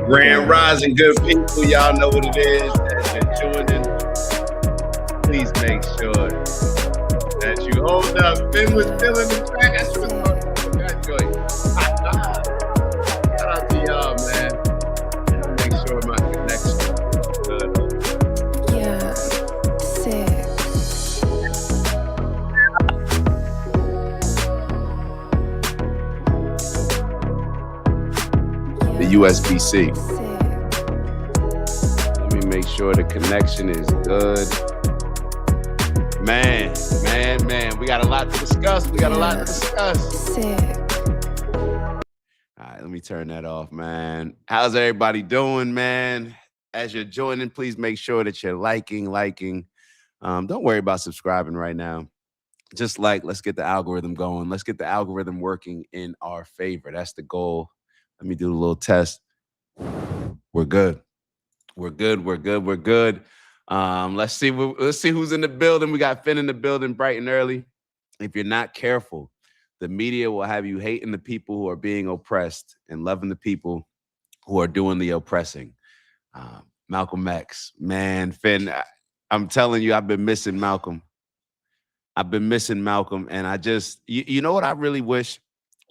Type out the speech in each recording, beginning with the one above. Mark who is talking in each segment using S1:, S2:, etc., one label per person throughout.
S1: Grand Rising, good people. Y'all know what it is. As you're tuning in, please make sure that you hold up. Ben was feeling the track. I was talking about that joint. Shout out to y'all, man. Make sure my connection is good.
S2: Yeah, sick.
S1: The USB-C. Let me make sure the connection is good. Man. We got a lot to discuss.
S2: Sick.
S1: All right, let me turn that off, man. How's everybody doing, man? As you're joining, please make sure that you're liking. Don't worry about subscribing right now. Just let's get the algorithm going. Let's get the algorithm working in our favor. That's the goal. Let me do a little test. We're good. Let's see who's in the building. We got Finn in the building bright and early. If you're not careful, the media will have you hating the people who are being oppressed and loving the people who are doing the oppressing. Malcolm X, man, Finn, I'm telling you, I've been missing Malcolm. And I just, you know what I really wish?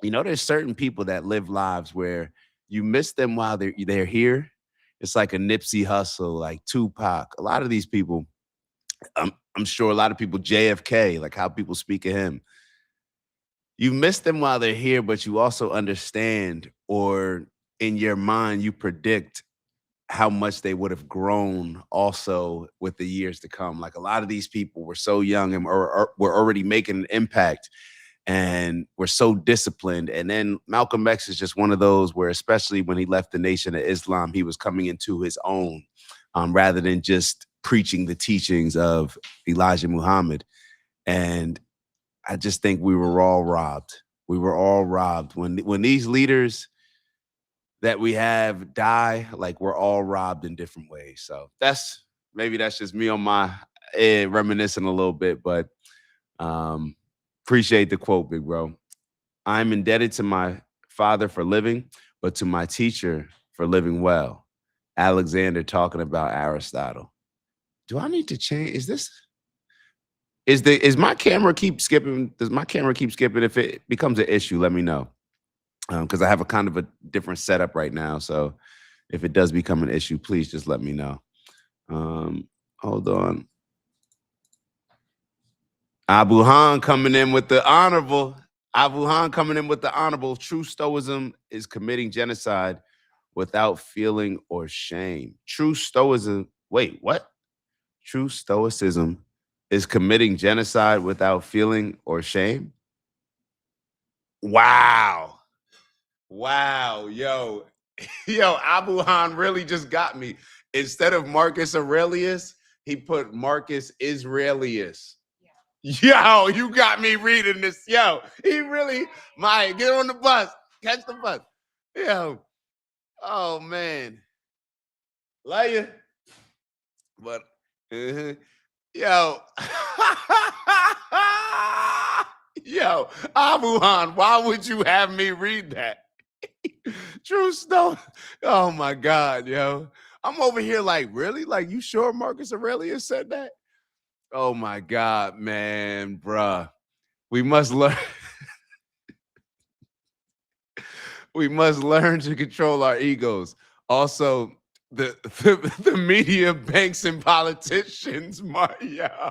S1: You know, there's certain people that live lives where You miss them while they're here. It's like a Nipsey Hussle, like Tupac. A lot of these people, I'm sure a lot of people, JFK, like how people speak of him. You miss them while they're here, but you also understand, or in your mind, you predict how much they would have grown also with the years to come. Like a lot of these people were so young and or were already making an impact and were so disciplined. And then Malcolm X is just one of those where, especially when he left the Nation of Islam, he was coming into his own, rather than just preaching the teachings of Elijah Muhammad. And I just think we were all robbed. We were all robbed when these leaders that we have die, like we're all robbed in different ways. So that's just me on my reminiscing a little bit, but um appreciate the quote, big bro. I'm indebted to my father for living, but to my teacher for living well. Alexander talking about Aristotle. Do I need to change? Is my camera keep skipping? Does my camera keep skipping? If it becomes an issue, let me know. Because I have a kind of a different setup right now. So if it does become an issue, please just let me know. Hold on. Abu Han coming in with the honorable. Abu Han coming in with the honorable. True Stoicism is committing genocide without feeling or shame. True Stoicism. Wait, what? True Stoicism is committing genocide without feeling or shame. Wow. Wow. Yo, yo, Abu Han really just got me. Instead of Marcus Aurelius, he put Marcus Israelius. Yo, you got me reading this. Yo, he really, my, get on the bus, catch the bus. Yo, oh man, love you. But, yo, yo, Abu Han, why would you have me read that? True stuff. Oh my God, yo. I'm over here like, really? Like, you sure Marcus Aurelius said that? Oh my God, man, bruh. We must learn. We must learn to control our egos. Also, the media, banks, and politicians. Yeah.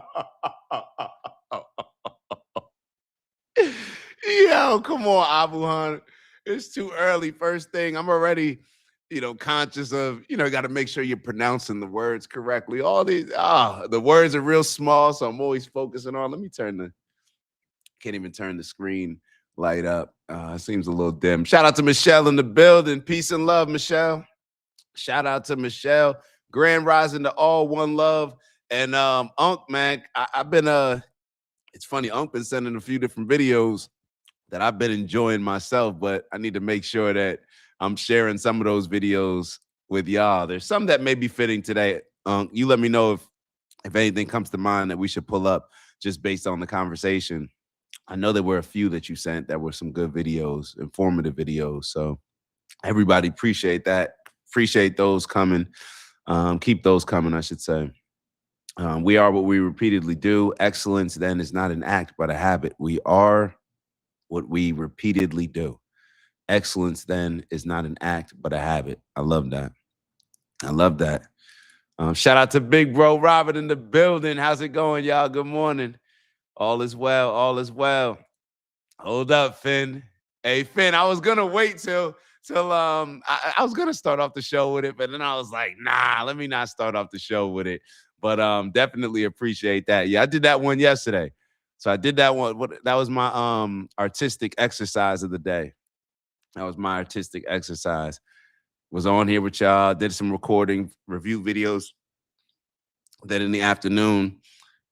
S1: Yo, come on, Abu Han. It's too early. First thing, I'm already, conscious of, got to make sure you're pronouncing the words correctly. All these, the words are real small, so I'm always focusing on. Let me can't even turn the screen light up. It seems a little dim. Shout out to Michelle in the building. Peace and love, Michelle. Shout out to Michelle. Grand rising to all, one love. And Unc, man, I've been it's funny, Unc been sending a few different videos that I've been enjoying myself, but I need to make sure that I'm sharing some of those videos with y'all. There's some that may be fitting today. You let me know if anything comes to mind that we should pull up just based on the conversation. I know there were a few that you sent that were some good videos, informative videos. So everybody appreciate that. Appreciate those coming. Keep those coming, I should say. We are what we repeatedly do. Excellence then is not an act, but a habit. We are what we repeatedly do. Excellence then is not an act, but a habit. I love that. I love that. Shout out to Big Bro Robert in the building. How's it going, y'all? Good morning. All is well. All is well. Hold up, Finn. Hey, Finn, I was gonna wait till I was gonna start off the show with it, but then I was like, nah, let me not start off the show with it. But definitely appreciate that. Yeah, I did that one yesterday. So I did that one. That was my artistic exercise of the day. That was my artistic exercise. Was on here with y'all, did some recording, review videos. Then in the afternoon,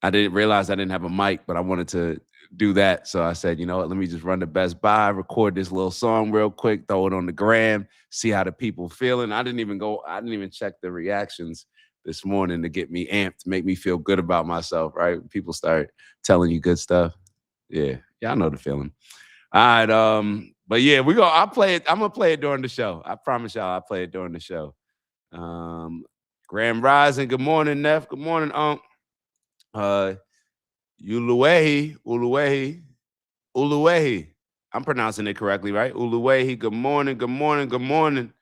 S1: I didn't realize I didn't have a mic, but I wanted to do that. So I said, you know what, let me just run to Best Buy, record this little song real quick, throw it on the gram, see how the people feeling. I didn't even check the reactions this morning to get me amped, make me feel good about myself, right? People start telling you good stuff. Yeah, I know the feeling. All right, but yeah, I'll play it. I'm gonna play it during the show. I promise y'all I'll play it during the show. Grand Rising, good morning, Neff. Good morning, Unc. Uh Uluwehi. I'm pronouncing it correctly, right? Uluwehi, good morning, good morning, good morning.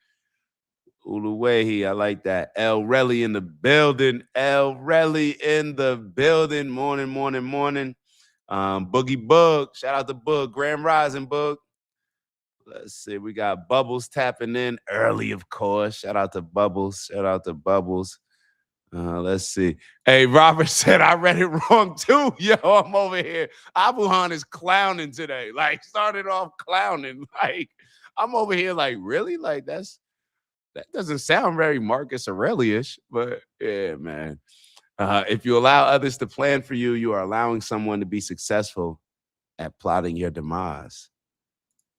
S1: Uluwehi, I like that. El Relly in the building. El Relly in the building. Morning, morning, morning. Boogie Bug. Shout out to Bug. Grand Rising Bug. Let's see. We got Bubbles tapping in early, of course. Shout out to Bubbles. Shout out to Bubbles. Let's see. Hey, Robert said I read it wrong too. Yo, I'm over here. Abuhan is clowning today. Like, started off clowning. Like, I'm over here like, really? Like, that doesn't sound very Marcus Aurelius, but yeah, man. If you allow others to plan for you, you are allowing someone to be successful at plotting your demise.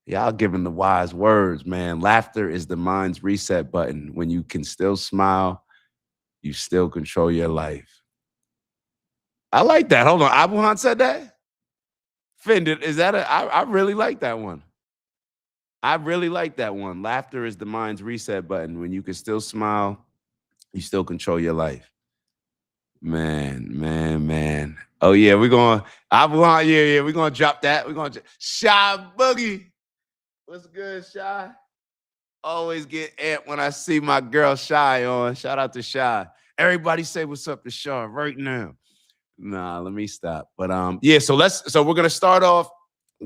S1: Y'all giving the wise words, man. Laughter is the mind's reset button. When you can still smile, you still control your life. I like that. Hold on. Abuhan said that? Fended. Is that I really like that one. I really like that one. Laughter is the mind's reset button. When you can still smile, you still control your life. Man, man, man. Oh, yeah, we're going, Abuhan, yeah, we're going to drop that. We're going to, Shy Boogie. What's good, Shy? Always get amped when I see my girl Shy on. Shout out to Shy. Everybody say what's up to Shy right now. Nah, let me stop. But yeah, so we're gonna start off.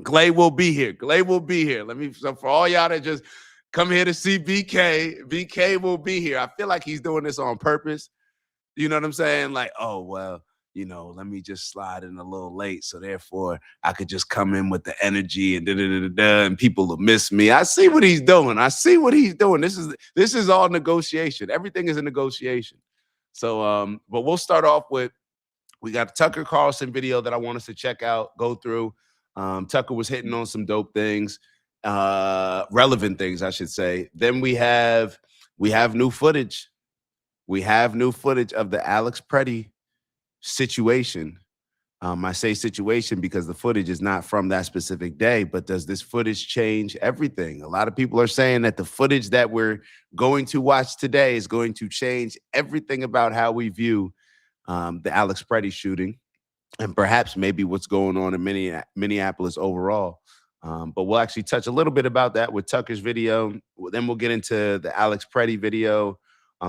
S1: Glay will be here. Glay will be here. So for all y'all that just come here to see BK will be here. I feel like he's doing this on purpose. You know what I'm saying? Like, oh well, let me just slide in a little late, so therefore I could just come in with the energy and and people will miss me. I see what he's doing. This is all negotiation. Everything is a negotiation. So but we'll start off with, we got a Tucker Carlson video that I want us to check out, go through. Tucker was hitting on some dope things, relevant things, I should say. Then we have new footage. We have new footage of the Alex Pretti situation. I say situation because the footage is not from that specific day, but does this footage change everything? A lot of people are saying that the footage that we're going to watch today is going to change everything about how we view the Alex Pretti shooting, and perhaps maybe what's going on in Minneapolis overall. But we'll actually touch a little bit about that with Tucker's video. Then we'll get into the Alex Pretti video.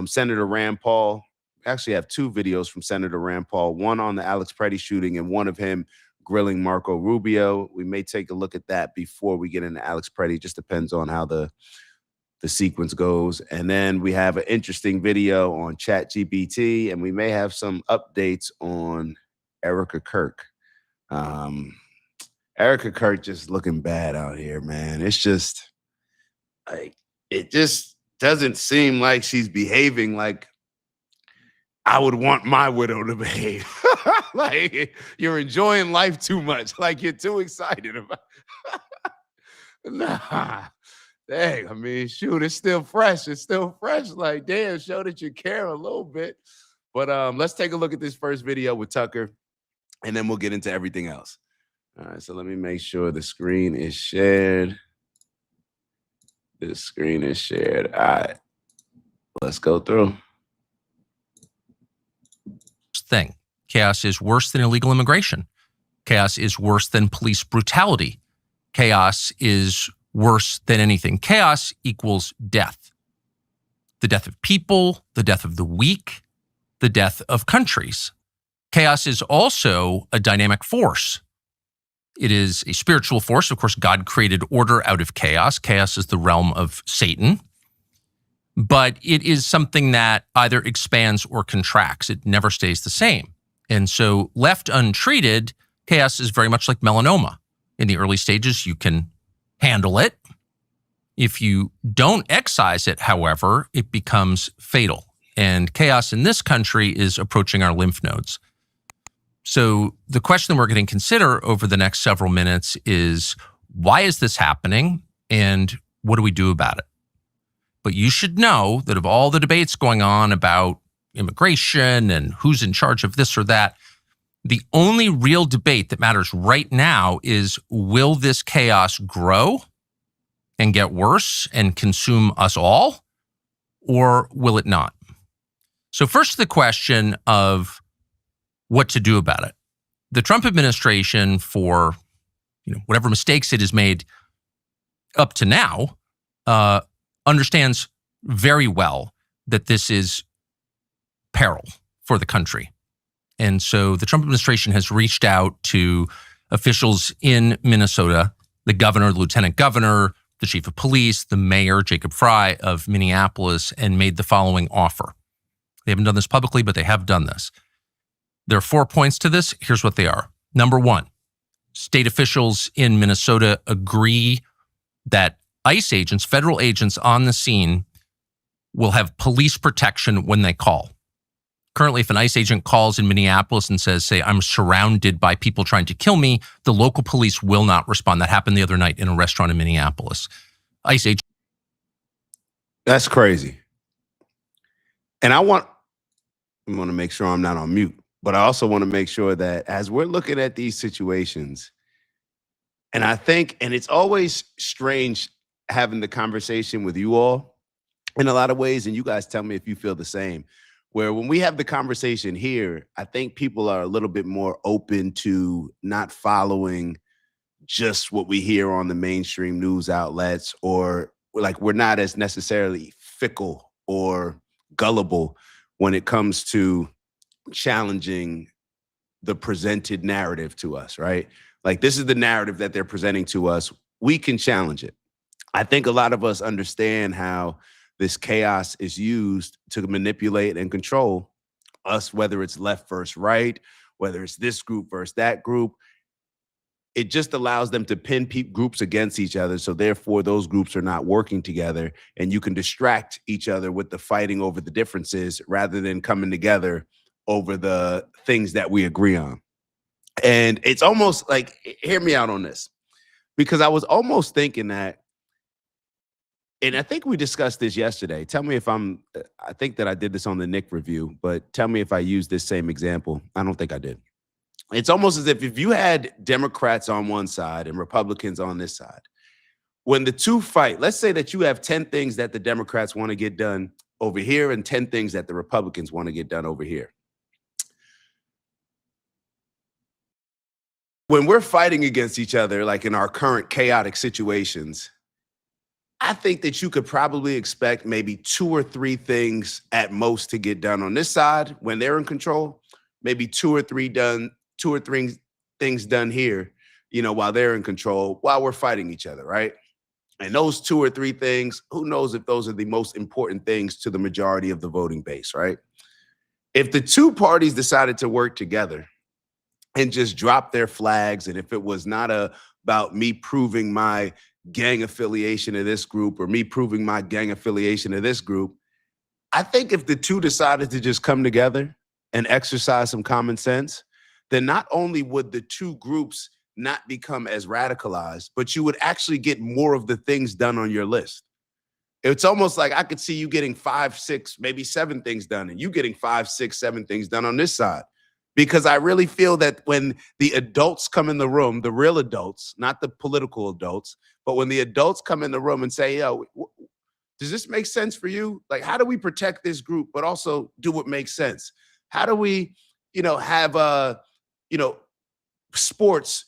S1: Senator Rand Paul. We actually have two videos from Senator Rand Paul, one on the Alex Pretti shooting and one of him grilling Marco Rubio. We may take a look at that before we get into Alex Pretti. Just depends on how the sequence goes. And then we have an interesting video on ChatGPT, and we may have some updates on Erica Kirk. Erica Kirk just looking bad out here, man. It's just like, it just doesn't seem like she's behaving like I would want my widow to behave. Like, you're enjoying life too much. Like, you're too excited about Nah. Dang, I mean, shoot, it's still fresh. It's still fresh. Like, damn, show that you care a little bit. But let's take a look at this first video with Tucker, and then we'll get into everything else. All right, so let me make sure the screen is shared. The screen is shared. All right, let's go through.
S3: Thing. Chaos is worse than illegal immigration. Chaos is worse than police brutality. Chaos is worse than anything. Chaos equals death. The death of people, the death of the weak, the death of countries. Chaos is also a dynamic force. It is a spiritual force. Of course, God created order out of chaos. Chaos is the realm of Satan. But it is something that either expands or contracts. It never stays the same. And so left untreated, chaos is very much like melanoma. In the early stages, you can handle it. If you don't excise it, however, it becomes fatal. And chaos in this country is approaching our lymph nodes. So the question that we're going to consider over the next several minutes is, why is this happening and what do we do about it? But you should know that of all the debates going on about immigration and who's in charge of this or that, the only real debate that matters right now is, will this chaos grow and get worse and consume us all, or will it not? So first, the question of what to do about it. The Trump administration, for whatever mistakes it has made, up to now, understands very well that this is peril for the country. And so the Trump administration has reached out to officials in Minnesota, the governor, the lieutenant governor, the chief of police, the mayor, Jacob Fry of Minneapolis, and made the following offer. They haven't done this publicly, but they have done this. There are 4 points to this. Here's what they are. Number one, state officials in Minnesota agree that ICE agents, federal agents on the scene, will have police protection when they call. Currently, if an ICE agent calls in Minneapolis and says, say, I'm surrounded by people trying to kill me, the local police will not respond. That happened the other night in a restaurant in Minneapolis. ICE agent.
S1: That's crazy. And I want to make sure I'm not on mute, but I also want to make sure that as we're looking at these situations, and I think, and it's always strange having the conversation with you all in a lot of ways, and you guys tell me if you feel the same, where when we have the conversation here, I think people are a little bit more open to not following just what we hear on the mainstream news outlets, or like we're not as necessarily fickle or gullible when it comes to challenging the presented narrative to us, right? Like, this is the narrative that they're presenting to us. We can challenge it. I think a lot of us understand how this chaos is used to manipulate and control us, whether it's left versus right, whether it's this group versus that group. It just allows them to pin groups against each other. So therefore, those groups are not working together, and you can distract each other with the fighting over the differences rather than coming together over the things that we agree on. And it's almost like, hear me out on this, because I was almost thinking that, and I think we discussed this yesterday. Tell me if I think that I did this on the Nick review, but tell me if I used this same example. I don't think I did. It's almost as if you had Democrats on one side and Republicans on this side, when the two fight, let's say that you have 10 things that the Democrats want to get done over here and 10 things that the Republicans want to get done over here. When we're fighting against each other, like in our current chaotic situations, I think that you could probably expect maybe 2 or 3 things at most to get done on this side when they're in control. Maybe 2 or 3 things done here, while they're in control, while we're fighting each other, right? And those 2 or 3 things, who knows if those are the most important things to the majority of the voting base, right? If the two parties decided to work together and just drop their flags, and if it was not about me proving my gang affiliation to this group or me proving my gang affiliation to this group, I think if the two decided to just come together and exercise some common sense, then not only would the two groups not become as radicalized, but you would actually get more of the things done on your list. It's almost like I could see you getting 5, 6, maybe 7 things done, and you getting 5, 6, 7 things done on this side. Because I really feel that when the adults come in the room, the real adults, not the political adults, but when the adults come in the room and say, yo, does this make sense for you? Like, how do we protect this group, but also do what makes sense? How do we, have, sports,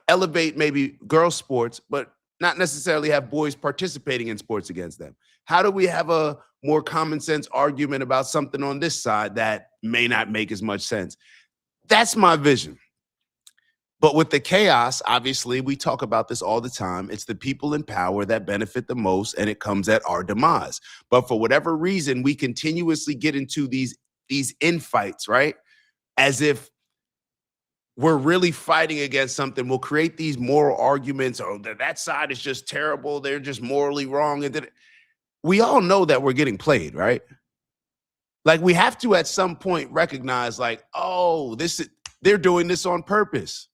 S1: elevate maybe girls' sports, but not necessarily have boys participating in sports against them? How do we have a more common sense argument about something on this side that may not make as much sense? That's my vision. But with the chaos, obviously, we talk about this all the time. It's the people in power that benefit the most, and it comes at our demise. But for whatever reason, we continuously get into these infights, right? As if we're really fighting against something. We'll create these moral arguments. Oh, that side is just terrible. They're just morally wrong. And we all know that we're getting played, right? Like, we have to at some point recognize, like, oh, they're doing this on purpose.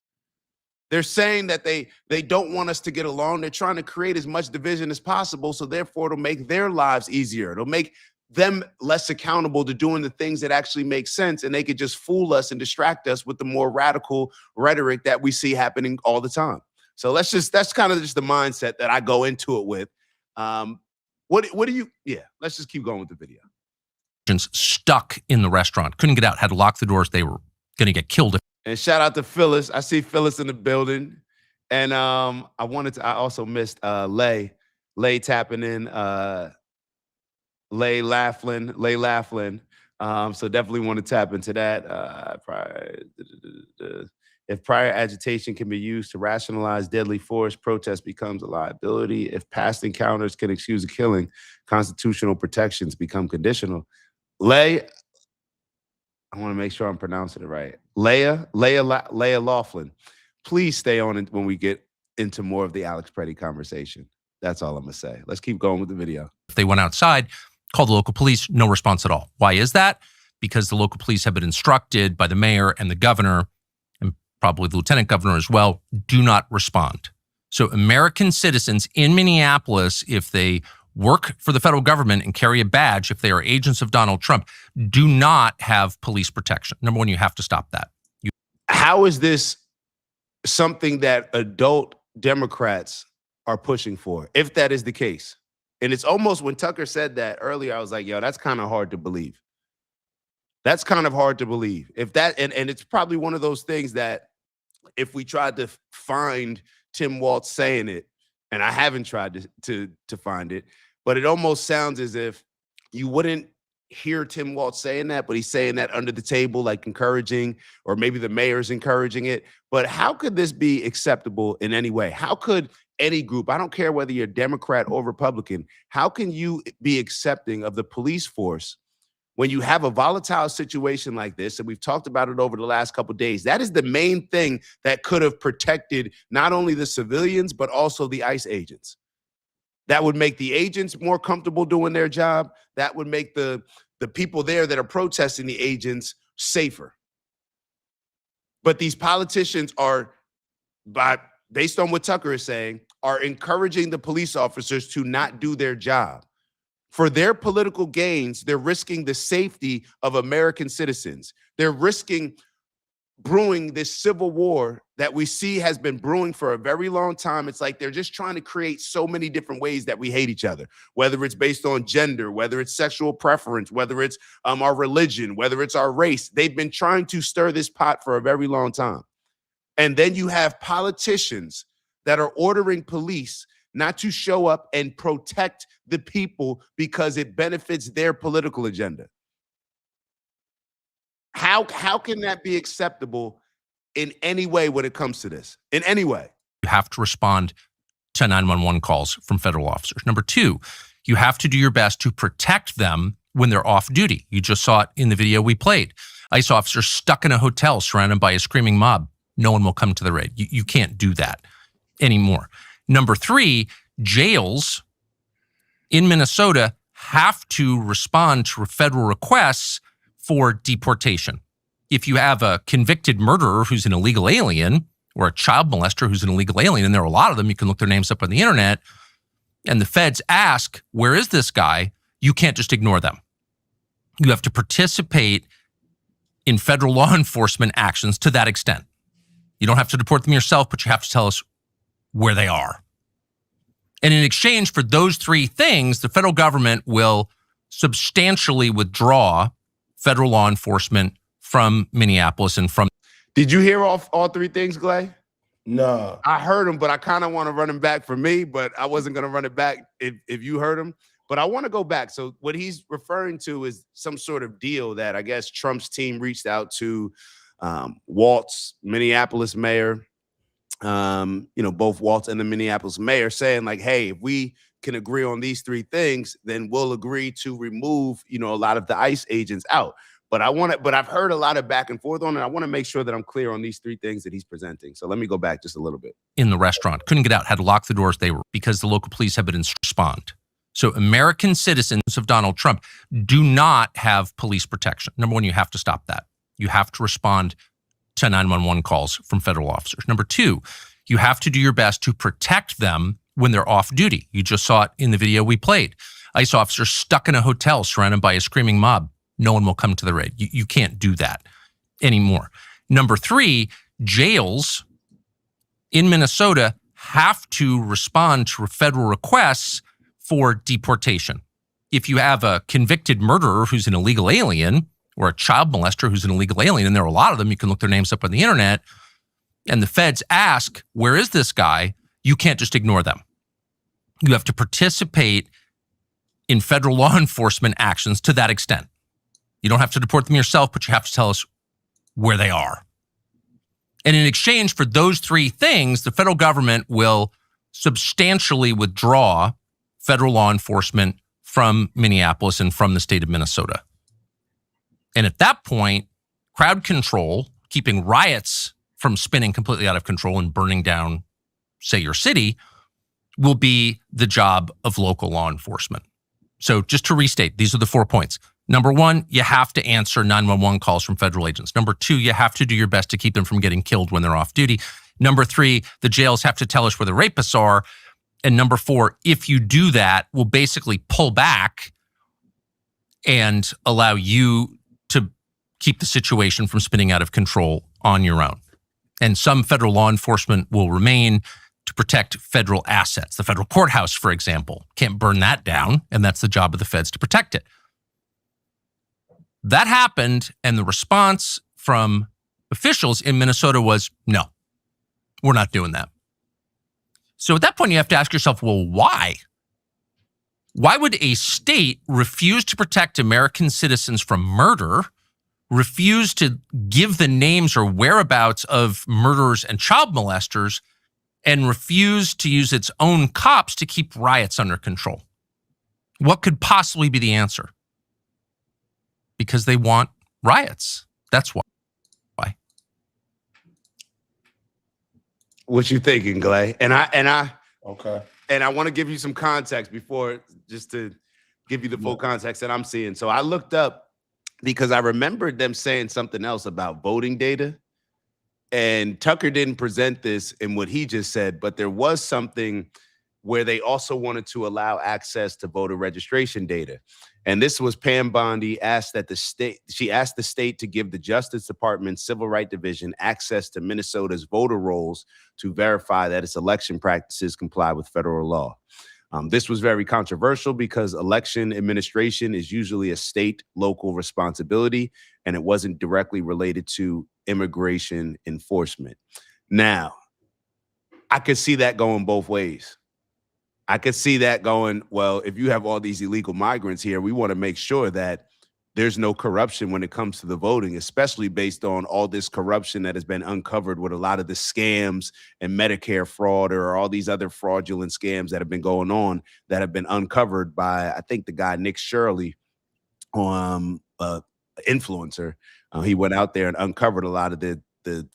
S1: They're saying that they don't want us to get along. They're trying to create as much division as possible. So therefore, it'll make their lives easier. It'll make them less accountable to doing the things that actually make sense. And they could just fool us and distract us with the more radical rhetoric that we see happening all the time. So that's kind of just the mindset that I go into it with. What do you, let's just keep going with the video.
S3: Stuck in the restaurant, couldn't get out, had to lock the doors. They were going to get killed.
S1: And shout out to Phyllis. I see Phyllis in the building. And I also missed Lay tapping in, Lay Laughlin. So definitely want to tap into that. If prior agitation can be used to rationalize deadly force, protest becomes a liability. If past encounters can excuse a killing, constitutional protections become conditional. Lay, I want to make sure I'm pronouncing it right. Leah Laughlin. Please stay on when we get into more of the Alex Pretti conversation. That's all I'm going to say. Let's keep going with the video.
S3: If they went outside, called the local police, no response at all. Why is that? Because the local police have been instructed by the mayor and the governor, and probably the lieutenant governor as well, do not respond. So American citizens in Minneapolis, if they work for the federal government and carry a badge, if they are agents of Donald Trump, do not have police protection. Number one, you have to stop that.
S1: How is this something that adult Democrats are pushing for, if that is the case? And it's almost, when Tucker said that earlier, I was like, yo, that's kind of hard to believe. That's kind of hard to believe. If that, and it's probably one of those things that if we tried to find Tim Walz saying it, and I haven't tried to find it, but it almost sounds as if you wouldn't hear Tim Walz saying that, but he's saying that under the table, like encouraging, or maybe the mayor's encouraging it. But how could this be acceptable in any way? How could any group, I don't care whether you're Democrat or Republican, how can you be accepting of the police force when you have a volatile situation like this? And we've talked about it over the last couple of days. That is the main thing that could have protected not only the civilians, but also the ICE agents. That would make the agents more comfortable doing their job. That would make the people there that are protesting the agents safer. But these politicians are, based on what Tucker is saying, are encouraging the police officers to not do their job. For their political gains, they're risking the safety of American citizens. They're risking brewing this civil war that we see has been brewing for a very long time. It's like they're just trying to create so many different ways that we hate each other, whether it's based on gender, whether it's sexual preference, whether it's our religion, whether it's our race. They've been trying to stir this pot for a very long time. And then you have politicians that are ordering police not to show up and protect the people because it benefits their political agenda. How can that be acceptable in any way when it comes to this? In any way?
S3: You have to respond to 911 calls from federal officers. Number two, you have to do your best to protect them when they're off duty. You just saw it in the video we played. ICE officers stuck in a hotel surrounded by a screaming mob. No one will come to the raid. You can't do that anymore. Number three, jails in Minnesota have to respond to federal requests for deportation. If you have a convicted murderer who's an illegal alien, or a child molester who's an illegal alien, and there are a lot of them, you can look their names up on the internet, and the feds ask, where is this guy? You can't just ignore them. You have to participate in federal law enforcement actions to that extent. You don't have to deport them yourself, but you have to tell us where they are. And in exchange for those three things, the federal government will substantially withdraw federal law enforcement from Minneapolis and from.
S1: Did you hear all three things, Glay?
S4: No.
S1: I heard them, but I kind of want to run them back for me, but I wasn't going to run it back if you heard them. But I want to go back. So what he's referring to is some sort of deal that I guess Trump's team reached out to Walz, Minneapolis mayor, both Walz and the Minneapolis mayor, saying like, hey, if we can agree on these three things, then we'll agree to remove, a lot of the ICE agents out. But I've heard a lot of back and forth on it. I want to make sure that I'm clear on these three things that he's presenting. So let me go back just a little bit.
S3: In the restaurant, couldn't get out, had to lock the doors. They were, because the local police have been instructed to respond. So American citizens of Donald Trump do not have police protection. Number one, you have to stop that. You have to respond to 911 calls from federal officers. Number two, you have to do your best to protect them when they're off duty. You just saw it in the video we played. ICE officers stuck in a hotel surrounded by a screaming mob. No one will come to the raid. You can't do that anymore. Number three, jails in Minnesota have to respond to federal requests for deportation. If you have a convicted murderer who's an illegal alien, or a child molester who's an illegal alien, and there are a lot of them, you can look their names up on the internet, and the feds ask, where is this guy? You can't just ignore them. You have to participate in federal law enforcement actions to that extent. You don't have to deport them yourself, but you have to tell us where they are. And in exchange for those three things, the federal government will substantially withdraw federal law enforcement from Minneapolis and from the state of Minnesota. And at that point, crowd control, keeping riots from spinning completely out of control and burning down, say, your city, will be the job of local law enforcement. So just to restate, these are the 4 points. Number one, you have to answer 911 calls from federal agents. Number two, you have to do your best to keep them from getting killed when they're off duty. Number three, the jails have to tell us where the rapists are. And number four, if you do that, we'll basically pull back and allow you to keep the situation from spinning out of control on your own. And some federal law enforcement will remain to protect federal assets. The federal courthouse, for example, can't burn that down, and that's the job of the feds to protect it. That happened, and the response from officials in Minnesota was, no, we're not doing that. So at that point, you have to ask yourself, well, why? Why would a state refuse to protect American citizens from murder, refuse to give the names or whereabouts of murderers and child molesters, and refuse to use its own cops to keep riots under control? What could possibly be the answer? Because they want riots. That's why.
S1: What you thinking, Clay?
S4: Okay.
S1: And I want to give you some context before, just to give you the full context that I'm seeing. So I looked up because I remembered them saying something else about voting data. And Tucker didn't present this in what he just said, but there was something where they also wanted to allow access to voter registration data. And this was Pam Bondi asked the state to give the Justice Department Civil Rights Division access to Minnesota's voter rolls to verify that its election practices comply with federal law. This was very controversial because election administration is usually a state local responsibility, and it wasn't directly related to immigration enforcement. Now, I could see that going both ways. I could see that going, well, if you have all these illegal migrants here, we want to make sure that there's no corruption when it comes to the voting, especially based on all this corruption that has been uncovered with a lot of the scams and Medicare fraud or all these other fraudulent scams that have been going on that have been uncovered by, I think, the guy, Nick Shirley, influencer. He went out there and uncovered a lot of the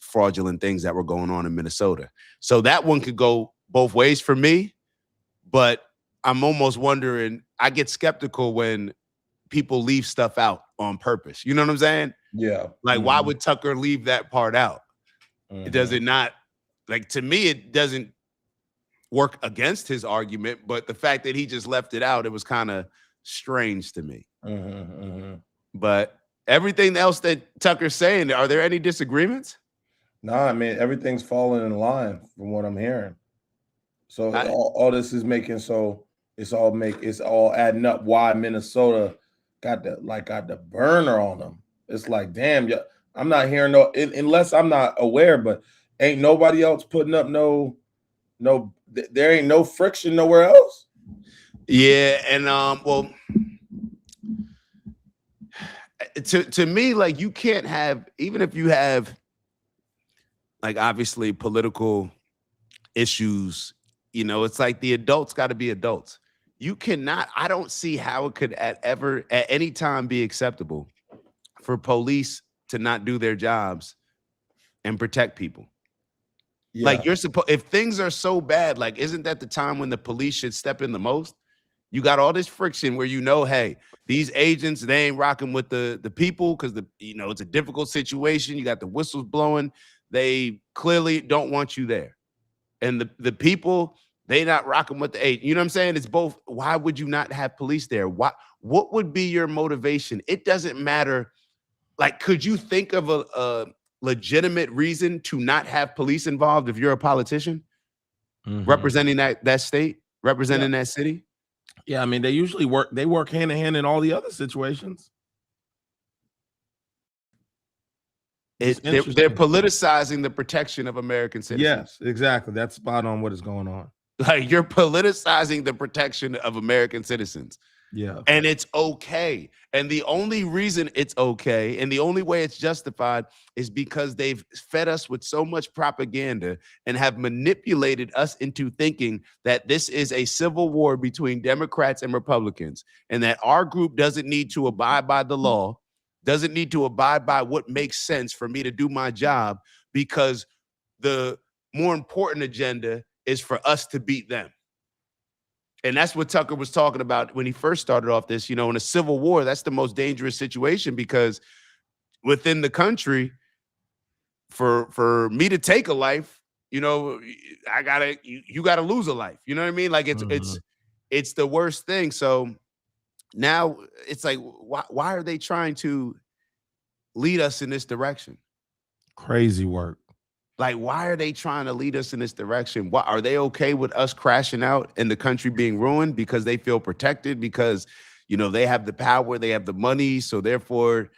S1: fraudulent things that were going on in Minnesota. So that one could go both ways for me. But I'm almost wondering, I get skeptical when people leave stuff out on purpose. You know what I'm saying?
S4: Yeah.
S1: Like, why would Tucker leave that part out? It does it not, like, to me, it doesn't work against his argument, but the fact that he just left it out, it was kind of strange to me. But everything else that Tucker's saying, are there any disagreements?
S4: Nah, I mean, everything's falling in line from what I'm hearing. So all this is making, so it's all adding up why Minnesota got the burner on them. It's like, damn, yeah, I'm not hearing unless I'm not aware, but ain't nobody else putting up there ain't no friction nowhere else.
S1: Yeah, and well, to me, like, you can't have, even if you have, like, obviously political issues, you know, it's like the adults got to be adults. You cannot, I don't see how it could at any time be acceptable for police to not do their jobs and protect people. Yeah. Like, you're supposed, if things are so bad, like, isn't that the time when the police should step in the most? You got all this friction where, you know, hey, these agents, they ain't rocking with the people because it's a difficult situation. You got the whistles blowing. They clearly don't want you there. And the people, they not rocking with the agent. You know what I'm saying? It's both. Why would you not have police there? What would be your motivation? It doesn't matter. Like, could you think of a legitimate reason to not have police involved if you're a politician representing that state, representing that city?
S5: Yeah, I mean, they usually work hand in hand in all the other situations.
S4: It's
S1: They're
S4: interesting.
S1: politicizing the protection of American citizens.
S4: Yes, exactly. That's spot on what is going on.
S1: Like you're politicizing the protection of American citizens.
S4: Yeah.
S1: And it's okay. And the only reason it's okay and the only way it's justified is because they've fed us with so much propaganda and have manipulated us into thinking that this is a civil war between Democrats and Republicans and that our group doesn't need to abide by the law, doesn't need to abide by what makes sense for me to do my job because the more important agenda is for us to beat them. And that's what Tucker was talking about when he first started off this, in a civil war, that's the most dangerous situation because within the country, for me to take a life, you gotta lose a life. You know what I mean? Like it's the worst thing. So now it's like, why are they trying to lead us in this direction?
S4: Crazy work.
S1: Like, why are they trying to lead us in this direction? Why are they okay with us crashing out and the country being ruined because they feel protected? Because, they have the power, they have the money. So therefore,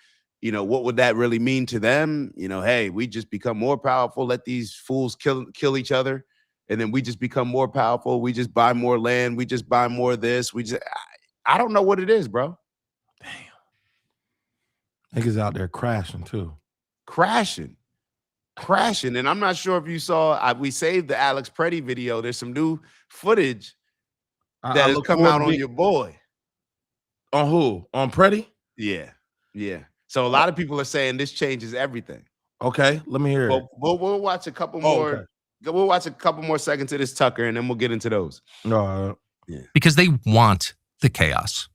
S1: what would that really mean to them? Hey, we just become more powerful. Let these fools kill each other. And then we just become more powerful. We just buy more land. We just buy more of this. I don't know what it is, bro.
S4: Damn. Niggas out there crashing too.
S1: Crashing. And I'm not sure if you saw, we saved the Alex Pretti video. There's some new footage that has come out on your boy.
S4: On who? On Pretti?
S1: Yeah. So a lot of people are saying this changes everything.
S4: Okay, let me hear it.
S1: We'll watch a couple more. Okay. We'll watch a couple more seconds of this Tucker, and then we'll get into those.
S4: Yeah.
S3: Because they want the chaos.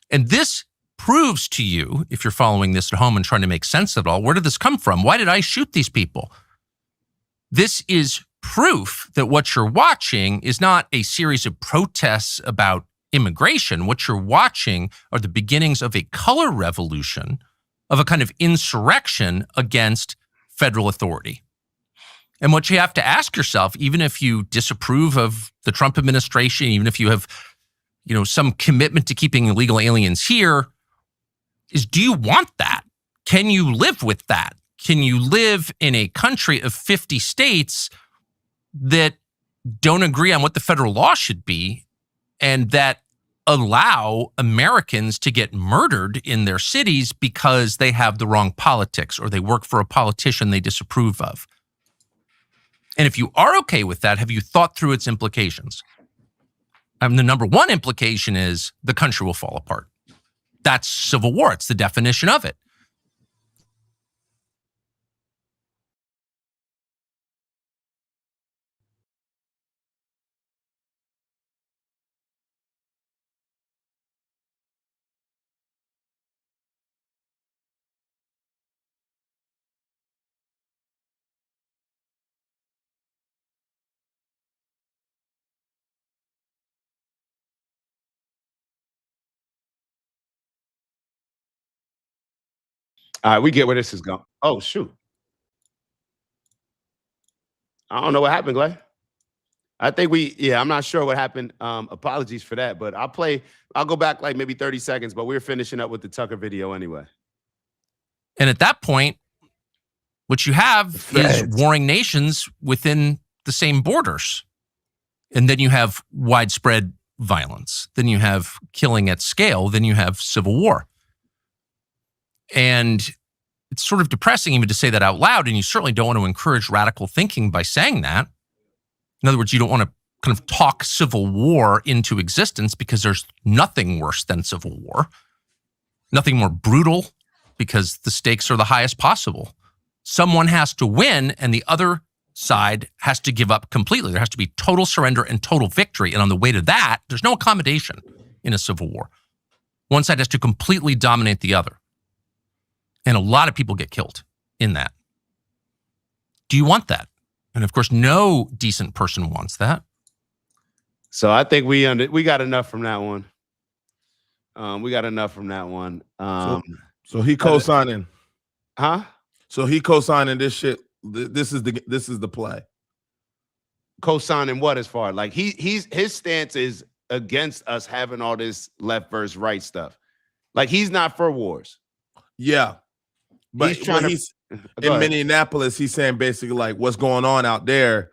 S3: And this proves to you, if you're following this at home and trying to make sense of it all, where did this come from? Why did I shoot these people? This is proof that what you're watching is not a series of protests about immigration. What you're watching are the beginnings of a color revolution, of a kind of insurrection against federal authority. And what you have to ask yourself, even if you disapprove of the Trump administration, even if you have, some commitment to keeping illegal aliens here, is do you want that? Can you live with that? Can you live in a country of 50 states that don't agree on what the federal law should be and that allow Americans to get murdered in their cities because they have the wrong politics or they work for a politician they disapprove of? And if you are okay with that, have you thought through its implications? And the number one implication is the country will fall apart. That's civil war. It's the definition of it.
S1: All right, we get where this is going. Oh, shoot. I don't know what happened, Clay. I think I'm not sure what happened. Apologies for that, but I'll go back like maybe 30 seconds, but we're finishing up with the Tucker video anyway.
S3: And at that point, what you have is warring nations within the same borders. And then you have widespread violence. Then you have killing at scale. Then you have civil war. And it's sort of depressing even to say that out loud, and you certainly don't want to encourage radical thinking by saying that. In other words, you don't want to kind of talk civil war into existence because there's nothing worse than civil war, nothing more brutal because the stakes are the highest possible. Someone has to win and the other side has to give up completely. There has to be total surrender and total victory. And on the way to that, there's no accommodation in a civil war. One side has to completely dominate the other. And a lot of people get killed in that. Do you want that? And of course, no decent person wants that.
S1: So I think we got enough from that one. We got enough from that one.
S4: So he co-signing.
S1: Huh?
S4: So he co-signing this shit. This is the play.
S1: Co-signing what as far? Like his stance is against us having all this left versus right stuff. Like he's not for wars.
S4: Yeah.
S5: But he's in Minneapolis. He's saying basically like what's going on out there.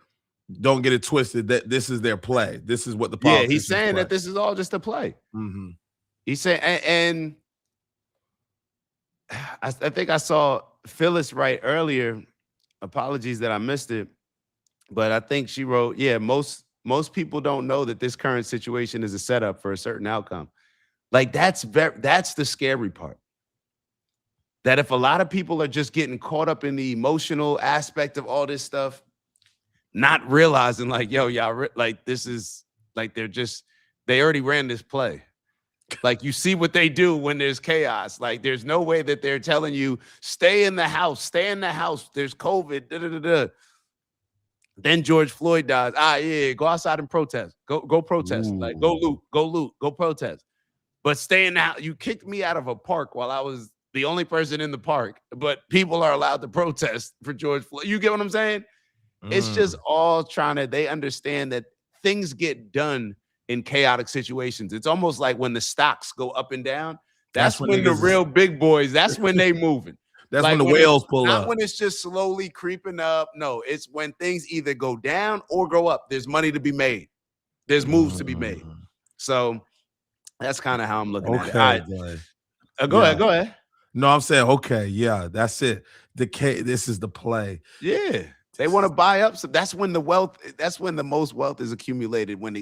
S5: Don't get it twisted. That this is their play. This is what the politicians
S1: he's saying
S5: play.
S1: that this is all just a play.
S5: Mm-hmm.
S1: He's saying, and I think I saw Phyllis write earlier. Apologies that I missed it, but I think she wrote, "Yeah, most people don't know that this current situation is a setup for a certain outcome." Like that's the scary part. That if a lot of people are just getting caught up in the emotional aspect of all this stuff, not realizing like, yo, y'all, like this is like they already ran this play. Like you see what they do when there's chaos. Like there's no way that they're telling you stay in the house, There's COVID. Da, da, da, da. Then George Floyd dies. Yeah, go outside and protest. Go protest. Like go loot, go protest. But stay in the house. You kicked me out of a park while I was the only person in the park, but people are allowed to protest for George Floyd. You get what I'm saying? It's just all they understand that things get done in chaotic situations. It's almost like when the stocks go up and down, that's when the real big boys, that's when they moving.
S5: That's
S1: like
S5: when the whales pull
S1: not
S5: up.
S1: Not when it's just slowly creeping up. No, it's when things either go down or go up. There's money to be made. There's moves to be made. So that's kind of how I'm looking at it. Go ahead.
S5: No, I'm saying, okay, yeah, that's it. This is the play.
S1: Yeah. They want to buy up. So that's when the most wealth is accumulated, when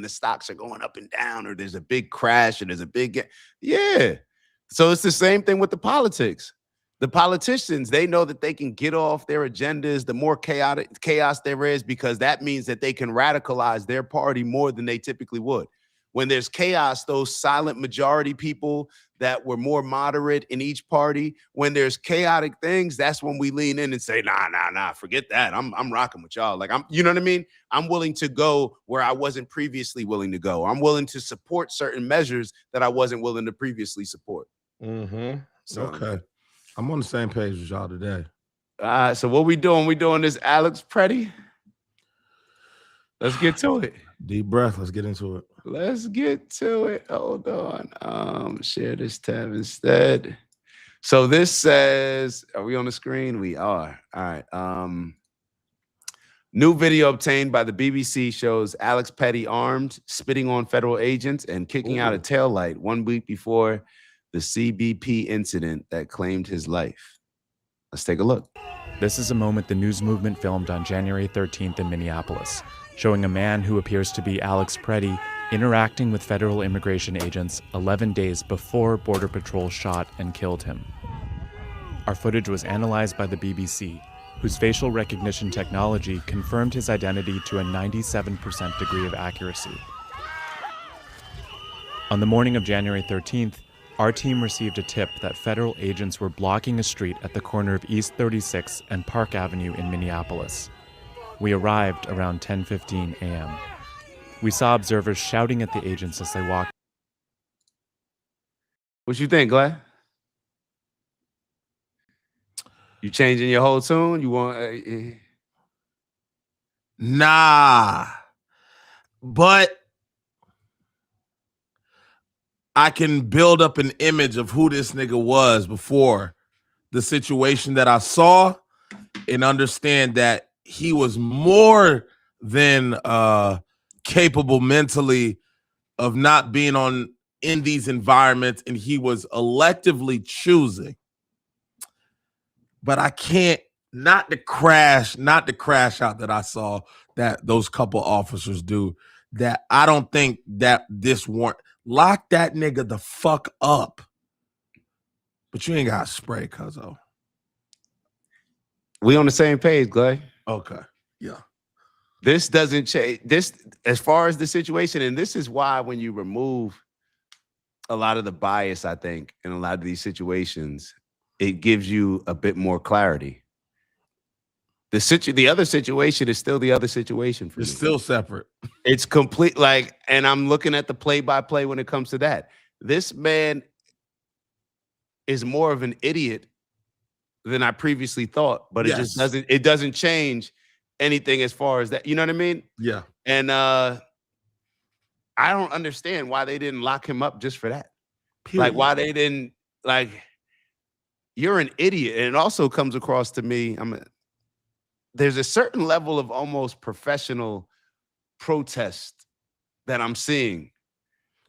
S1: the stocks are going up and down, or there's a big crash, or there's a big, yeah. So it's the same thing with the politics. The politicians, they know that they can get off their agendas, the more chaos there is, because that means that they can radicalize their party more than they typically would. When there's chaos, those silent majority people that were more moderate in each party, when there's chaotic things, that's when we lean in and say, nah, forget that. I'm rocking with y'all. Like you know what I mean? I'm willing to go where I wasn't previously willing to go. I'm willing to support certain measures that I wasn't willing to previously support.
S5: So, okay. I'm on the same page with y'all today.
S1: So what we doing? We doing this Alex Pretti? Let's get to it.
S5: Deep breath. Let's get into it.
S1: Let's get to it. Hold on. Share this tab instead. So this says, are we on the screen? We are. All right. New video obtained by the BBC shows Alex Pretti armed, spitting on federal agents, and kicking out a taillight 1 week before the CBP incident that claimed his life. Let's take a look.
S6: This is a moment the news movement filmed on January 13th in Minneapolis, showing a man who appears to be Alex Pretti interacting with federal immigration agents 11 days before Border Patrol shot and killed him. Our footage was analyzed by the BBC, whose facial recognition technology confirmed his identity to a 97% degree of accuracy. On the morning of January 13th, our team received a tip that federal agents were blocking a street at the corner of East 36 and Park Avenue in Minneapolis. We arrived around 10:15 a.m. We saw observers shouting at the agents as they walked.
S1: What you think, Glad? You changing your whole tune? You want?
S5: Nah, but I can build up an image of who this nigga was before the situation that I saw, and understand that he was more than capable mentally of not being in these environments, and he was electively choosing. But I can't not the crash out that I saw that those couple officers do. That I don't think that this warrant. Lock that nigga the fuck up. But you ain't got to spray, cuzzo.
S1: We on the same page, Clay.
S5: Okay. Yeah.
S1: This doesn't change. This, as far as the situation, and this is why when you remove a lot of the bias, I think, in a lot of these situations, it gives you a bit more clarity. The other situation is still the other situation for me.
S5: It's still separate.
S1: It's complete, and I'm looking at the play-by-play when it comes to that. This man is more of an idiot than I previously thought, but it doesn't change anything as far as that. You know what I mean?
S5: Yeah.
S1: And I don't understand why they didn't lock him up just for that.
S5: Period.
S1: Like why they didn't you're an idiot. And it also comes across to me, there's a certain level of almost professional protest that I'm seeing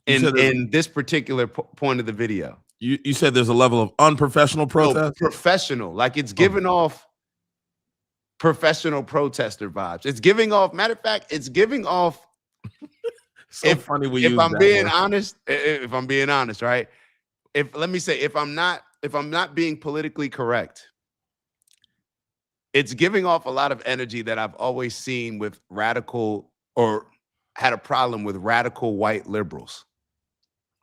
S1: in this particular point of the video.
S5: You said there's a level of unprofessional protest?
S1: No, professional. Like it's giving off professional protester vibes. It's giving off, matter of fact, it's giving off.
S5: So funny we use
S1: if I'm
S5: that
S1: being
S5: word.
S1: honest, if I'm being honest, right? Let me say, if I'm not being politically correct, it's giving off a lot of energy that I've always seen with radical, or had a problem with radical white liberals.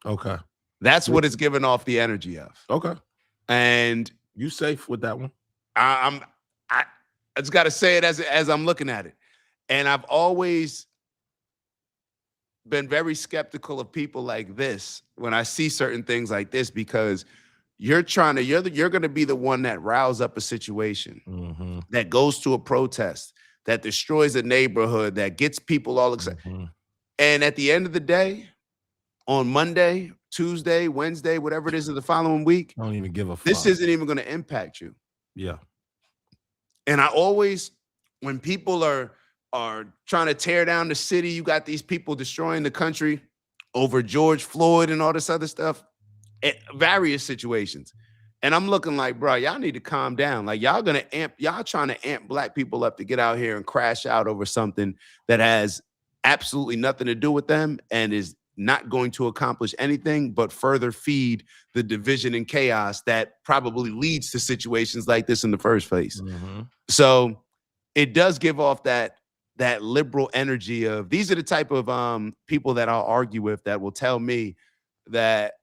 S5: Okay.
S1: That's what it's giving off the energy of.
S5: Okay.
S1: And
S5: you safe with that one?
S1: I just got to say it as I'm looking at it. And I've always been very skeptical of people like this when I see certain things like this, because you're going to be the one that riles up a situation, that goes to a protest, that destroys a neighborhood, that gets people all excited. And at the end of the day, on Monday, Tuesday, Wednesday, whatever it is of the following week,
S5: I don't even give a fuck.
S1: This isn't even going to impact you.
S5: Yeah.
S1: And I always, when people are trying to tear down the city, you got these people destroying the country over George Floyd and all this other stuff at various situations. And I'm looking like, bro, y'all need to calm down. Like y'all trying to amp black people up to get out here and crash out over something that has absolutely nothing to do with them and is not going to accomplish anything but further feed the division and chaos that probably leads to situations like this in the first place. So it does give off that liberal energy of, these are the type of people that I'll argue with that will tell me that,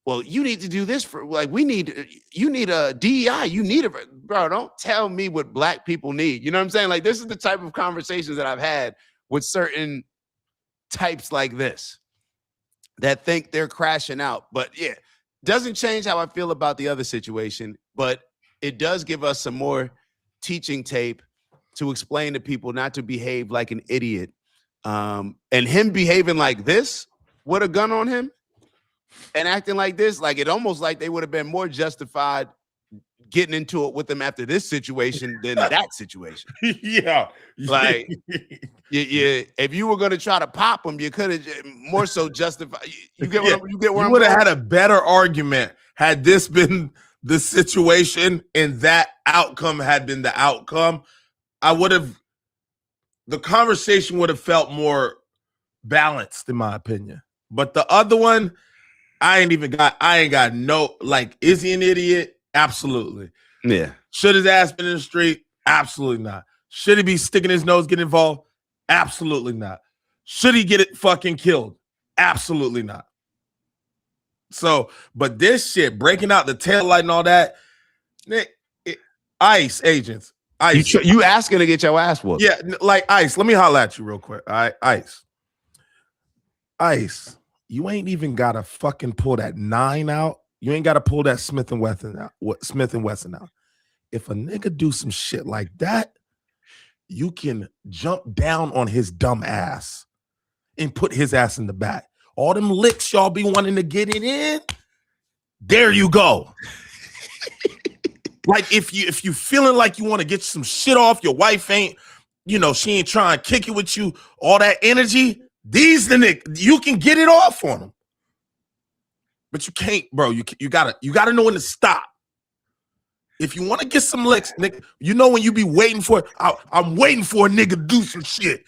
S1: well, you need to do this for, like, you need a DEI, bro, don't tell me what black people need. You know what I'm saying? Like, this is the type of conversations that I've had with certain types like this that think they're crashing out. But yeah, doesn't change how I feel about the other situation, but it does give us some more teaching tape to explain to people not to behave like an idiot. And him behaving like this with a gun on him and acting like this, like it almost like they would have been more justified getting into it with him after this situation than that situation.
S5: Yeah.
S1: Like, yeah, if you were going to try to pop him, you could have more so justified. You get what you
S5: would have had a better argument had this been the situation and that outcome had been the outcome. The conversation would have felt more balanced, in my opinion. But the other one, I ain't got no, like, is he an idiot? Absolutely.
S1: Yeah.
S5: Should his ass been in the street? Absolutely not. Should he be sticking his nose, get involved? Absolutely not. Should he get it fucking killed? Absolutely not. So, but this shit, breaking out the taillight and all that, ICE agents. ICE.
S1: You asking to get your ass whooped.
S5: Yeah, like ICE. Let me holler at you real quick. All right, ICE. ICE, you ain't even got to fucking pull that 9 out. You ain't got to pull that Smith & Wesson out. If a nigga do some shit like that, you can jump down on his dumb ass and put his ass in the back. All them licks y'all be wanting to get it in, there you go. Like if you feeling like you want to get some shit off, your wife ain't, she ain't trying to kick it with you, all that energy, these the niggas, you can get it off on them. But you can't, bro. You gotta know when to stop. If you want to get some licks, nigga, when you be waiting for it, I'm waiting for a nigga to do some shit.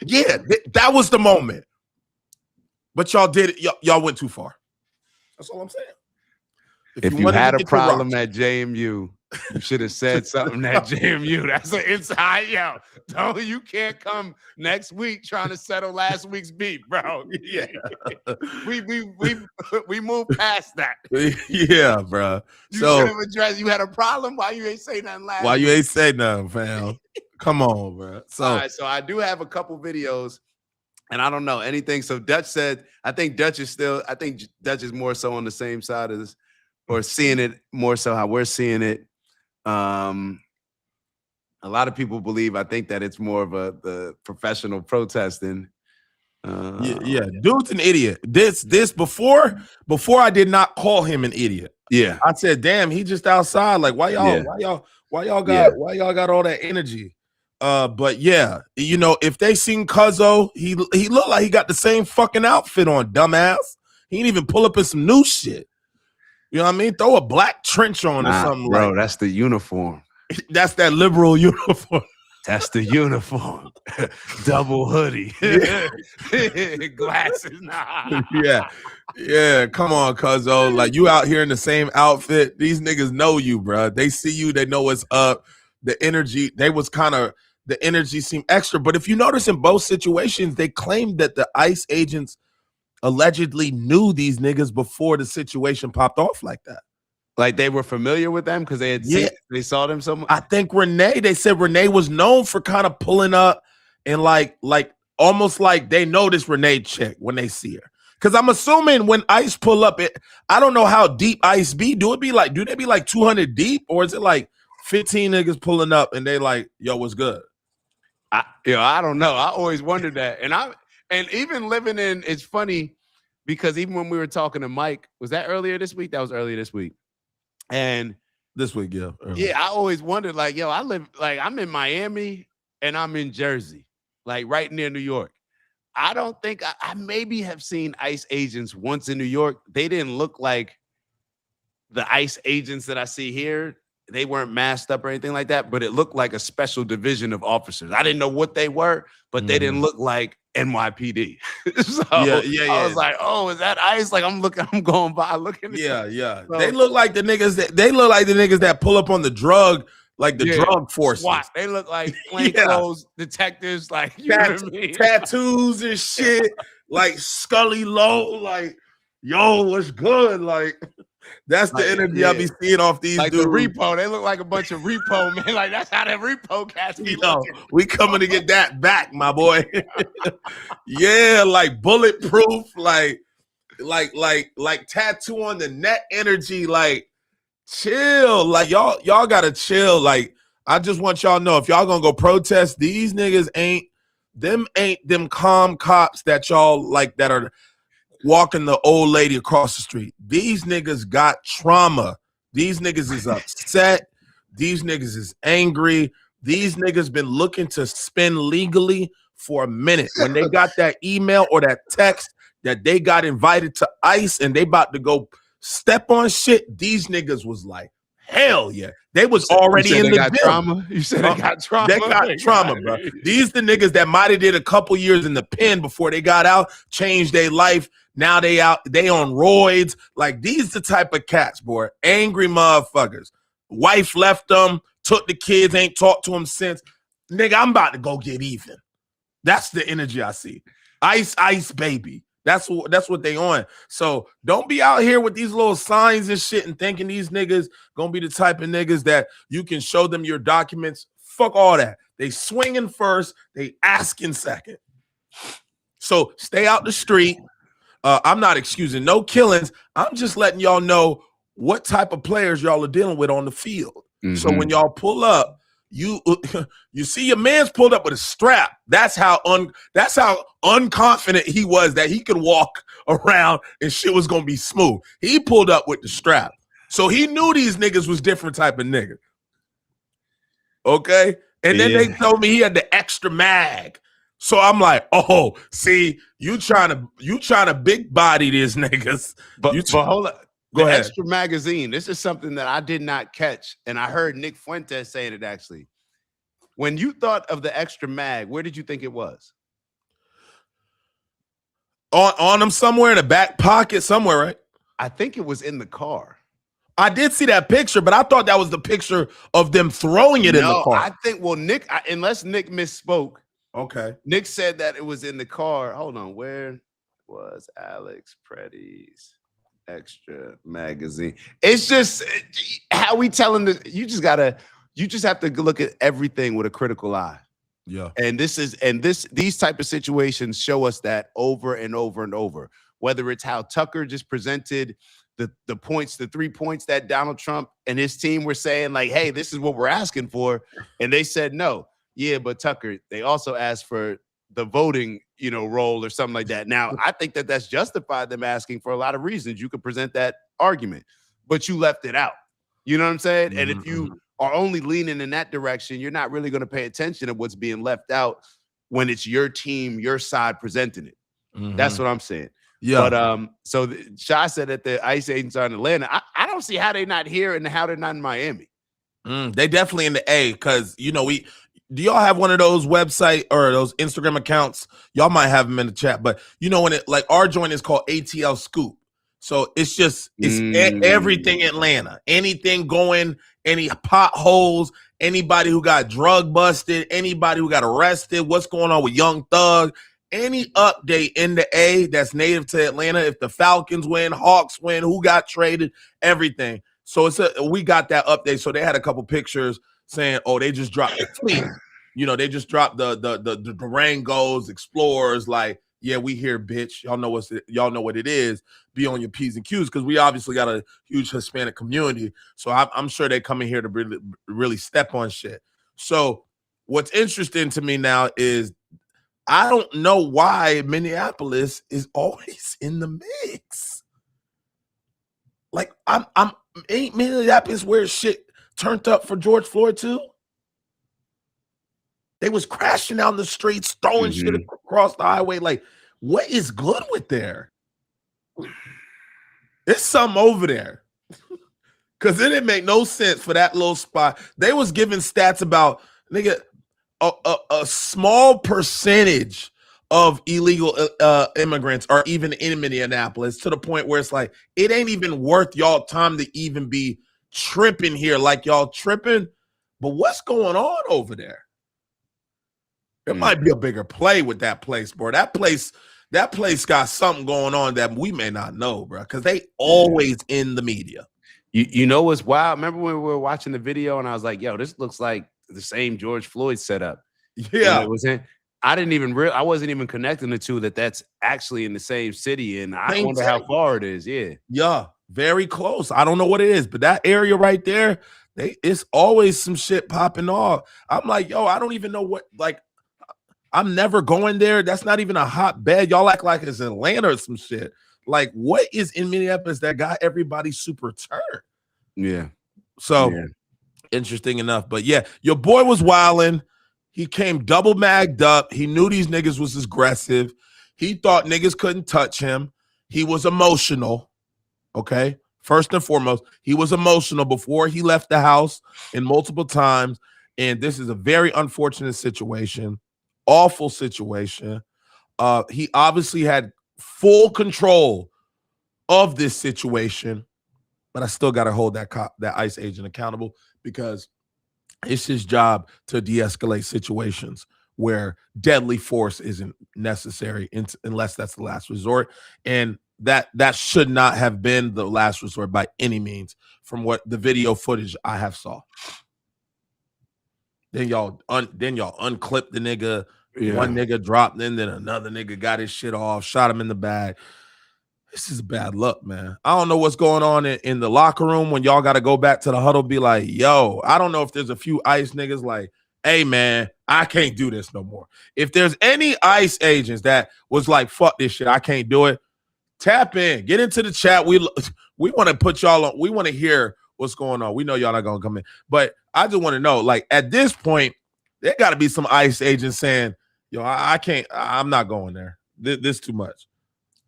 S5: Yeah, that was the moment. But y'all did it. Y'all went too far. That's all I'm saying.
S1: If you had a problem at JMU, you should have said something at JMU. That's an inside you can't come next week trying to settle last week's beef, bro.
S5: Yeah.
S1: we moved past that.
S5: Yeah, bro.
S1: You should have addressed, you had a problem. Why you ain't say nothing last week?
S5: You ain't say nothing, fam? Come on, bro.
S1: All right, so I do have a couple videos, and I don't know anything. So Dutch said, I think Dutch is more so on the same side as, or seeing it more so how we're seeing it. A lot of people believe, I think, that it's more of the professional protesting.
S5: Yeah, dude's an idiot. This before I did not call him an idiot.
S1: Yeah.
S5: I said, damn, he just outside. Like, why y'all got all that energy? But yeah, you know, if they seen Cuzzo, he looked like he got the same fucking outfit on, dumbass. He didn't even pull up in some new shit. You know what I mean? Throw a black trench on or something,
S1: bro,
S5: like
S1: that's the uniform.
S5: that's that liberal uniform.
S1: That's the uniform. Double hoodie. Glasses. Nah.
S5: Yeah. Come on, Cuzzo. Like, you out here in the same outfit. These niggas know you, bro. They see you. They know what's up. The energy, the energy seemed extra. But if you notice in both situations, they claimed that the ICE agents allegedly knew these niggas before the situation popped off like that.
S1: Like they were familiar with them because they saw them so much.
S5: I think they said Renee was known for kind of pulling up and like almost like they know this Renee chick when they see her. Because I'm assuming when ICE pull up, I don't know how deep ICE be. Do they be like 200 deep, or is it like 15 niggas pulling up and they like, yo, what's good?
S1: I don't know. I always wondered that. And even living in, it's funny because even when we were talking to Mike, was that earlier this week? That was earlier this week. And
S5: this week, yeah.
S1: Yeah, I always wondered, like, yo, I'm in Miami and I'm in Jersey, like right near New York. I don't think I maybe have seen ICE agents once in New York. They didn't look like the ICE agents that I see here. They weren't masked up or anything like that, but it looked like a special division of officers. I didn't know what they were, but they didn't look like NYPD. So I was like, oh, is that ICE? Like I'm going by looking.
S5: Yeah. So, they look like the niggas that pull up on the drug, like the drug forces.
S1: SWAT. They look like plainclothes detectives, like you know what I mean?
S5: Tattoos and shit, like Scully Low, like, yo, what's good? Like, that's the energy I be seeing off these
S1: like
S5: dudes.
S1: The repo. They look like a bunch of repo, man. Like that's how that repo cats be looking.
S5: We coming to get that back, my boy. Yeah, like bulletproof, like tattoo on the neck energy, like chill. Like y'all gotta chill. Like, I just want y'all to know, if y'all gonna go protest, these niggas ain't them calm cops that y'all like that are walking the old lady across the street. These niggas got trauma. These niggas is upset. These niggas is angry. These niggas been looking to spend legally for a minute. When they got that email or that text that they got invited to ICE and they about to go step on shit, these niggas was like, hell yeah. They was already in the gym.
S1: Trauma? You said they got trauma?
S5: They got trauma, bro. These the niggas that might have did a couple years in the pen before they got out, changed their life. Now they out, they on roids. Like, these the type of cats, boy. Angry motherfuckers. Wife left them, took the kids, ain't talked to them since. Nigga, I'm about to go get even. That's the energy I see. Ice, baby. That's what they on. So don't be out here with these little signs and shit and thinking these niggas gonna be the type of niggas that you can show them your documents. Fuck all that. They swinging first, they asking second. So stay out the street. I'm not excusing no killings. I'm just letting y'all know what type of players y'all are dealing with on the field. Mm-hmm. So when y'all pull up, you see your man's pulled up with a strap. That's how unconfident he was that he could walk around and shit was gonna be smooth. He pulled up with the strap, so he knew these niggas was different type of nigga. Okay, and then they told me he had the extra mag. So I'm like, oh, see, you trying to big body these niggas.
S1: But hold on.
S5: Go ahead.
S1: Extra magazine. This is something that I did not catch, and I heard Nick Fuentes saying it actually. When you thought of the extra mag, where did you think it was?
S5: On them somewhere in the back pocket somewhere, right?
S1: I think it was in the car.
S5: I did see that picture, but I thought that was the picture of them throwing it in the car.
S1: I think, Nick, unless Nick misspoke.
S5: Okay.
S1: Nick said that it was in the car. Hold on. Where was Alex Pretty's extra magazine? It's just how we telling this. You just have to look at everything with a critical eye.
S5: Yeah.
S1: And these type of situations show us that over and over and over. Whether it's how Tucker just presented the 3 points that Donald Trump and his team were saying, like, hey, this is what we're asking for. And they said no. Yeah, but Tucker, they also asked for the voting, role or something like that. Now, I think that that's justified them asking for a lot of reasons. You could present that argument, but you left it out. You know what I'm saying? And if you are only leaning in that direction, you're not really going to pay attention to what's being left out when it's your team, your side presenting it. That's what I'm saying.
S5: Yeah.
S1: But so Shy said that the ICE agents are in Atlanta. I don't see how they're not here and how they're not in Miami.
S5: They definitely in the A, because do y'all have one of those website or those Instagram accounts? Y'all might have them in the chat, but when it, like, our joint is called ATL Scoop. So it's everything Atlanta, anything going, any potholes, anybody who got drug busted, anybody who got arrested, what's going on with Young Thug, any update in the A that's native to Atlanta. If the Falcons win, Hawks win, who got traded, everything. So we got that update. So they had a couple pictures saying, oh, they just dropped the fleet. They just dropped the Durangos, Explorers. Like, yeah, we here, bitch. Y'all know what it is. Be on your P's and Q's, because we obviously got a huge Hispanic community. So I'm sure they come in here to really step on shit. So what's interesting to me now is I don't know why Minneapolis is always in the mix. Like, ain't Minneapolis where shit turned up for George Floyd too? They was crashing down the streets, throwing shit across the highway. Like, what is good with there? There's something over there. Because it didn't make no sense for that little spot. They was giving stats about, nigga, a small percentage of illegal immigrants are even in Minneapolis, to the point where it's like, it ain't even worth y'all time to even be tripping here like y'all tripping. But what's going on over there? There might be a bigger play with that place, bro. That place got something going on that we may not know, bro, because they always in the media.
S1: You know what's wild? Remember when we were watching the video and I was like, yo, this looks like the same George Floyd setup.
S5: Yeah.
S1: I wasn't even connecting the two, that's actually in the same city. And I wonder how far it is. Yeah.
S5: Yeah. Very close. I don't know what it is, but that area right there, it's always some shit popping off. I'm like, yo, I don't even know what, like, I'm never going there. That's not even a hotbed. Y'all act like it's Atlanta or some shit. Like, what is in Minneapolis that got everybody super turned?
S1: Yeah.
S5: So interesting enough. But yeah, your boy was wilding. He came double magged up. He knew these niggas was aggressive. He thought niggas couldn't touch him. He was emotional. Okay. First and foremost, he was emotional before he left the house and multiple times. And this is a very unfortunate situation. Awful situation. He obviously had full control of this situation, but I still got to hold that ICE agent accountable, because it's his job to de-escalate situations where deadly force isn't necessary unless that's the last resort. And that should not have been the last resort by any means, from what the video footage I have saw. Then y'all unclipped the nigga. Yeah. One nigga dropped in, then another nigga got his shit off, shot him in the back. This is bad luck, man. I don't know what's going on in the locker room when y'all got to go back to the huddle, be like, yo, I don't know if there's a few ICE niggas like, hey, man, I can't do this no more. If there's any ICE agents that was like, fuck this shit, I can't do it, tap in, get into the chat. We want to put y'all on. We want to hear what's going on. We know y'all not going to come in, but I just want to know, like, at this point, there got to be some ICE agents saying, yo, I can't, I'm not going there. This too much.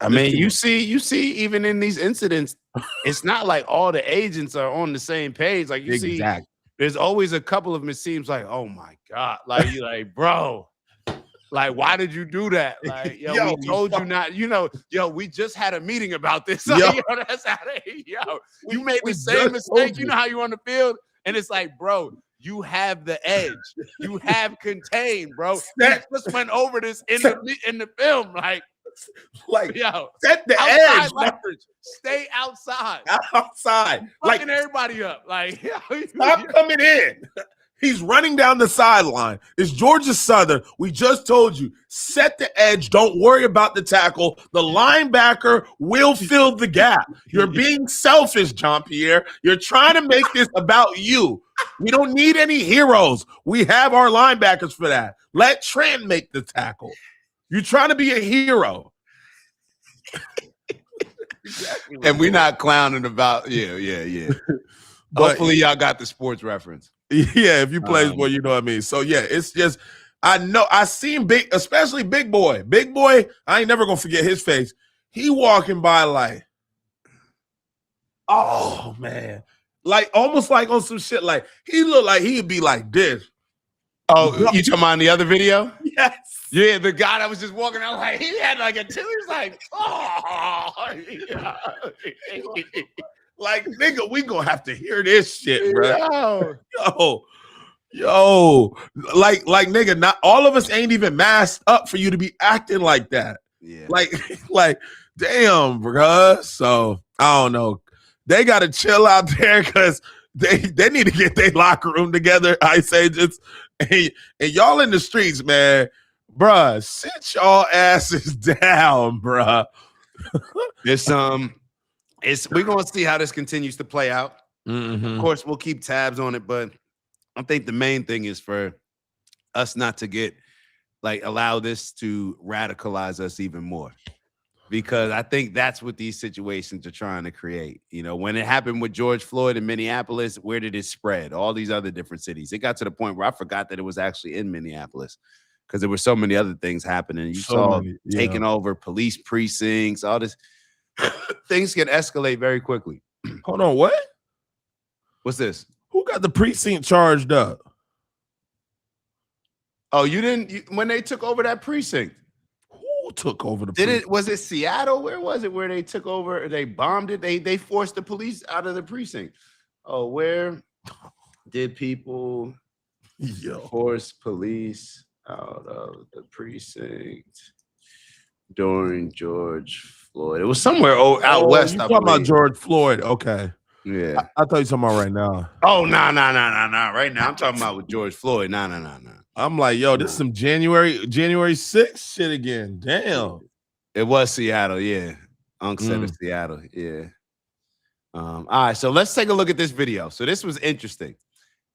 S1: I mean, you see, even in these incidents, it's not like all the agents are on the same page. Like, you see, there's always a couple of them, it seems like, oh my God. Like, you're like, bro, like, why did you do that? Like, yo, we told you not, we just had a meeting about this. Like, that's how you made the same mistake. You know how you're on the field? And it's like, bro, you have the edge. You have contained, bro. You just went over this in the film. Like,
S5: set the edge.
S1: Leverage. Stay outside.
S5: Fucking
S1: everybody up. Like,
S5: stop coming in. He's running down the sideline. It's Georgia Southern. We just told you, set the edge. Don't worry about the tackle. The linebacker will fill the gap. You're being selfish, Jean-Pierre. You're trying to make this about you. We don't need any heroes. We have our linebackers for that. Let Trent make the tackle. You're trying to be a hero.
S1: And we're not clowning about, yeah.
S5: But
S1: hopefully y'all got the sports reference.
S5: Yeah, if you play boy, you know what I mean. So yeah, it's just I know I seen especially Big Boy. Big Boy, I ain't never gonna forget his face. He walking by like, oh man, like almost like on some shit. Like he looked like he'd be like this.
S1: Oh, you talking about the other video?
S5: Yes.
S1: Yeah, the guy that was just walking out, like he had like a he was like, oh, yeah.
S5: Like nigga, we gonna have to hear this shit, bro.
S1: Yo.
S5: Yo, like nigga, not all of us ain't even masked up for you to be acting like that.
S1: Yeah.
S5: Like, damn, bruh. So I don't know. They gotta chill out there because they need to get their locker room together, ICE agents. And y'all in the streets, man. Bruh, sit y'all asses down, bruh.
S1: We're gonna see how this continues to play out.
S5: Mm-hmm.
S1: Of course, we'll keep tabs on it, but I think the main thing is for us not to allow this to radicalize us even more. Because I think that's what these situations are trying to create. You know, when it happened with George Floyd in Minneapolis, where did it spread? All these other different cities. It got to the point where I forgot that it was actually in Minneapolis because there were so many other things happening. You saw taking over police precincts, all this. Things can escalate very quickly.
S5: Hold on, what?
S1: What's this?
S5: Who got the precinct charged up?
S1: Oh, you didn't when they took over that precinct.
S5: Who took over the precinct?
S1: Was it Seattle? Where was it? Where they took over? They bombed it. They forced the police out of the precinct. Oh, where did people force police out of the precinct during George Floyd? It was somewhere out west.
S5: You talking about George Floyd? Okay.
S1: Yeah.
S5: I thought you talking about right now.
S1: Oh, no. Right now. I'm talking about with George Floyd. No.
S5: I'm like, yo, this is some January 6th shit again. Damn.
S1: It was Seattle, yeah. Unc said it's Seattle, yeah. All right, so let's take a look at this video. So this was interesting.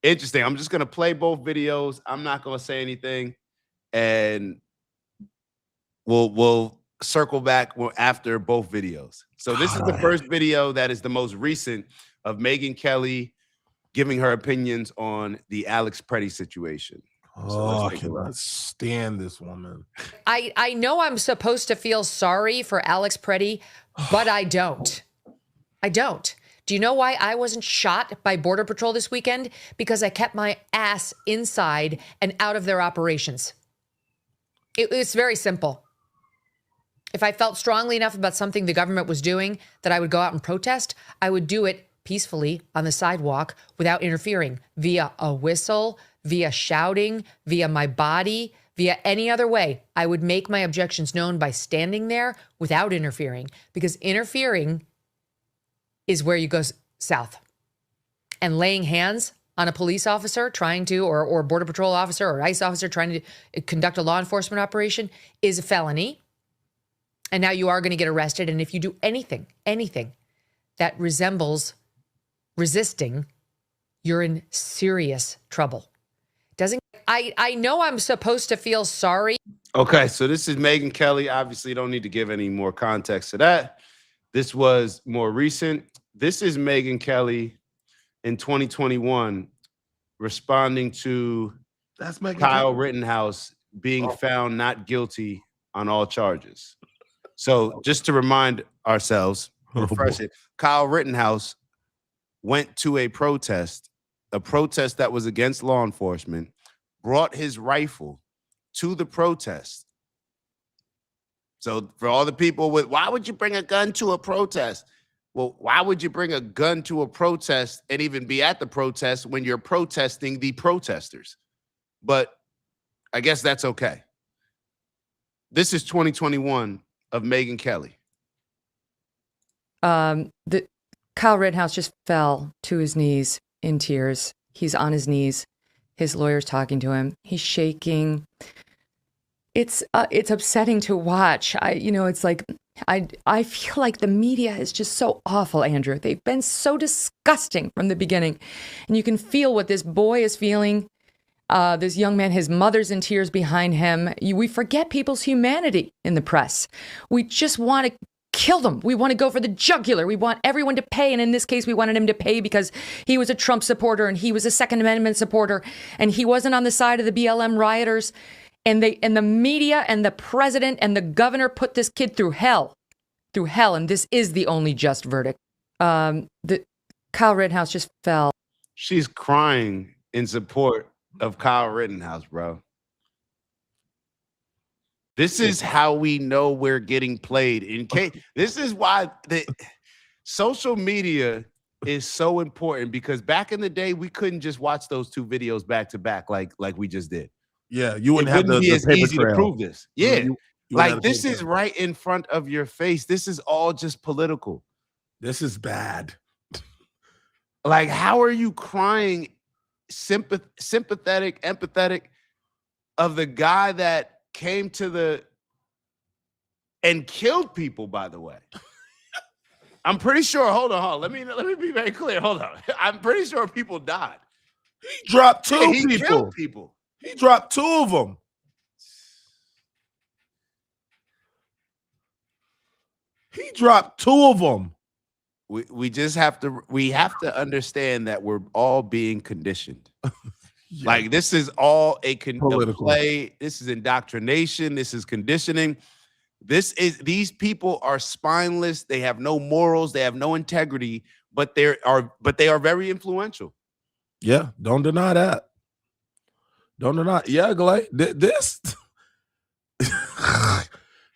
S1: I'm just gonna play both videos. I'm not gonna say anything, and we'll circle back after both videos. So this is the first video that is the most recent of Megyn Kelly giving her opinions on the Alex Pretti situation.
S5: I cannot stand this woman.
S7: I know I'm supposed to feel sorry for Alex Pretti, but I don't. Do you know why I wasn't shot by Border Patrol this weekend? Because I kept my ass inside and out of their operations. It's very simple. If I felt strongly enough about something the government was doing that I would go out and protest, I would do it peacefully on the sidewalk without interfering via a whistle, via shouting, via my body, via any other way. I would make my objections known by standing there without interfering, because interfering is where you go south. And laying hands on a police officer trying to, or Border Patrol officer or ICE officer trying to conduct a law enforcement operation is a felony. And now you are going to get arrested. And if you do anything that resembles resisting, you're in serious trouble. I know I'm supposed to feel sorry.
S1: Okay, so this is Megyn Kelly. Obviously, don't need to give any more context to that. This was more recent. This is Megyn Kelly in 2021 responding to Kyle Rittenhouse being found not guilty on all charges. So just to remind ourselves, refresh it, Kyle Rittenhouse went to a protest that was against law enforcement, brought his rifle to the protest. So for all the people why would you bring a gun to a protest? Well, why would you bring a gun to a protest and even be at the protest when you're protesting the protesters? But I guess that's okay. This is 2021 of Megyn Kelly.
S8: The Kyle Rittenhouse just fell to his knees in tears. He's on his knees. His lawyer's talking to him. He's shaking. It's upsetting to watch. It's like I feel like the media is just so awful, Andrew. They've been so disgusting from the beginning, and you can feel what this boy is feeling. This young man, his mother's in tears behind him. We forget people's humanity in the press. We just want to kill them. We want to go for the jugular. We want everyone to pay. And in this case, we wanted him to pay because he was a Trump supporter and he was a Second Amendment supporter and he wasn't on the side of the BLM rioters. And the media and the president and the governor put this kid through hell. And this is the only just verdict. The Kyle Rittenhouse just fell.
S1: She's crying in support of Kyle Rittenhouse, bro. This is how we know we're getting played. This is why the social media is so important, because back in the day we couldn't just watch those two videos back to back like we just did.
S5: Yeah, you wouldn't have
S1: be as
S5: paper
S1: easy
S5: trail
S1: to prove this. Yeah,
S5: you
S1: like this is right in front of your face. This is all just political.
S5: This is bad.
S1: Like, how are you crying sympathetic, empathetic of the guy that came to and killed people, by the way? I'm pretty sure, hold on. Let me be very clear. Hold on. I'm pretty sure people died.
S5: He dropped two
S1: He
S5: people.
S1: killed people.
S5: He dropped two of them. He dropped two of them.
S1: We just have to understand that we're all being conditioned. Yeah. Like, this is all a play. This is indoctrination. This is conditioning. These people are spineless. They have no morals. They have no integrity. But they are very influential.
S5: Yeah, don't deny that. Don't deny. Yeah, Glay. This.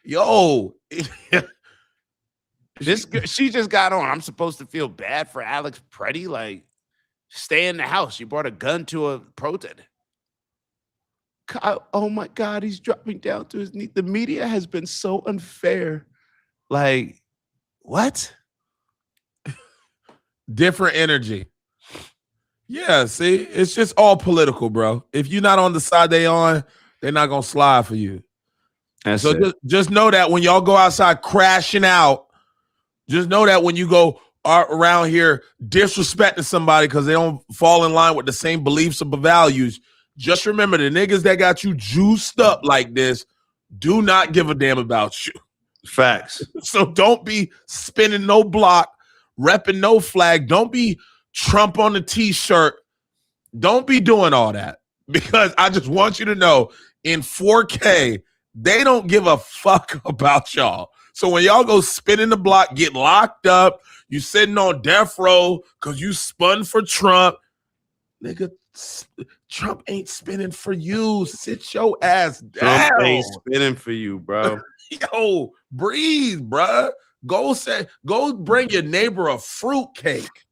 S5: Yo.
S1: She just got on. I'm supposed to feel bad for Alex Pretti? Like, stay in the house. She brought a gun to a protest. Oh my God, he's dropping down to his knee. The media has been so unfair. Like, what?
S5: Different energy. Yeah, see, it's just all political, bro. If you're not on the side they on, they're not gonna slide for you.
S1: That's
S5: so
S1: it.
S5: Just know that when y'all go outside crashing out, just know that when you go around here disrespecting somebody because they don't fall in line with the same beliefs or values, just remember the niggas that got you juiced up like this do not give a damn about you.
S1: Facts.
S5: So don't be spinning no block, repping no flag. Don't be Trump on the t-shirt. Don't be doing all that, because I just want you to know in 4K, they don't give a fuck about y'all. So when y'all go spinning the block, get locked up, you sitting on death row because you spun for Trump. Nigga, Trump ain't spinning for you. Sit your ass down.
S1: Trump ain't spinning for you, bro.
S5: Yo, breathe, bro. Go bring your neighbor a fruit cake.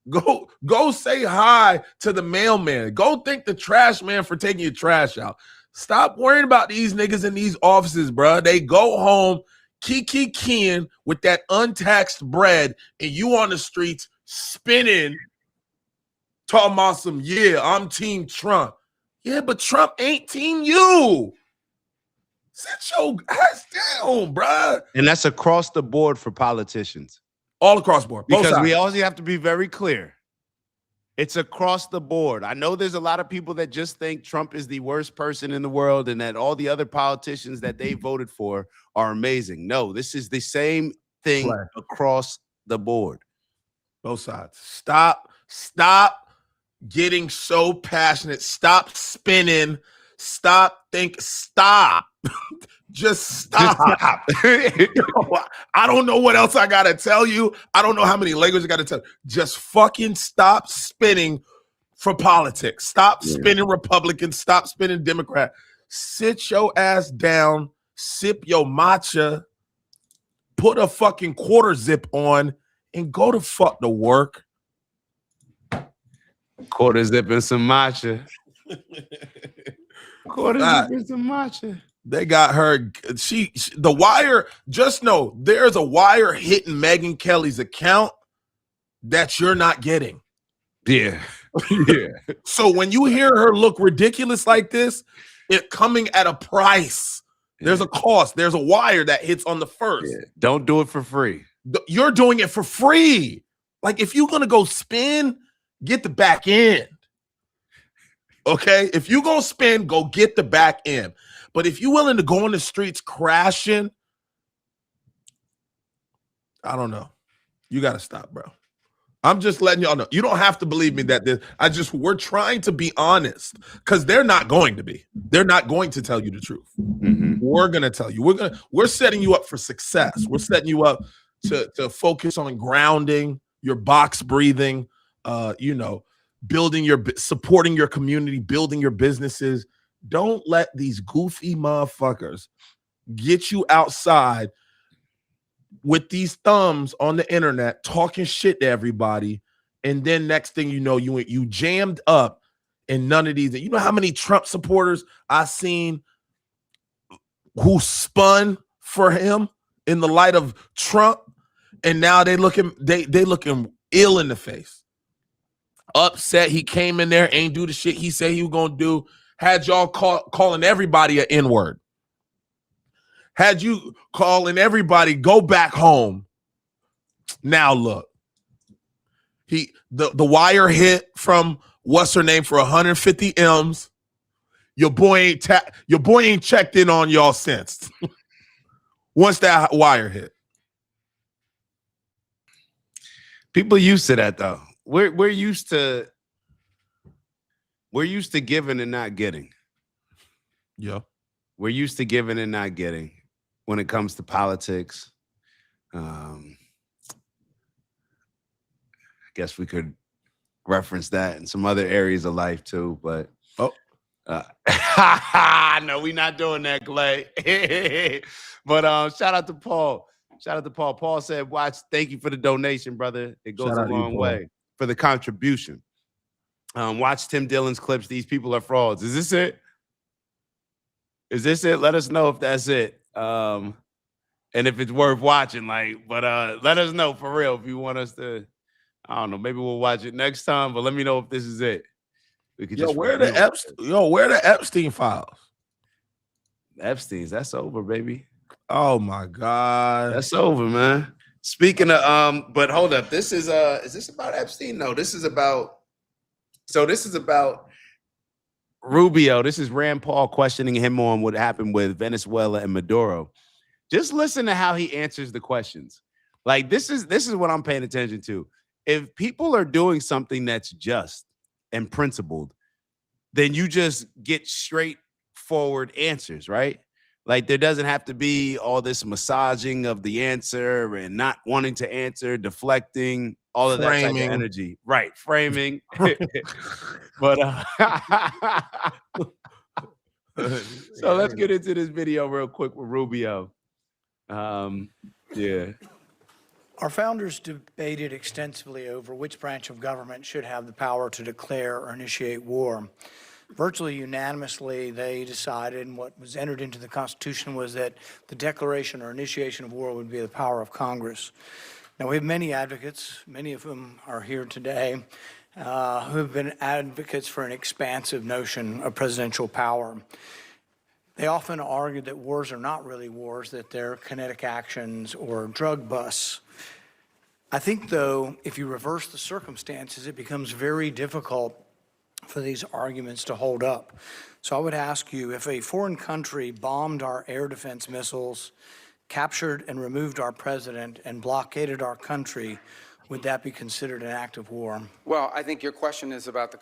S5: Go say hi to the mailman. Go thank the trash man for taking your trash out. Stop worrying about these niggas in these offices, bro. They go home keying with that untaxed bread, and you on the streets spinning, talking about some, yeah, I'm Team Trump. Yeah, but Trump ain't Team you. Sit your ass down, bro.
S1: And that's across the board for politicians.
S5: All across the board.
S1: Because we also have to be very clear. It's across the board. I know there's a lot of people that just think Trump is the worst person in the world and that all the other politicians that they voted for are amazing. No, this is the same thing across the board.
S5: Both sides. Stop getting so passionate. Stop spinning. Stop. Just stop. I don't know what else I gotta tell you. I don't know how many languages I gotta tell you. Just fucking stop spinning for politics. Stop spinning Republican. Stop spinning Democrat. Sit your ass down. Sip your matcha. Put a fucking quarter zip on and go to fuck to work.
S1: Quarter zip and some matcha. Quarter zip and some matcha.
S5: They got her. The Wire. Just know there's a wire hitting Megyn Kelly's account that you're not getting.
S1: Yeah. Yeah.
S5: So when you hear her look ridiculous like this, it coming at a price. There's a cost. There's a wire that hits on the first.
S1: Yeah. Don't do it for free.
S5: You're doing it for free. Like, if you're gonna go spin, get the back end. Okay? If you gonna spend, go get the back end. But if you willing to go on the streets crashing, I don't know. You got to stop, bro. I'm just letting y'all know. You don't have to believe me that we're trying to be honest because they're not going to be. They're not going to tell you the truth. We're going to tell you. We're setting you up for success. We're setting you up to focus on grounding, your box breathing, supporting your community, building your businesses. Don't let these goofy motherfuckers get you outside with these thumbs on the internet talking shit to everybody, and then next thing you know, you jammed up in none of these. You know how many Trump supporters I seen who spun for him in the light of Trump, and now they looking ill in the face, upset. He came in there, ain't do the shit he said he was gonna do. Had y'all calling everybody an N-word. Had you calling everybody go back home. Now look, the wire hit from what's her name for 150 M's. Your boy ain't checked in on y'all since. Once that wire hit,
S1: people used to that though. We're used to giving and not getting.
S5: Yeah,
S1: we're used to giving and not getting when it comes to politics. I guess we could reference that in some other areas of life too, but no, we're not doing that, Clay. But shout out to Paul. Paul said, "Watch. Thank you for the donation, brother. It goes a long way for the contribution. Watch Tim Dillon's clips. These people are frauds. Is this it? Let us know if that's it. And if it's worth watching. But let us know for real if you want us to. I don't know. Maybe we'll watch it next time. But let me know if this is it. We could
S5: where the Epstein files?
S1: Epstein's, that's over, baby.
S5: Oh my God.
S1: That's over, man. Speaking of but hold up. Is this about Epstein? No, this is about Rubio. This is Rand Paul questioning him on what happened with Venezuela and Maduro. Just listen to how he answers the questions. Like this is what I'm paying attention to. If people are doing something that's just and principled, then you just get straightforward answers, right? Like there doesn't have to be all this massaging of the answer and not wanting to answer, deflecting, all of that type of energy. Right, framing. But so let's get into this video real quick with Rubio. Yeah.
S9: Our founders debated extensively over which branch of government should have the power to declare or initiate war. Virtually unanimously, they decided, and what was entered into the Constitution was that the declaration or initiation of war would be the power of Congress. Now, we have many advocates, many of whom are here today, who have been advocates for an expansive notion of presidential power. They often argue that wars are not really wars, that they're kinetic actions or drug busts. I think, though, if you reverse the circumstances, it becomes very difficult for these arguments to hold up. So I would ask you, if a foreign country bombed our air defense missiles, captured and removed our president, and blockaded our country, would that be considered an act of war?
S10: Well, I think your question is about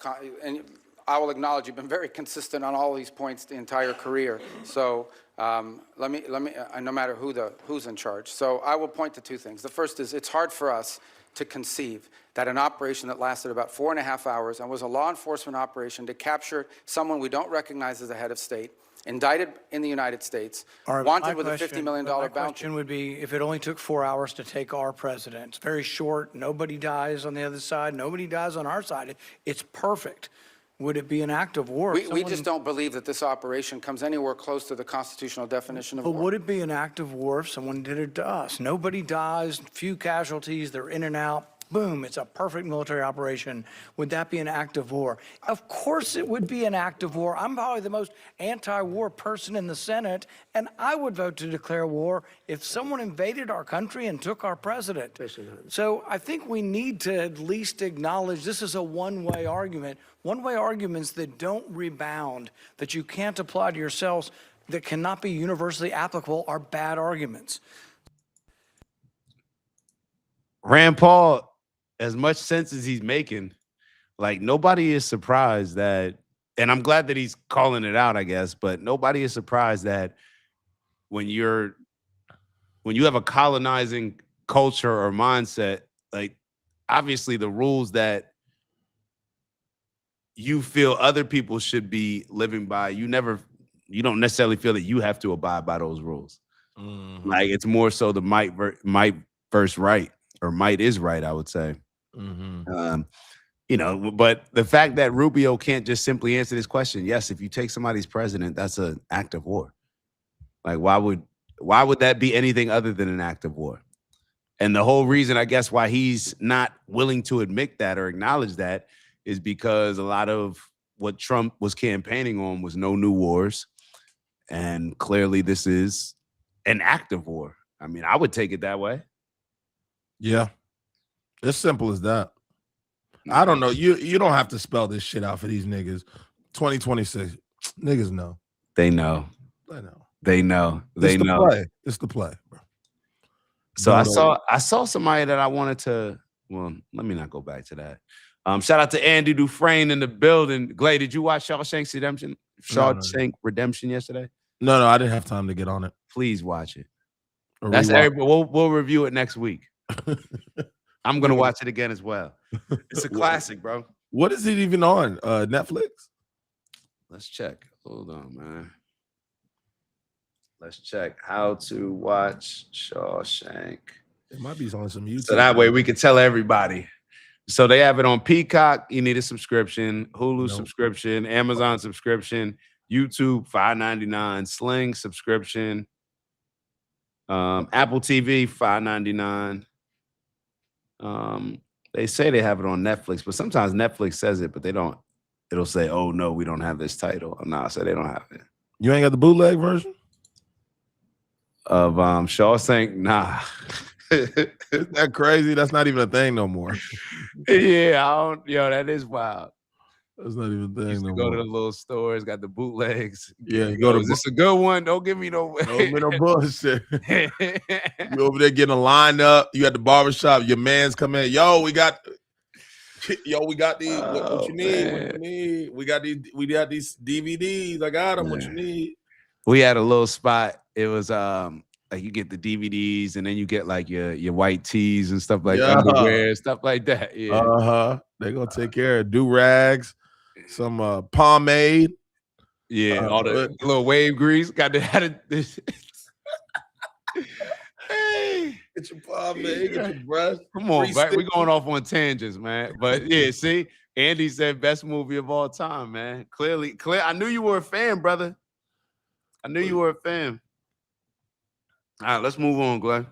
S10: and I will acknowledge you've been very consistent on all these points the entire career. So let me, no matter who's in charge. So I will point to two things. The first is it's hard for us to conceive that an operation that lasted about 4.5 hours and was a law enforcement operation to capture someone we don't recognize as a head of state, indicted in the United States, wanted with a $50 million bounty.
S9: My question would be, if it only took 4 hours to take our president, it's very short, nobody dies on the other side, nobody dies on our side, it's perfect. Would it be an act of war?
S10: We just don't believe that this operation comes anywhere close to the constitutional definition of war.
S9: But would it be an act of war if someone did it to us? Nobody dies, few casualties, they're in and out. boom, it's a perfect military operation. Would that be an act of war? Of course it would be an act of war. I'm probably the most anti-war person in the Senate, and I would vote to declare war if someone invaded our country and took our president. So I think we need to at least acknowledge this is a one-way argument. One-way arguments that don't rebound, that you can't apply to yourselves, that cannot be universally applicable are bad arguments.
S1: Rand Paul, as much sense as he's making, like nobody is surprised that, and I'm glad that he's calling it out, I guess, but nobody is surprised that when you have a colonizing culture or mindset, like obviously the rules that you feel other people should be living by, you don't necessarily feel that you have to abide by those rules.
S5: Mm-hmm.
S1: Like it's more so the might versus right, or might is right, I would say.
S5: Mm-hmm.
S1: But the fact that Rubio can't just simply answer this question, yes, if you take somebody's president, that's an act of war. Like why would that be anything other than an act of war? And the whole reason, I guess, why he's not willing to admit that or acknowledge that is because a lot of what Trump was campaigning on was no new wars. And clearly this is an act of war. I mean, I would take it that way.
S5: Yeah. It's simple as that. I don't know. You don't have to spell this shit out for these niggas. 2026. Niggas know.
S1: They know.
S5: I know.
S1: They know. They
S5: It's the
S1: know.
S5: play. It's the play, bro.
S1: So I saw somebody that I wanted to. Well, let me not go back to that. Shout out to Andy Dufresne in the building. Glay, did you watch Shawshank Redemption? Shawshank Redemption yesterday?
S5: No, I didn't have time to get on it.
S1: Please watch it.
S5: Or
S1: That's
S5: rewatch.
S1: everybody. We'll review it next week. I'm gonna watch it again as well. It's a classic, bro.
S5: What is it even on? Netflix?
S1: Let's check. Hold on, man. Let's check how to watch Shawshank.
S5: It might be on some YouTube.
S1: So that way we can tell everybody. So they have it on Peacock. You need a subscription, Hulu subscription, Amazon subscription, YouTube $5.99, Sling subscription, Apple TV $5.99. They say they have it on Netflix, but sometimes Netflix says it, but they don't. It'll say, "Oh no, we don't have this title." No, so they don't have it.
S5: You ain't got the bootleg version
S1: of Shawshank? Nah.
S5: Isn't that crazy? That's not even a thing no more.
S1: Yeah, I don't. Yo, that is wild.
S5: That's not even a thing no
S1: go
S5: more.
S1: to the little stores, got the bootlegs.
S5: Yeah, you go to.
S1: Is this a good one? Don't give me no.
S5: Don't give me no bullshit. You over there getting a line up. You at the barbershop. Your man's coming in. Yo, we got these. What you need?
S1: Man.
S5: What you need? We got these DVDs. I got them. What you need?
S1: We had a little spot. It was like you get the DVDs and then you get like your white tees and stuff like underwear, stuff like that. Yeah.
S5: They're gonna take care of do-rags, some pomade.
S1: Yeah, all the little wave grease. Got to have it. Hey,
S5: get your pomade, get your brush.
S1: Come on, back. We're going off on tangents, man. But yeah, see, Andy said best movie of all time, man. Clearly, I knew you were a fan, brother. I knew you were a fan. All right, let's move on, Glenn.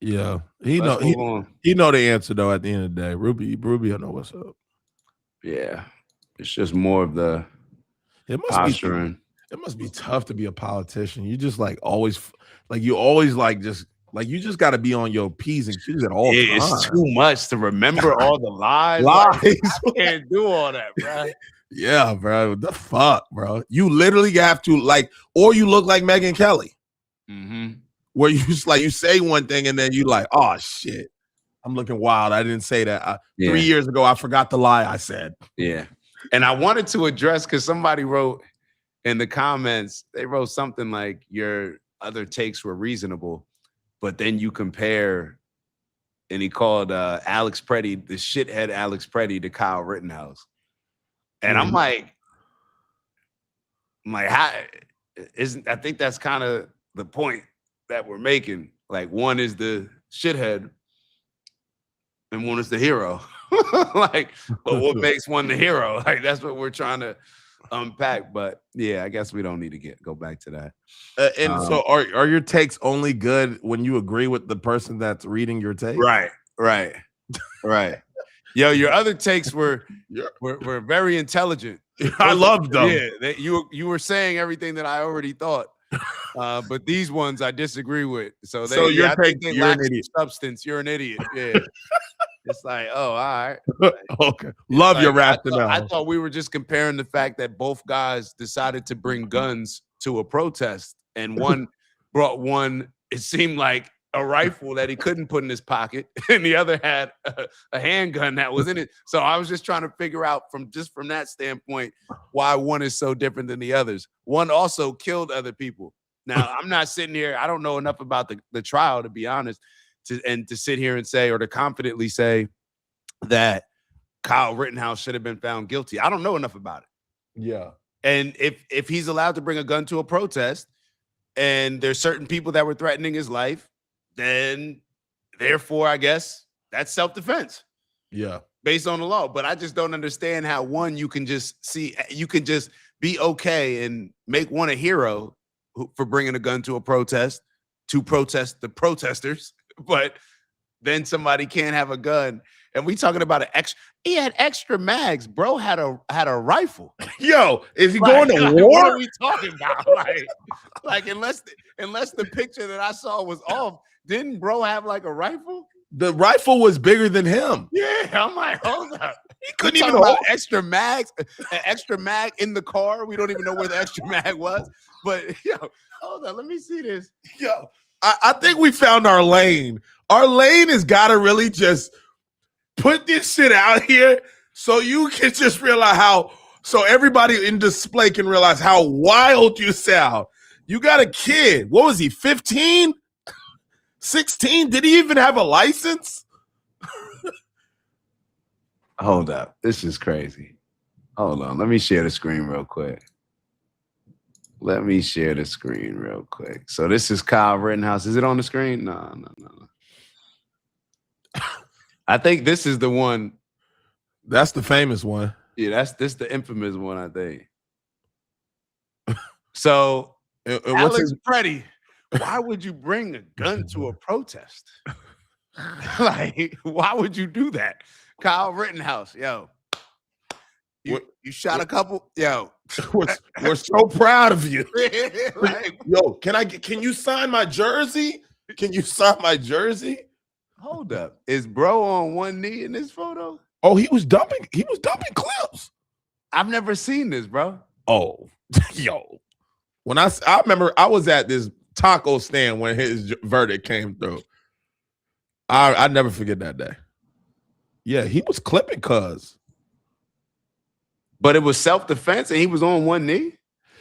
S5: Yeah, he know the answer though. At the end of the day, Rubio know what's up.
S1: Yeah, it's just more of the posturing.
S5: It must be tough to be a politician. You just you just got to be on your P's and Q's at all times.
S1: It's too much to remember all the lies.
S5: Lies.
S1: Like, I can't do all that, bro.
S5: Yeah, bro. What the fuck, bro? You literally have to or you look like Megyn Kelly.
S1: Mm-hmm.
S5: Where you just you say one thing and then you like, oh shit, I'm looking wild. I didn't say that. 3 years ago, I forgot the lie I said.
S1: Yeah. And I wanted to address, because somebody wrote in the comments, they wrote something like your other takes were reasonable, but then you compare, and he called Alex Pretti, the shithead Alex Pretti, to Kyle Rittenhouse. And I'm like, how isn't, I think that's kind of the point that we're making. Like, one is the shithead and one is the hero. But what makes one the hero? Like, that's what we're trying to unpack. But yeah, I guess we don't need to go back to that.
S5: So are your takes only good when you agree with the person that's reading your take?
S1: Right. Right. Yo, your other takes were very intelligent.
S5: I loved them.
S1: Yeah, you were saying everything that I already thought. But these ones I disagree with. So I think they
S5: you're
S1: lack
S5: an
S1: some
S5: idiot.
S1: substance. You're an idiot. Yeah. It's like, oh, all right.
S5: Okay. Love your
S1: I
S5: rationale.
S1: thought we were just comparing the fact that both guys decided to bring guns to a protest, and one brought one, it seemed like a rifle that he couldn't put in his pocket, and the other had a handgun that was in it. So I was just trying to figure out from that standpoint why one is so different than the others. One also killed other people. Now, I'm not sitting here, I don't know enough about the trial, to be honest, to sit here and say, or to confidently say that Kyle Rittenhouse should have been found guilty. I don't know enough about it.
S5: Yeah.
S1: And if he's allowed to bring a gun to a protest and there's certain people that were threatening his life, then therefore, I guess that's self-defense.
S5: Yeah.
S1: Based on the law. But I just don't understand how you can just be okay and make one a hero for bringing a gun to a protest to protest the protesters, but then somebody can't have a gun. And we talking about he had extra mags. Bro had a rifle.
S5: Yo, is he going to war?
S1: What are we talking about? Like unless the picture that I saw was off, didn't bro have like a rifle?
S5: The rifle was bigger than him.
S1: Yeah, I'm like, hold up.
S5: He couldn't even
S1: hold extra mags, an extra mag in the car. We don't even know where the extra mag was. But yo, hold on, let me see this.
S5: Yo, I think we found our lane. Our lane has got to really just put this shit out here so you can just realize so everybody in display can realize how wild you sound. You got a kid. What was he, 15? 16? Did he even have a license?
S1: Hold up. This is crazy. Hold on. Let me share the screen real quick. So this is Kyle Rittenhouse. Is it on the screen? No. I think this is the one.
S5: That's the famous one.
S1: Yeah, this the infamous one, I think. So Alex Pretti, why would you bring a gun to a protest? Like, why would you do that? Kyle Rittenhouse, yo. You shot a couple, yo.
S5: We're so proud of you.
S1: Like,
S5: yo, can you sign my jersey? Can you sign my jersey?
S1: Hold up. Is bro on one knee in this photo?
S5: Oh, he was dumping clips.
S1: I've never seen this, bro.
S5: Oh, yo. When I remember I was at this taco stand when his verdict came through. I never forget that day. Yeah, he was clipping cuz.
S1: But it was self-defense and he was on one knee?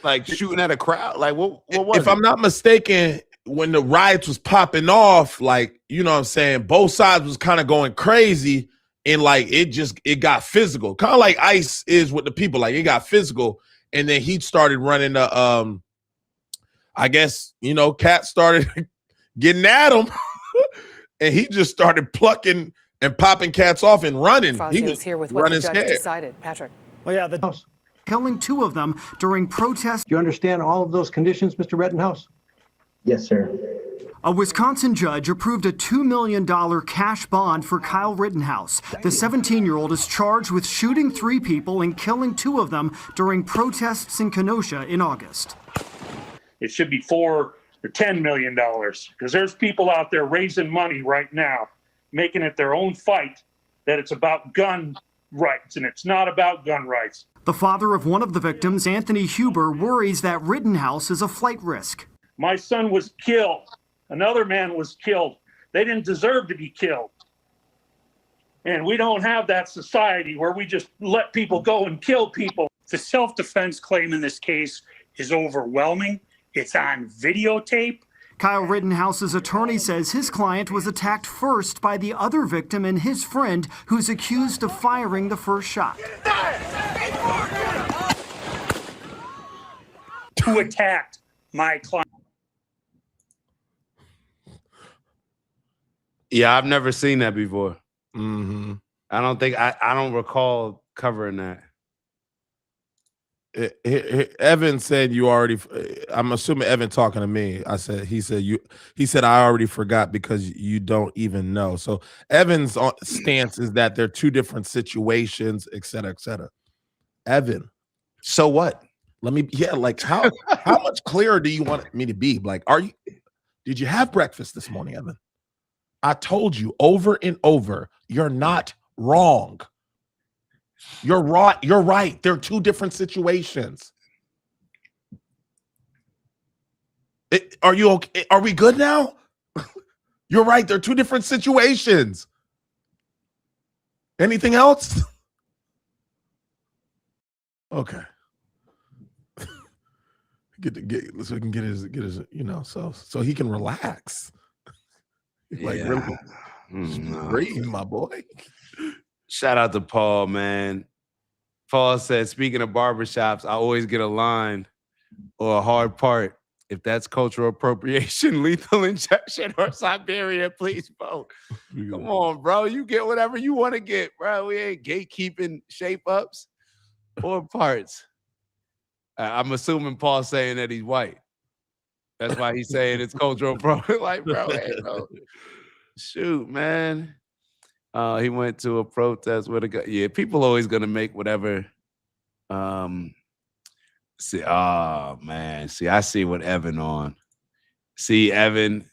S1: Like shooting at a crowd? Like what was
S5: If I'm not mistaken, when the riots was popping off, like, you know what I'm saying, both sides was kind of going crazy and like it got physical. Kind of like ICE is with the people. Like it got physical. And then he started running the I guess, Cat started getting at him and he just started plucking and popping cats off and running.
S11: He was here with what the judge decided. Patrick.
S12: Well, yeah, the house killing two of them during protests. Do you understand all of those conditions, Mr. Rittenhouse?
S13: Yes, sir.
S12: A Wisconsin judge approved a $2 million cash bond for Kyle Rittenhouse. The 17-year-old is charged with shooting 3 people and killing 2 of them during protests in Kenosha in August.
S14: It should be $4 or $10 million because there's people out there raising money right now, making it their own fight that it's about gun rights, and it's not about gun rights.
S12: The father of one of the victims, Anthony Huber, worries that Rittenhouse is a flight risk.
S14: My son was killed. Another man was killed. They didn't deserve to be killed. And we don't have that society where we just let people go and kill people.
S15: The self-defense claim in this case is overwhelming. It's on videotape.
S12: Kyle Rittenhouse's attorney says his client was attacked first by the other victim and his friend, who's accused of firing the first shot.
S15: Who attacked my client?
S1: Yeah, I've never seen that before.
S5: Mm-hmm.
S1: I don't recall covering that.
S5: Evan said you already. I'm assuming Evan talking to me. He said I already forgot because you don't even know. So Evan's stance is that they're two different situations, et cetera, et cetera. Evan,
S1: so what?
S5: Like how much clearer do you want me to be? Like, did you have breakfast this morning, Evan? I told you over and over, you're not wrong. You're right. You're right. They're two different situations. Are you okay? Are we good now? You're right. They're two different situations. Anything else? Okay. So we can get his, so he can relax. Like, really breathe, my boy.
S1: Shout out to Paul, man. Paul said, speaking of barbershops, I always get a line or a hard part. If that's cultural appropriation, lethal injection, or Siberia, please vote. Come on, bro. You get whatever you want to get, bro. We ain't gatekeeping shape-ups or parts. I'm assuming Paul's saying that he's white. That's why he's saying it's cultural appropriation. Like, bro, hey, bro. Shoot, man. He went to a protest with a guy. Yeah, people always gonna make whatever. Oh man. See, I see what Evan on. See, Evan.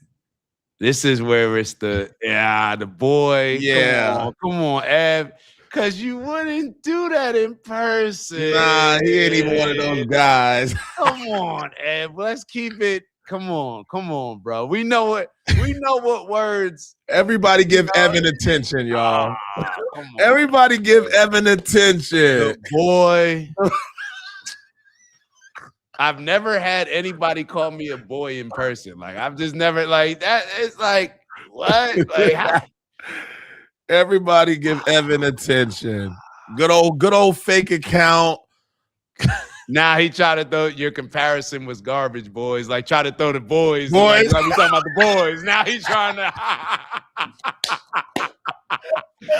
S1: This is where it's the boy.
S5: Yeah.
S1: Come on, Ev. Cause you wouldn't do that in person.
S5: Nah, he ain't even one of those guys.
S1: Come on, Ev. Let's keep it. Come on, bro. We know what words.
S5: Everybody give Evan attention, y'all. Everybody give Evan attention.
S1: The boy. I've never had anybody call me a boy in person. Like, I've just never like that. It's like, what? Like,
S5: everybody give Evan attention. Good old fake account.
S1: Now he tried to throw your comparison was garbage, boys. Like, try to throw the boys. Like we talking about the boys. Now he's trying to.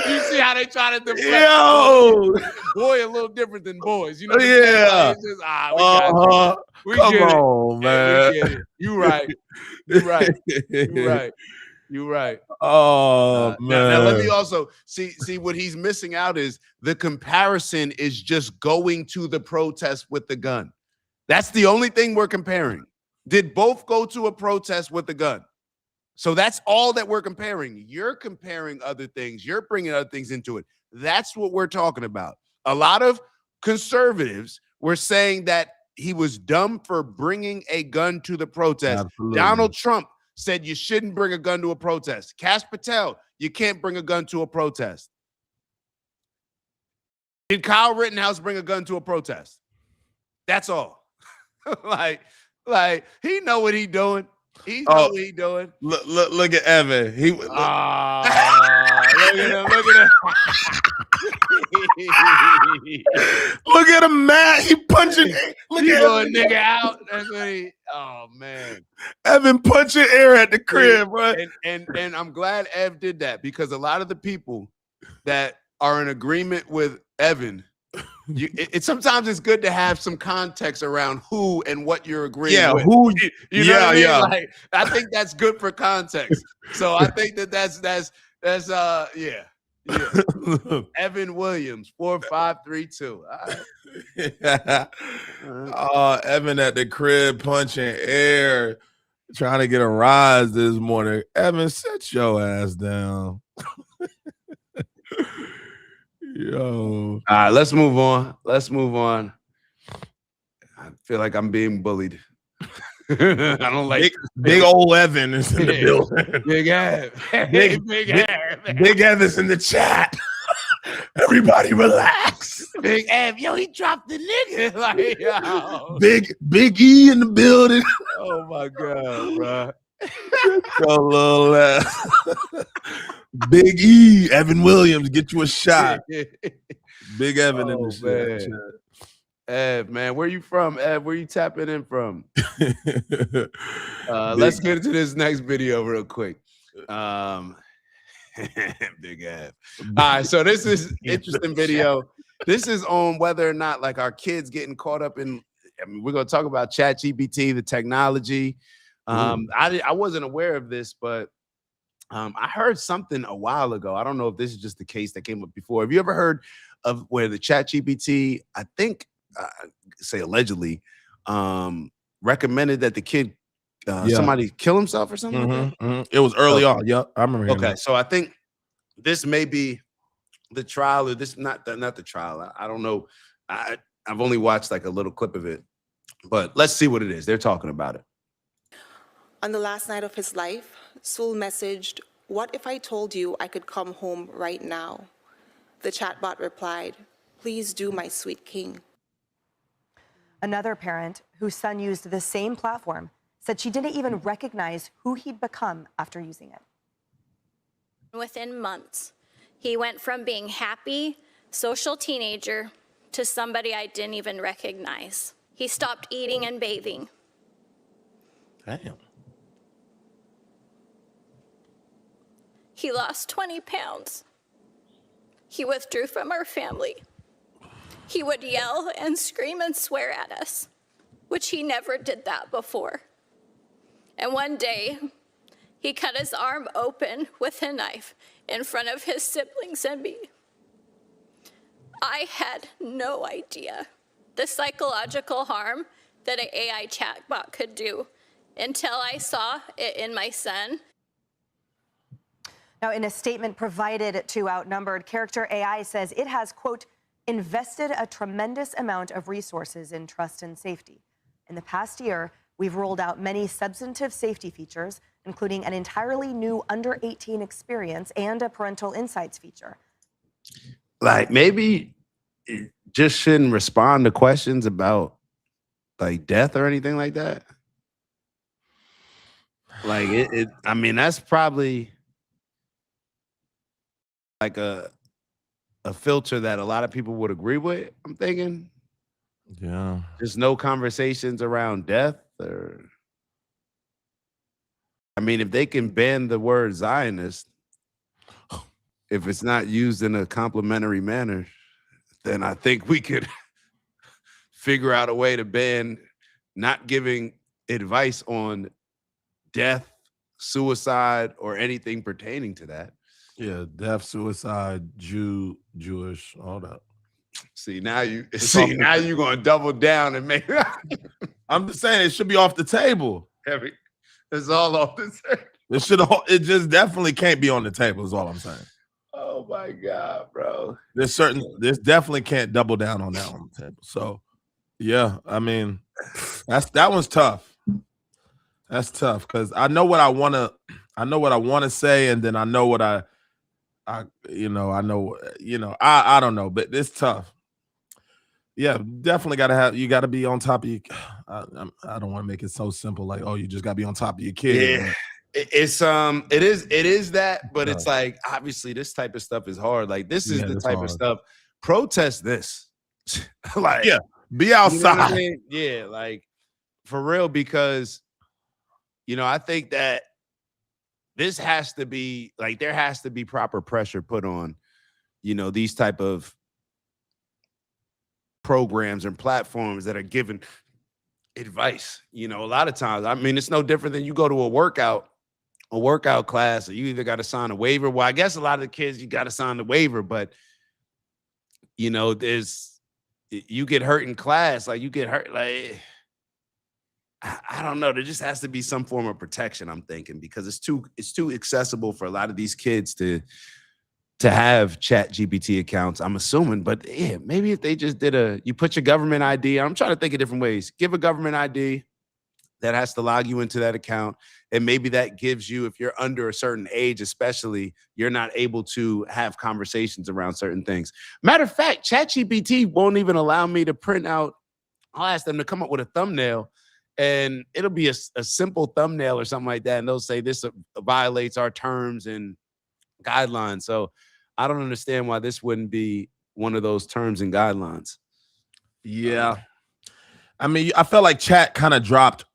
S1: You see how they try to deflect?
S5: Yo,
S1: boy, a little different than boys. You know?
S5: Yeah.
S1: It's just, we got you. We
S5: Come
S1: get
S5: on,
S1: it.
S5: man.
S1: We get it. You right. You right.
S5: Oh man.
S1: Now let me also see what he's missing out is the comparison is just going to the protest with the gun. That's the only thing we're comparing. Did both go to a protest with the gun? So that's all that we're comparing. You're comparing other things. You're bringing other things into it. That's what we're talking about. A lot of conservatives were saying that he was dumb for bringing a gun to the protest.
S5: Absolutely.
S1: Donald Trump said you shouldn't bring a gun to a protest. Kash Patel, you can't bring a gun to a protest. Did Kyle Rittenhouse bring a gun to a protest? That's all. like he know what he doing. He know what he doing.
S5: Look at Evan.
S1: Look at him.
S5: Look at him, man. He punching. Look
S1: He
S5: at
S1: going
S5: Evan.
S1: nigga out. That's what he. Oh man.
S5: Evan punching air at the crib, bro.
S1: And I'm glad Ev did that because a lot of the people that are in agreement with Evan, sometimes it's good to have some context around who and what you're agreeing with.
S5: Who?
S1: You know what I mean? Like, I think that's good for context. So I think that's yeah. Evan Williams, 4532. All right.
S5: Evan at the crib punching air, trying to get a rise this morning. Evan, sit your ass down. Yo.
S1: All right, let's move on. I feel like I'm being bullied. I don't like
S5: big old Evan is in the building.
S1: Big Ev.
S5: Big Evan's in the chat. Everybody relax.
S1: Big Ev, yo, he dropped the nigga. Like, yo.
S5: Big E in the building.
S1: Oh my god, bro.
S5: Your little ass. Big E, Evan Williams, get you a shot. Big Evan in the chat.
S1: Ev, man, where you from? Ev, where you tapping in from? Let's get into this next video real quick. Big Ev. All right, so this is interesting video. This is on whether or not like our kids getting caught up in. I mean, we're gonna talk about ChatGPT, the technology. I wasn't aware of this, but I heard something a while ago. I don't know if this is just the case that came up before. Have you ever heard of where the ChatGPT, I think, say allegedly, recommended that the kid, somebody kill himself or something like that?
S5: It was early on. Yep, I remember hearing
S1: Okay,
S5: that.
S1: so I think this may be the trial, or this not the trial. I don't know. I've only watched like a little clip of it, but let's see what it is. They're talking about it.
S13: On the last night of his life, Sewell messaged, "What if I told you I could come home right now?" The chatbot replied, "Please do, my sweet king."
S11: Another parent whose son used the same platform said she didn't even recognize who he'd become after using it.
S16: Within months, he went from being happy, social teenager to somebody I didn't even recognize. He stopped eating and bathing.
S5: Damn.
S16: He lost 20 pounds. He withdrew from our family. He would yell and scream and swear at us, which he never did that before. And one day, he cut his arm open with a knife in front of his siblings and me. I had no idea the psychological harm that an AI chatbot could do until I saw it in my son.
S11: Now, in a statement provided to Outnumbered, Character AI says it has, quote, invested a tremendous amount of resources in trust and safety. In the past year, we've rolled out many substantive safety features, including an entirely new under 18 experience and a parental insights feature.
S1: Like maybe it just shouldn't respond to questions about like death or anything like that. Like I mean, that's probably like a filter that a lot of people would agree with, I'm thinking.
S5: Yeah.
S1: Just no conversations around death, or I mean, if they can ban the word Zionist, if it's not used in a complimentary manner, then I think we could figure out a way to ban not giving advice on death, suicide, or anything pertaining to that.
S5: Yeah, death, suicide, Jewish, all that.
S1: See, now you're going to double down and make.
S5: I'm just saying it should be off the table.
S1: It's all off the table.
S5: It just definitely can't be on the table. Is all I'm saying.
S1: Oh my God, bro.
S5: This definitely can't double down on that on the table. So, yeah, I mean, that one's tough. That's tough because I know what I want to say, and then I know what I don't know, but it's tough. Yeah, definitely you got to be on top of your. I don't want to make it so simple, like, oh, you just got to be on top of your kid.
S1: Yeah, it is that, but it's like obviously this type of stuff is hard. Like this is the type of stuff. Protest this, like
S5: be outside.
S1: You know what I mean? Yeah, like for real, because I think that this has to be like there has to be proper pressure put on, these type of programs and platforms that are giving advice. A lot of times, I mean, it's no different than you go to a workout class, or you either got to sign a waiver. Well, I guess a lot of the kids, you got to sign the waiver, but you get hurt in class, like you get hurt, like I don't know. There just has to be some form of protection, I'm thinking, because it's too accessible for a lot of these kids to have ChatGPT accounts, I'm assuming. But yeah, maybe if they just you put your government ID, I'm trying to think of different ways. Give a government ID that has to log you into that account. And maybe that gives you, if you're under a certain age, especially, you're not able to have conversations around certain things. Matter of fact, ChatGPT won't even allow me to print out. I'll ask them to come up with a thumbnail, and it'll be a simple thumbnail or something like that. And they'll say this violates our terms and guidelines. So I don't understand why this wouldn't be one of those terms and guidelines.
S5: Yeah. I mean, I felt like chat kind of dropped.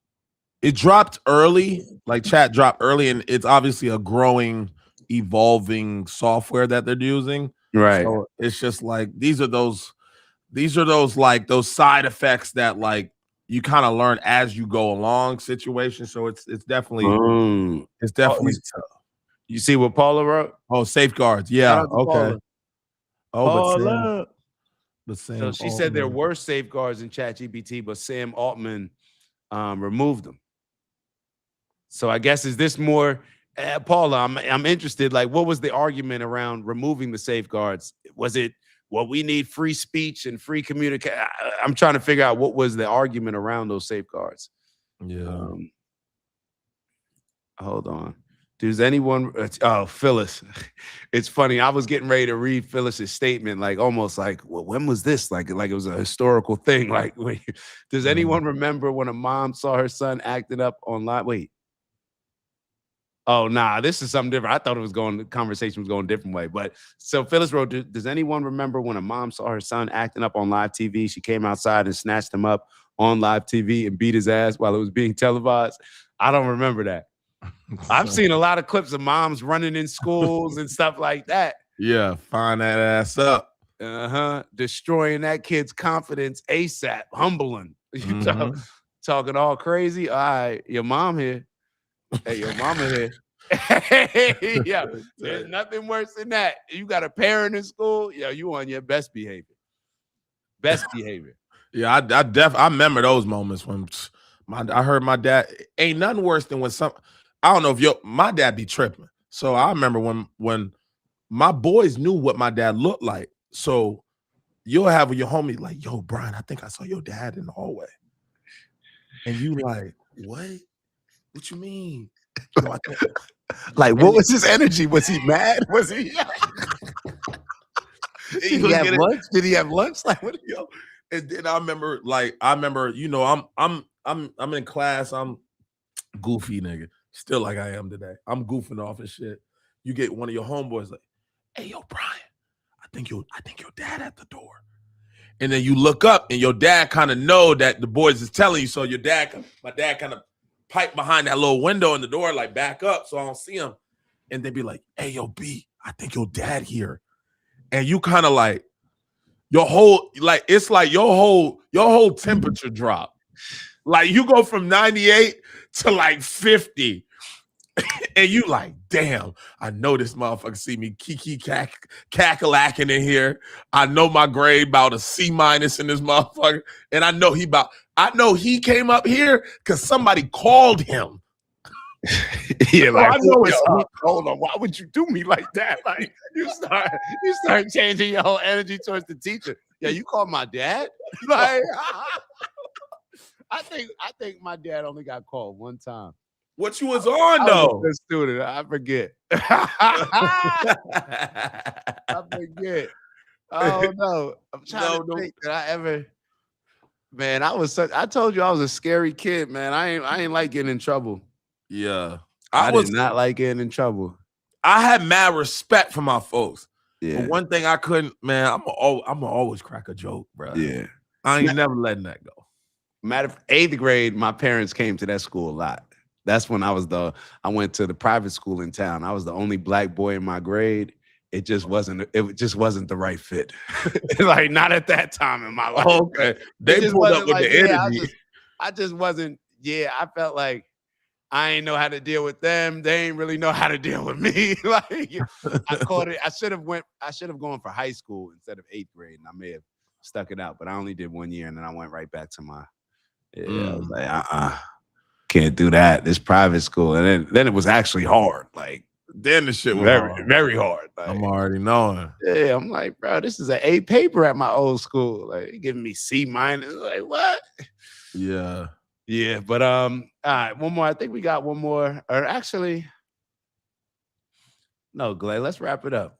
S5: It dropped early, like chat dropped early, and it's obviously a growing, evolving software that they're using.
S1: Right.
S5: So it's just like these are those these are those side effects that like you kind of learn as you go along situations. So it's definitely
S1: You see what Paula wrote?
S5: Oh, safeguards.
S1: Shout
S5: Yeah.
S1: out to
S5: Okay.
S1: Paula.
S5: Oh,
S1: Paula.
S5: but Sam
S1: So she said there
S5: Altman.
S1: were safeguards in ChatGPT, but Sam Altman removed them. So I guess is this more, Paula? I'm interested. Like, what was the argument around removing the safeguards? Was it, well, we need free speech and free communication? I'm trying to figure out what was the argument around those safeguards.
S5: Yeah.
S1: Hold on. Does anyone? Oh, Phyllis. It's funny. I was getting ready to read Phyllis's statement, like almost like, well, when was this? Like it was a historical thing. Like, wait, does anyone remember when a mom saw her son acting up online? Wait. Oh, nah, this is something different. I thought the conversation was going a different way. But so Phyllis wrote, does anyone remember when a mom saw her son acting up on live TV? She came outside and snatched him up on live TV and beat his ass while it was being televised. I don't remember that. I've seen a lot of clips of moms running in schools and stuff like that.
S5: Yeah, find that ass up.
S1: Destroying that kid's confidence ASAP, humbling. Talking all crazy. All right, your mom here. Hey, your mama here. Yeah, there's nothing worse than that. You got a parent in school. Yeah, you on your best behavior. Best behavior.
S5: Yeah, I remember those moments when I heard my dad. Ain't nothing worse than when I don't know if my dad be tripping. So I remember when my boys knew what my dad looked like. So you'll have your homie like, yo, Brian, I think I saw your dad in the hallway. And you like, what? What you mean?
S1: Like, what was his energy? Was he mad? Was he? Did he have lunch? Did he have lunch? Like, what?
S5: And then I remember, you know, I'm in class. I'm goofy nigga, still like I am today. I'm goofing off and shit. You get one of your homeboys like, hey, yo, Brian, I think your dad at the door. And then you look up and your dad kind of know that the boys is telling you. So my dad kind of pipe behind that little window in the door, like back up so I don't see him. And they be like, hey, yo, B, I think your dad here. And you kind of like your whole temperature drop. Like you go from 98 to like 50. And you like, damn, I know this motherfucker see me cackalaking in here. I know my grade about a C- in this motherfucker. And I know he came up here because somebody called him.
S1: Yeah,
S5: so
S1: like,
S5: I know it's up.
S1: Hold on, why would you do me like that? Like you start changing your whole energy towards the teacher. Yeah, you called my dad? Like I think my dad only got called one time.
S5: What you was on though?
S1: I was a student. I forget. I forget. Oh no. I'm trying to think that I ever. Man, I told you I was a scary kid, man. I ain't like getting in trouble.
S5: Yeah.
S1: I did not like getting in trouble.
S5: I had mad respect for my folks.
S1: Yeah.
S5: But one thing I couldn't, man, I'm gonna always crack a joke, bro.
S1: Yeah.
S5: I ain't never letting that go.
S1: Matter of 8th grade, my parents came to that school a lot. That's when I went to the private school in town. I was the only black boy in my grade. It just wasn't the right fit. Like not at that time in my life.
S5: Okay. They pulled up with the energy.
S1: I just wasn't, I felt like I ain't know how to deal with them. They ain't really know how to deal with me. Like I caught it. I should have gone for high school instead of 8th grade, and I may have stuck it out, but I only did 1 year and then I went right back to my I was like, can't do that. This private school. And then it was actually hard. Like
S5: then the shit was
S1: very, very hard. Like,
S5: I'm already knowing.
S1: Yeah, I'm like, bro, this is an A paper at my old school. Like giving me C-. Like, what?
S5: Yeah.
S1: Yeah, but all right, one more. I think we got one more. Or actually, no, Glay, let's wrap it up.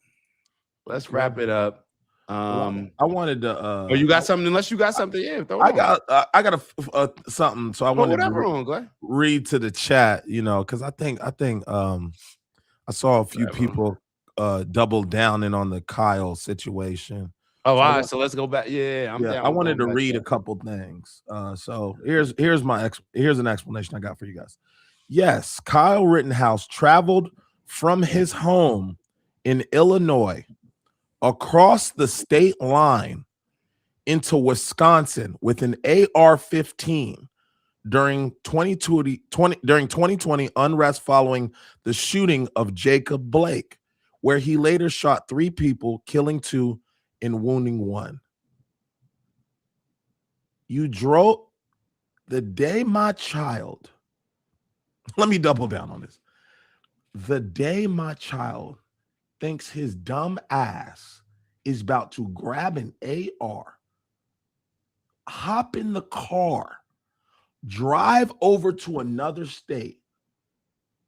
S1: Let's wrap it up.
S5: I wanted to
S1: oh, you got something? Unless you got something, yeah.
S5: I got something. So I wanted
S1: to
S5: read to the chat, you know, because I think I saw a few people double down in on the Kyle situation.
S1: Oh, all right. So let's go back. Yeah,
S5: I wanted to read a couple things. So here's an explanation I got for you guys. Yes, Kyle Rittenhouse traveled from his home in Illinois across the state line into Wisconsin with an AR-15 during 2020 unrest following the shooting of Jacob Blake, where he later shot 3 people, killing 2 and wounding 1. You drove the day my child, let me double down on this. The day my child thinks his dumb ass is about to grab an AR, hop in the car, drive over to another state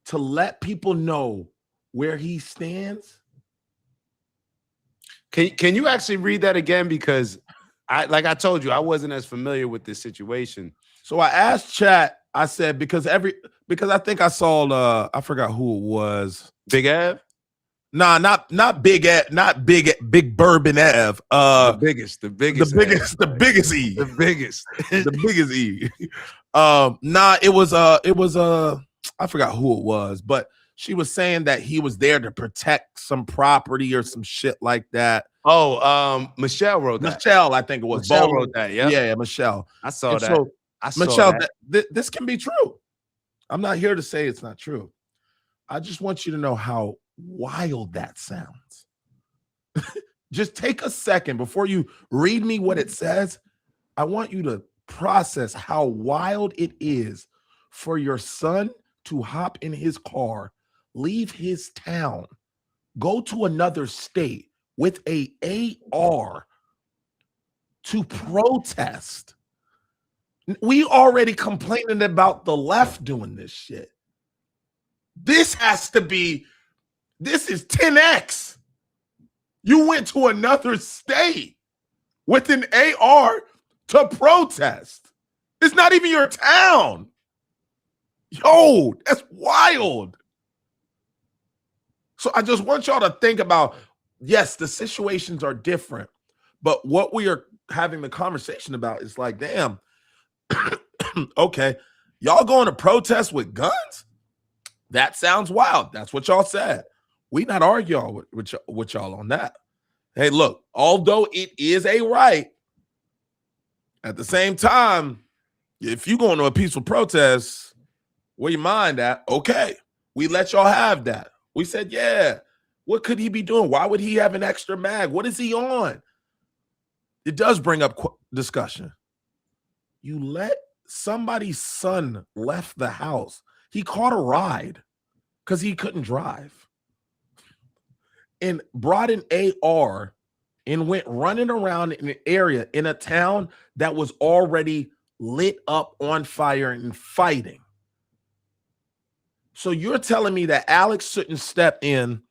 S5: to let people know where he stands.
S1: Can you actually read that again? Because like I told you, I wasn't as familiar with this situation.
S5: So I asked chat, I said, because I think I saw I forgot who it was.
S1: Big Ev?
S5: Nah, not Big Ev, not Big Bourbon Ev.
S1: The biggest
S5: E. The biggest. The biggest E. Nah, it was I forgot who it was, but she was saying that he was there to protect some property or some shit like that.
S1: Oh, Michelle wrote that.
S5: Michelle, I think it was.
S1: Michelle wrote that,
S5: Yeah, Michelle.
S1: I saw
S5: And
S1: that.
S5: so,
S1: I saw
S5: Michelle,
S1: that.
S5: this can be true. I'm not here to say it's not true. I just want you to know how wild that sounds. Just take a second before you read me what it says. I want you to process how wild it is for your son to hop in his car, leave his town, go to another state with a AR to protest. We already complaining about the left doing this shit. This is 10x. You went to another state with an AR to protest. It's not even your town. Yo, that's wild. So I just want y'all to think about, yes, the situations are different, but what we are having the conversation about is like, damn, okay, y'all going to protest with guns? That sounds wild. That's what y'all said. We not arguing with y'all on that. Hey, look, although it is a right, at the same time, if you going to a peaceful protest, where your mind at? Okay, we let y'all have that. We said, yeah, what could he be doing? Why would he have an extra mag? What is he on? It does bring up discussion. You let somebody's son left the house. He caught a ride because he couldn't drive and brought an AR and went running around in an area in a town that was already lit up on fire and fighting. So you're telling me that Alex shouldn't step in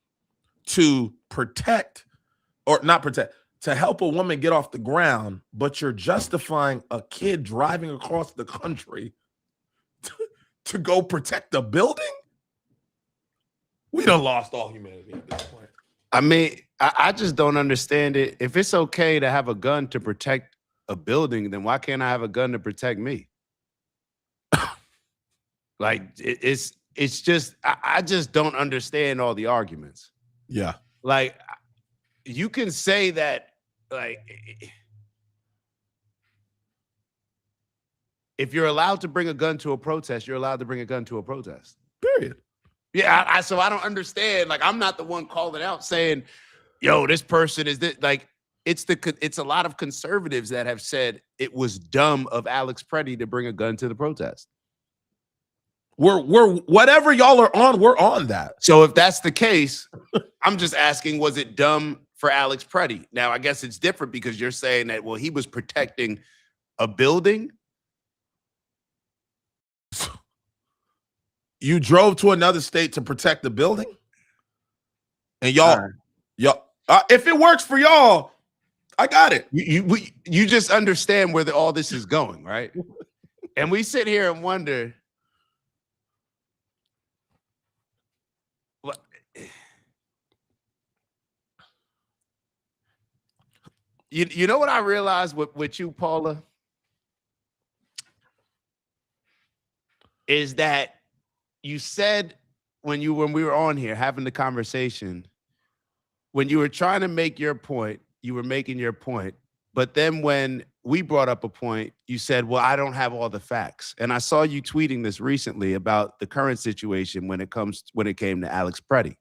S5: to protect, or not protect, to help a woman get off the ground, but you're justifying a kid driving across the country to go protect the building? We done lost all humanity at this point.
S1: I mean, I just don't understand it. If it's okay to have a gun to protect a building, then why can't I have a gun to protect me? Like, it's just, I just don't understand all the arguments.
S5: Yeah.
S1: Like, you can say that, like, if you're allowed to bring a gun to a protest, you're allowed to bring a gun to a protest.
S5: Period.
S1: Yeah, so I don't understand. Like, I'm not the one calling out saying, yo, this person is this. Like, it's a lot of conservatives that have said it was dumb of Alex Pretti to bring a gun to the protest.
S5: We're whatever y'all are on, we're on that.
S1: So if that's the case, I'm just asking, was it dumb for Alex Pretti? Now, I guess it's different because you're saying that, well, he was protecting a building.
S5: You drove to another state to protect the building? And y'all, if it works for y'all, I got it.
S1: You just understand where all this is going, right? And we sit here and wonder, you know what I realized with you, Paula? Is that you said when we were on here having the conversation, when you were trying to make your point, you were making your point, But then when we brought up a point, you said, well, I don't have all the facts. And I saw you tweeting this recently about the current situation when it came to Alex Pretti.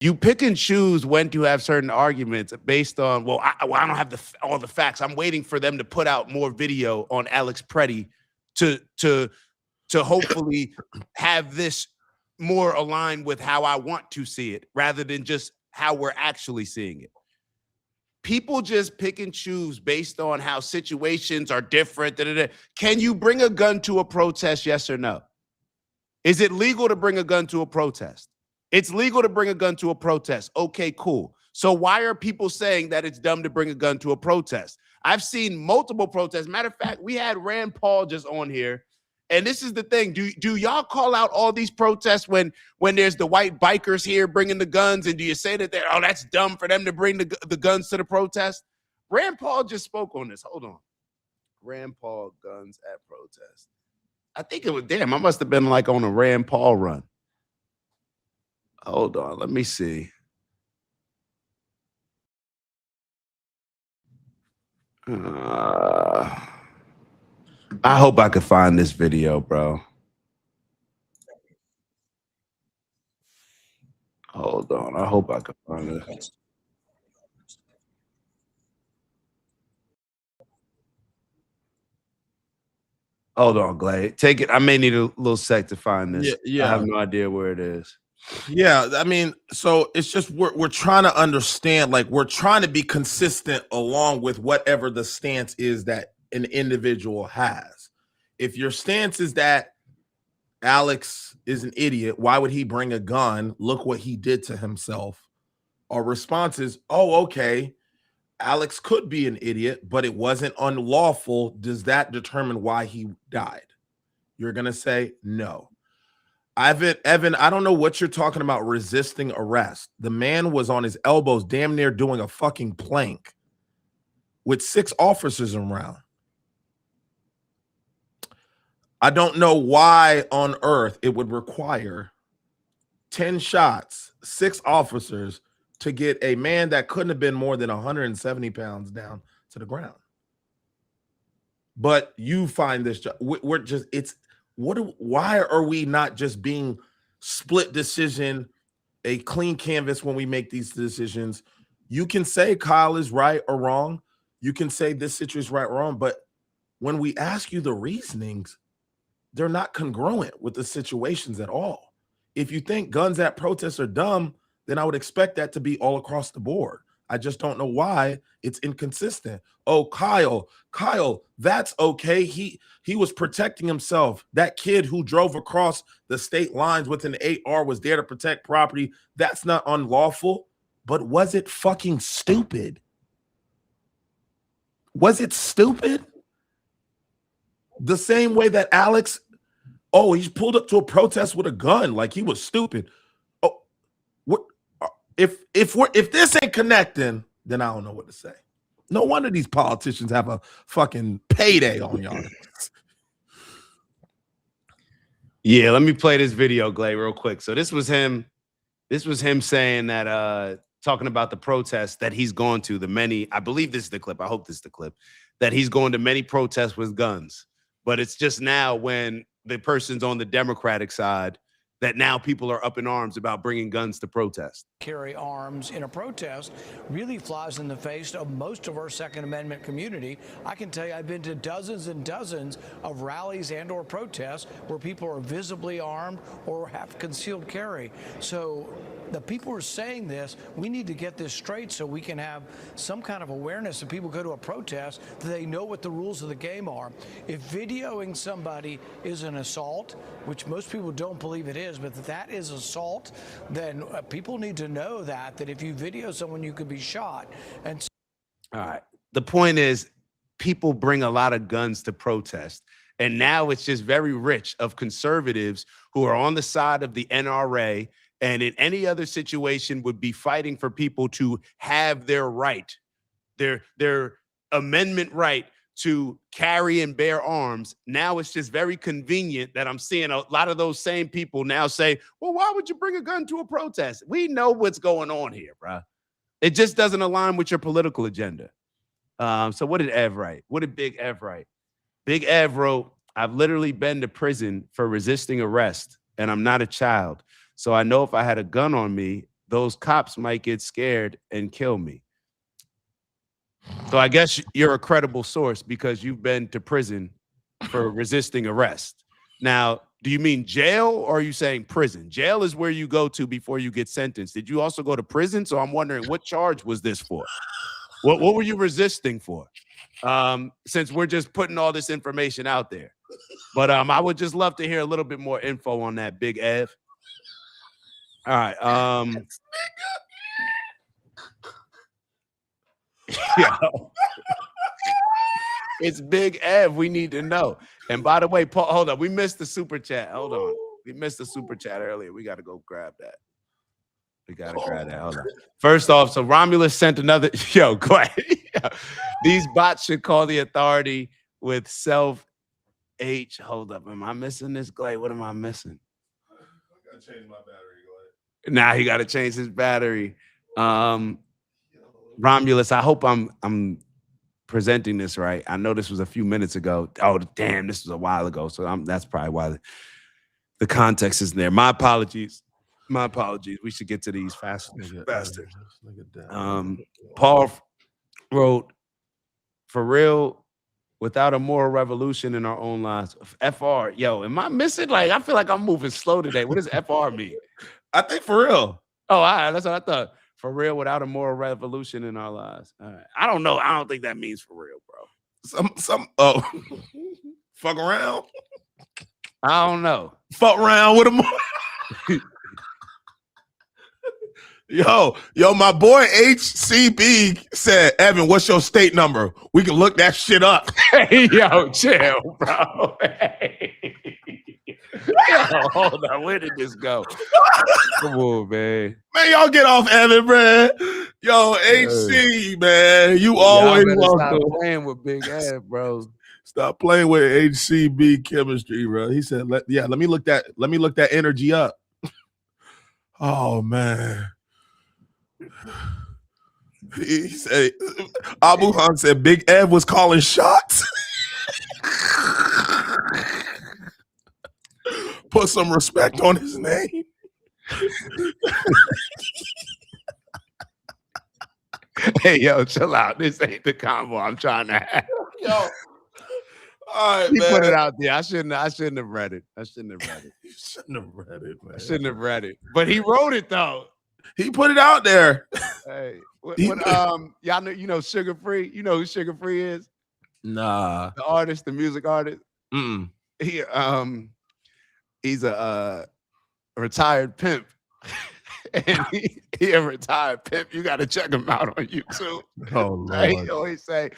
S1: You pick and choose when to have certain arguments based on, well, I don't have all the facts. I'm waiting for them to put out more video on Alex Pretti to hopefully have this more aligned with how I want to see it rather than just how we're actually seeing it. People just pick and choose based on how situations are different. Can you bring a gun to a protest? Yes or no? Is it legal to bring a gun to a protest? It's legal to bring a gun to a protest. Okay, cool. So why are people saying that it's dumb to bring a gun to a protest? I've seen multiple protests. Matter of fact, we had Rand Paul just on here. And this is the thing. Do y'all call out all these protests when there's the white bikers here bringing the guns? And do you say that that's dumb for them to bring the guns to the protest? Rand Paul just spoke on this. Hold on. Rand Paul guns at protest. I think it was, damn, I must have been like on a Rand Paul run. Hold on, let me see. I hope I could find this video, bro. Hold on, I hope I could find it. Hold on, Glade. Take it. I may need a little sec to find this.
S5: Yeah.
S1: I have no idea where it is.
S5: Yeah, I mean, so it's just we're trying to understand, like we're trying to be consistent along with whatever the stance is that an individual has. If your stance is that Alex is an idiot, why would he bring a gun? Look what he did to himself. Our response is, oh, okay, Alex could be an idiot, but it wasn't unlawful. Does that determine why he died? You're going to say no. Evan, I don't know what you're talking about resisting arrest. The man was on his elbows damn near doing a fucking plank with 6 officers around. I don't know why on earth it would require 10 shots, 6 officers to get a man that couldn't have been more than 170 pounds down to the ground. But you find this, we're just, it's, why are we not just being split decision, a clean canvas when we make these decisions? You can say Kyle is right or wrong. You can say this situation is right or wrong. But when we ask you the reasonings, they're not congruent with the situations at all. If you think guns at protests are dumb, then I would expect that to be all across the board. I just don't know why it's inconsistent. Oh, Kyle, that's okay. He was protecting himself. That kid who drove across the state lines with an AR was there to protect property. That's not unlawful. But was it fucking stupid? Was it stupid? The same way that Alex, he pulled up to a protest with a gun like he was stupid. Oh, what? If this ain't connecting, then I don't know what to say. No wonder these politicians have a fucking payday on y'all.
S1: Yeah, let me play this video, Glay, real quick. So this was him saying that talking about the protests that he's gone to, the many, I believe this is the clip. I hope this is the clip, that he's going to many protests with guns. But it's just now when the person's on the Democratic side that now people are up in arms about bringing guns to protest.
S9: Carry arms in a protest really flies in the face of most of our Second Amendment community. I can tell you I've been to dozens and dozens of rallies and or protests where people are visibly armed or have concealed carry. So the people who are saying this, we need to get this straight so we can have some kind of awareness if people go to a protest that they know what the rules of the game are. If videoing somebody is an assault, which most people don't believe it is, but that is assault, then people need to know that if you video someone, you could be shot. And
S1: all right. The point is, people bring a lot of guns to protest. And now it's just very rich of conservatives who are on the side of the NRA and in any other situation would be fighting for people to have their right, their amendment right to carry and bear arms. Now it's just very convenient that I'm seeing a lot of those same people now say, well, why would you bring a gun to a protest? We know what's going on here, bro. It just doesn't align with your political agenda. So what did Ev write? What did Big Ev write? Big Ev wrote, I've literally been to prison for resisting arrest, and I'm not a child. So I know if I had a gun on me, those cops might get scared and kill me. So I guess you're a credible source because you've been to prison for resisting arrest. Now, do you mean jail or are you saying prison? Jail is where you go to before you get sentenced. Did you also go to prison? So I'm wondering, what charge was this for? What were you resisting for? Since we're just putting all this information out there. But I would just love to hear a little bit more info on that, Big Ev. All right. Yeah. It's Big Ev. We need to know. And by the way, Paul, hold on. We missed the super chat. Hold on. We missed the super chat earlier. We got to go grab that. We got to grab that. Hold on. First off, so Romulus sent another. Yo, go ahead. These bots should call the authority with self-H. Hold up. Am I missing this, Glade? What am I missing?
S5: I got to change my battery, Glade.
S1: Now he got to change his battery. Romulus, I hope I'm presenting this right. I know this was a few minutes ago. Oh, damn, this was a while ago. So that's probably why the context isn't there. My apologies. My apologies. We should get to these faster. Paul wrote, for real, without a moral revolution in our own lives. FR, yo, am I missing? Like, I feel like I'm moving slow today. What does FR mean?
S5: I think for real.
S1: Oh, all right, that's what I thought. For real, without a moral revolution in our lives. All right. I don't know. I don't think that means for real, bro.
S5: Fuck around.
S1: I don't know.
S5: Fuck around with a Yo, my boy HCB said, Evan, what's your state number? We can look that shit up.
S1: Hey, yo, chill, bro. Hey. Yo, hold on. Where did this go? Come on, man.
S5: Man, y'all get off Evan, man. Yo, HC, man. You always welcome.
S1: Stop playing with Big Ed, bro.
S5: Stop playing with HCB chemistry, bro. He said, let me look that energy up. Oh man. He said Abu Han said Big Ev was calling shots. Put some respect on his name.
S1: Hey, yo, chill out. This ain't the combo I'm trying to have.
S5: Yo. All right,
S1: he
S5: man.
S1: put it out there. I shouldn't have read it.
S5: You shouldn't have read it, man.
S1: I shouldn't have read it. But he wrote it though.
S5: He put it out there.
S1: Hey, y'all know, you know Sugar Free? You know who Sugar Free is?
S5: Nah.
S1: The artist, the music artist.
S5: Mm-mm.
S1: He's a retired pimp. And he a retired pimp. You got to check him out on YouTube.
S5: Oh Lord.
S1: He always say,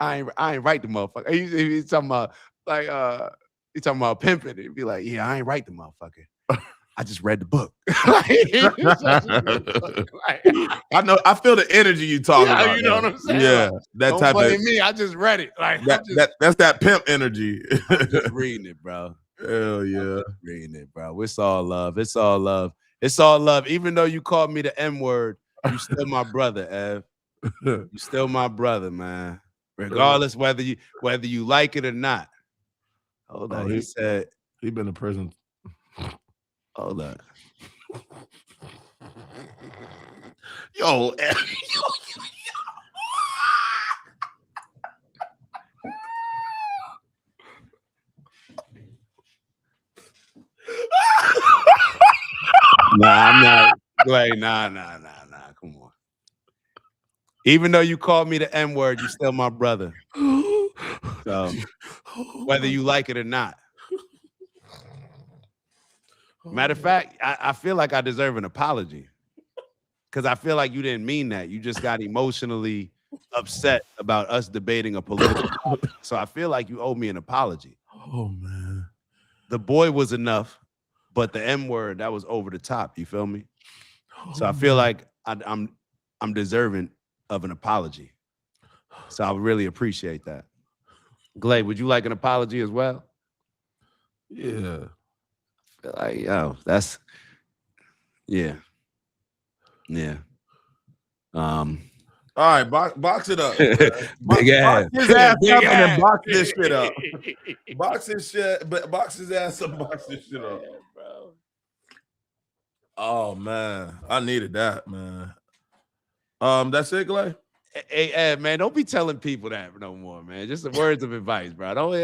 S1: I ain't right the motherfucker. He's talking about he's talking about pimping. He'd be like, yeah, I ain't right the motherfucker. I just read the book.
S5: I know. I feel the energy you talking about.
S1: You know what I'm saying?
S5: Yeah, that
S1: don't
S5: type
S1: blame
S5: of
S1: me. I just read it. Like
S5: that's that pimp energy.
S1: I'm just reading it, bro.
S5: Hell yeah,
S1: reading it, bro. It's all love. It's all love. It's all love. Even though you called me the N word, you still my brother, Ev. You still my brother, man. Regardless whether you like it or not. Hold on. He said
S5: he been in prison.
S1: Hold on.
S5: Yo,
S1: Nah, I'm not. Like, nah. Come on. Even though you called me the N word, you still my brother. So whether you like it or not. Matter of fact, I feel like I deserve an apology because I feel like you didn't mean that. You just got emotionally upset about us debating a political topic. So I feel like you owe me an apology.
S5: Oh man,
S1: the boy was enough, but the M word, that was over the top. You feel me? So I feel like I'm deserving of an apology. So I would really appreciate that. Glade, would you like an apology as well?
S5: Yeah.
S1: Like, yo, that's yeah.
S5: All right, box it up.
S1: Big ass.
S5: Box his ass
S1: Big
S5: up and then
S1: ass.
S5: box this shit up. Box his shit, but box his ass up, box this shit up.
S1: Yeah, bro.
S5: Oh man, I needed that, man. That's it, Clay.
S1: Hey, man, don't be telling people that no more, man. Just the words of advice, bro. Don't.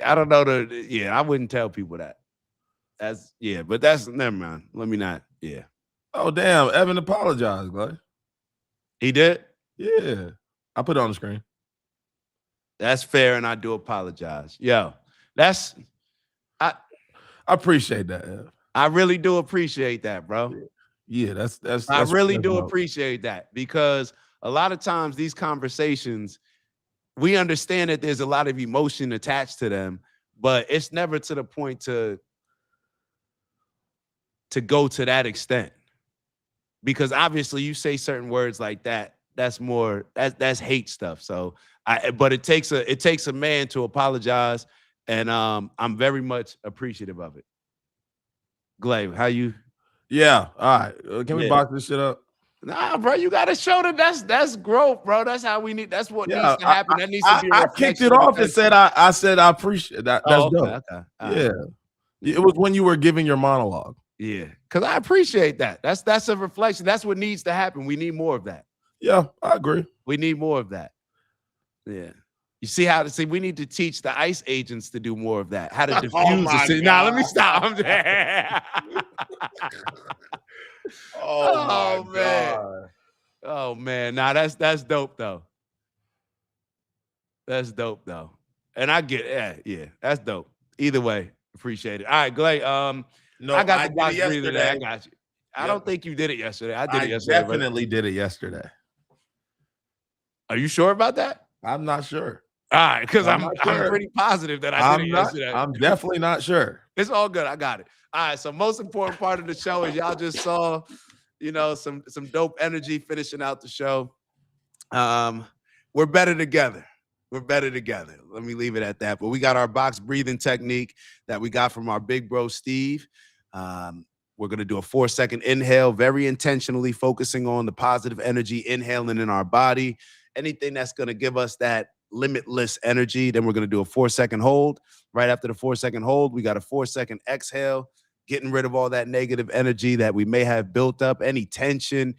S1: I don't know I wouldn't tell people that. But that's never mind. Let me not. Yeah.
S5: Oh damn, Evan apologized, Clay.
S1: He did?
S5: Yeah. I put it on the screen.
S1: That's fair, and I do apologize. I
S5: appreciate that, Ev.
S1: I really do appreciate that, bro.
S5: Yeah, that's
S1: I really do appreciate that, because a lot of times these conversations, we understand that there's a lot of emotion attached to them, but it's never to the point to go to that extent. Because obviously you say certain words like that, that's that's hate stuff. So but it takes a man to apologize, and I'm very much appreciative of it. Glaive, how you?
S5: Yeah, all right. Can we box this shit up?
S1: Nah, bro, you gotta show that that's growth, bro. That's how we need. That's what needs to happen. That needs to be.
S5: I kicked it off and said I said I appreciate that. That's dope.
S1: Okay.
S5: Yeah, it was when you were giving your monologue.
S1: Yeah, because I appreciate that. That's a reflection. That's what needs to happen. We need more of that.
S5: Yeah, I agree.
S1: We need more of that. Yeah. You see how to see? We need to teach the ICE agents to do more of that. How to diffuse the city. Now, let me stop.
S5: Oh man.
S1: God. Oh man. Nah, that's dope though. That's dope though. And I get yeah, that's dope. Either way, appreciate it. All right, Glay.
S5: No,
S1: I got
S5: I
S1: the box
S5: did it
S1: breather
S5: yesterday.
S1: today. I got you. I don't think you did it yesterday. I did it yesterday.
S5: Definitely did it yesterday.
S1: Are you sure about that?
S5: I'm not sure.
S1: All right, because I'm
S5: sure.
S1: pretty positive that I did it yesterday.
S5: I'm definitely not sure.
S1: It's all good. I got it. All right. So most important part of the show is y'all just saw, some dope energy finishing out the show. We're better together. We're better together. Let me leave it at that. But we got our box breathing technique that we got from our big bro, Steve. We're going to do a 4-second inhale, very intentionally focusing on the positive energy, inhaling in our body. Anything that's going to give us that limitless energy. Then we're going to do a 4-second hold. Right after the 4-second hold, we got a 4-second exhale, getting rid of all that negative energy that we may have built up, any tension,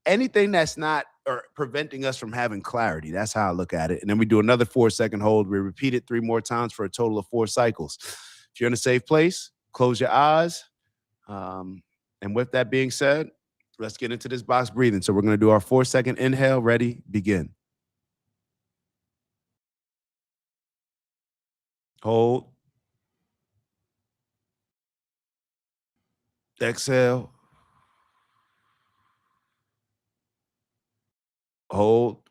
S1: anything that's not or preventing us from having clarity. That's how I look at it. And then we do another 4-second hold. We repeat it 3 more times for a total of 4 cycles. If you're in a safe place, close your eyes. And with that being said, let's get into this box breathing. So we're going to do our 4-second inhale. Ready? Begin. Hold. Exhale. Hold.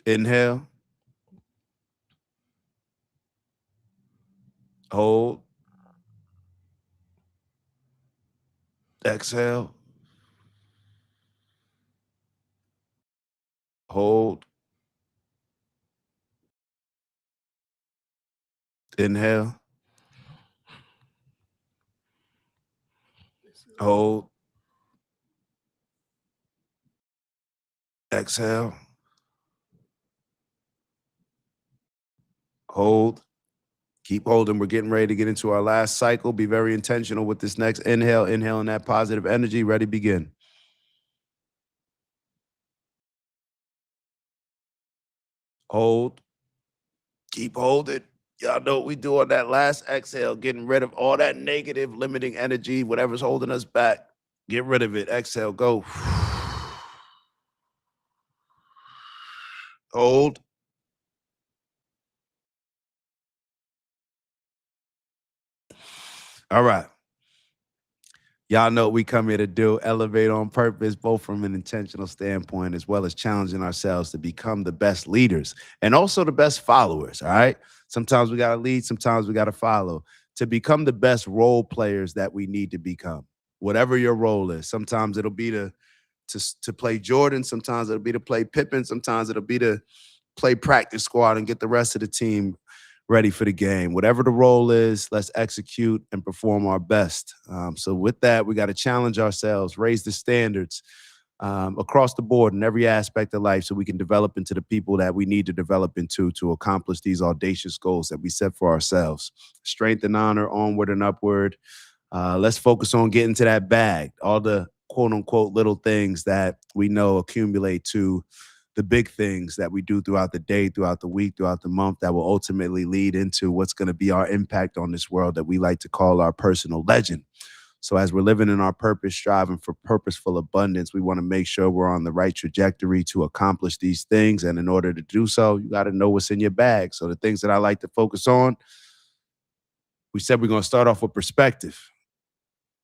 S1: Inhale. Hold. Exhale. Hold. Inhale. Hold. Exhale. Hold. Keep holding. We're getting ready to get into our last cycle. Be very intentional with this next inhale. Inhaling that positive energy. Ready, begin. Hold. Keep holding. Y'all know what we do on that last exhale, getting rid of all that negative, limiting energy, whatever's holding us back. Get rid of it. Exhale, go. Hold. All right. Y'all know what we come here to do, elevate on purpose, both from an intentional standpoint as well as challenging ourselves to become the best leaders and also the best followers, all right? Sometimes we got to lead, sometimes we got to follow to become the best role players that we need to become, whatever your role is. Sometimes it'll be to play Jordan, sometimes it'll be to play Pippen, sometimes it'll be to play practice squad and get the rest of the team ready for the game. Whatever the role is, let's execute and perform our best. So with that, we got to challenge ourselves, raise the standards across the board in every aspect of life so we can develop into the people that we need to develop into to accomplish these audacious goals that we set for ourselves. Strength and honor, onward and upward. Let's focus on getting to that bag, all the quote unquote little things that we know accumulate to the big things that we do throughout the day, throughout the week, throughout the month that will ultimately lead into what's going to be our impact on this world that we like to call our personal legend. So as we're living in our purpose, striving for purposeful abundance, we want to make sure we're on the right trajectory to accomplish these things. And in order to do so, you got to know what's in your bag. So the things that I like to focus on, we said we're going to start off with perspective.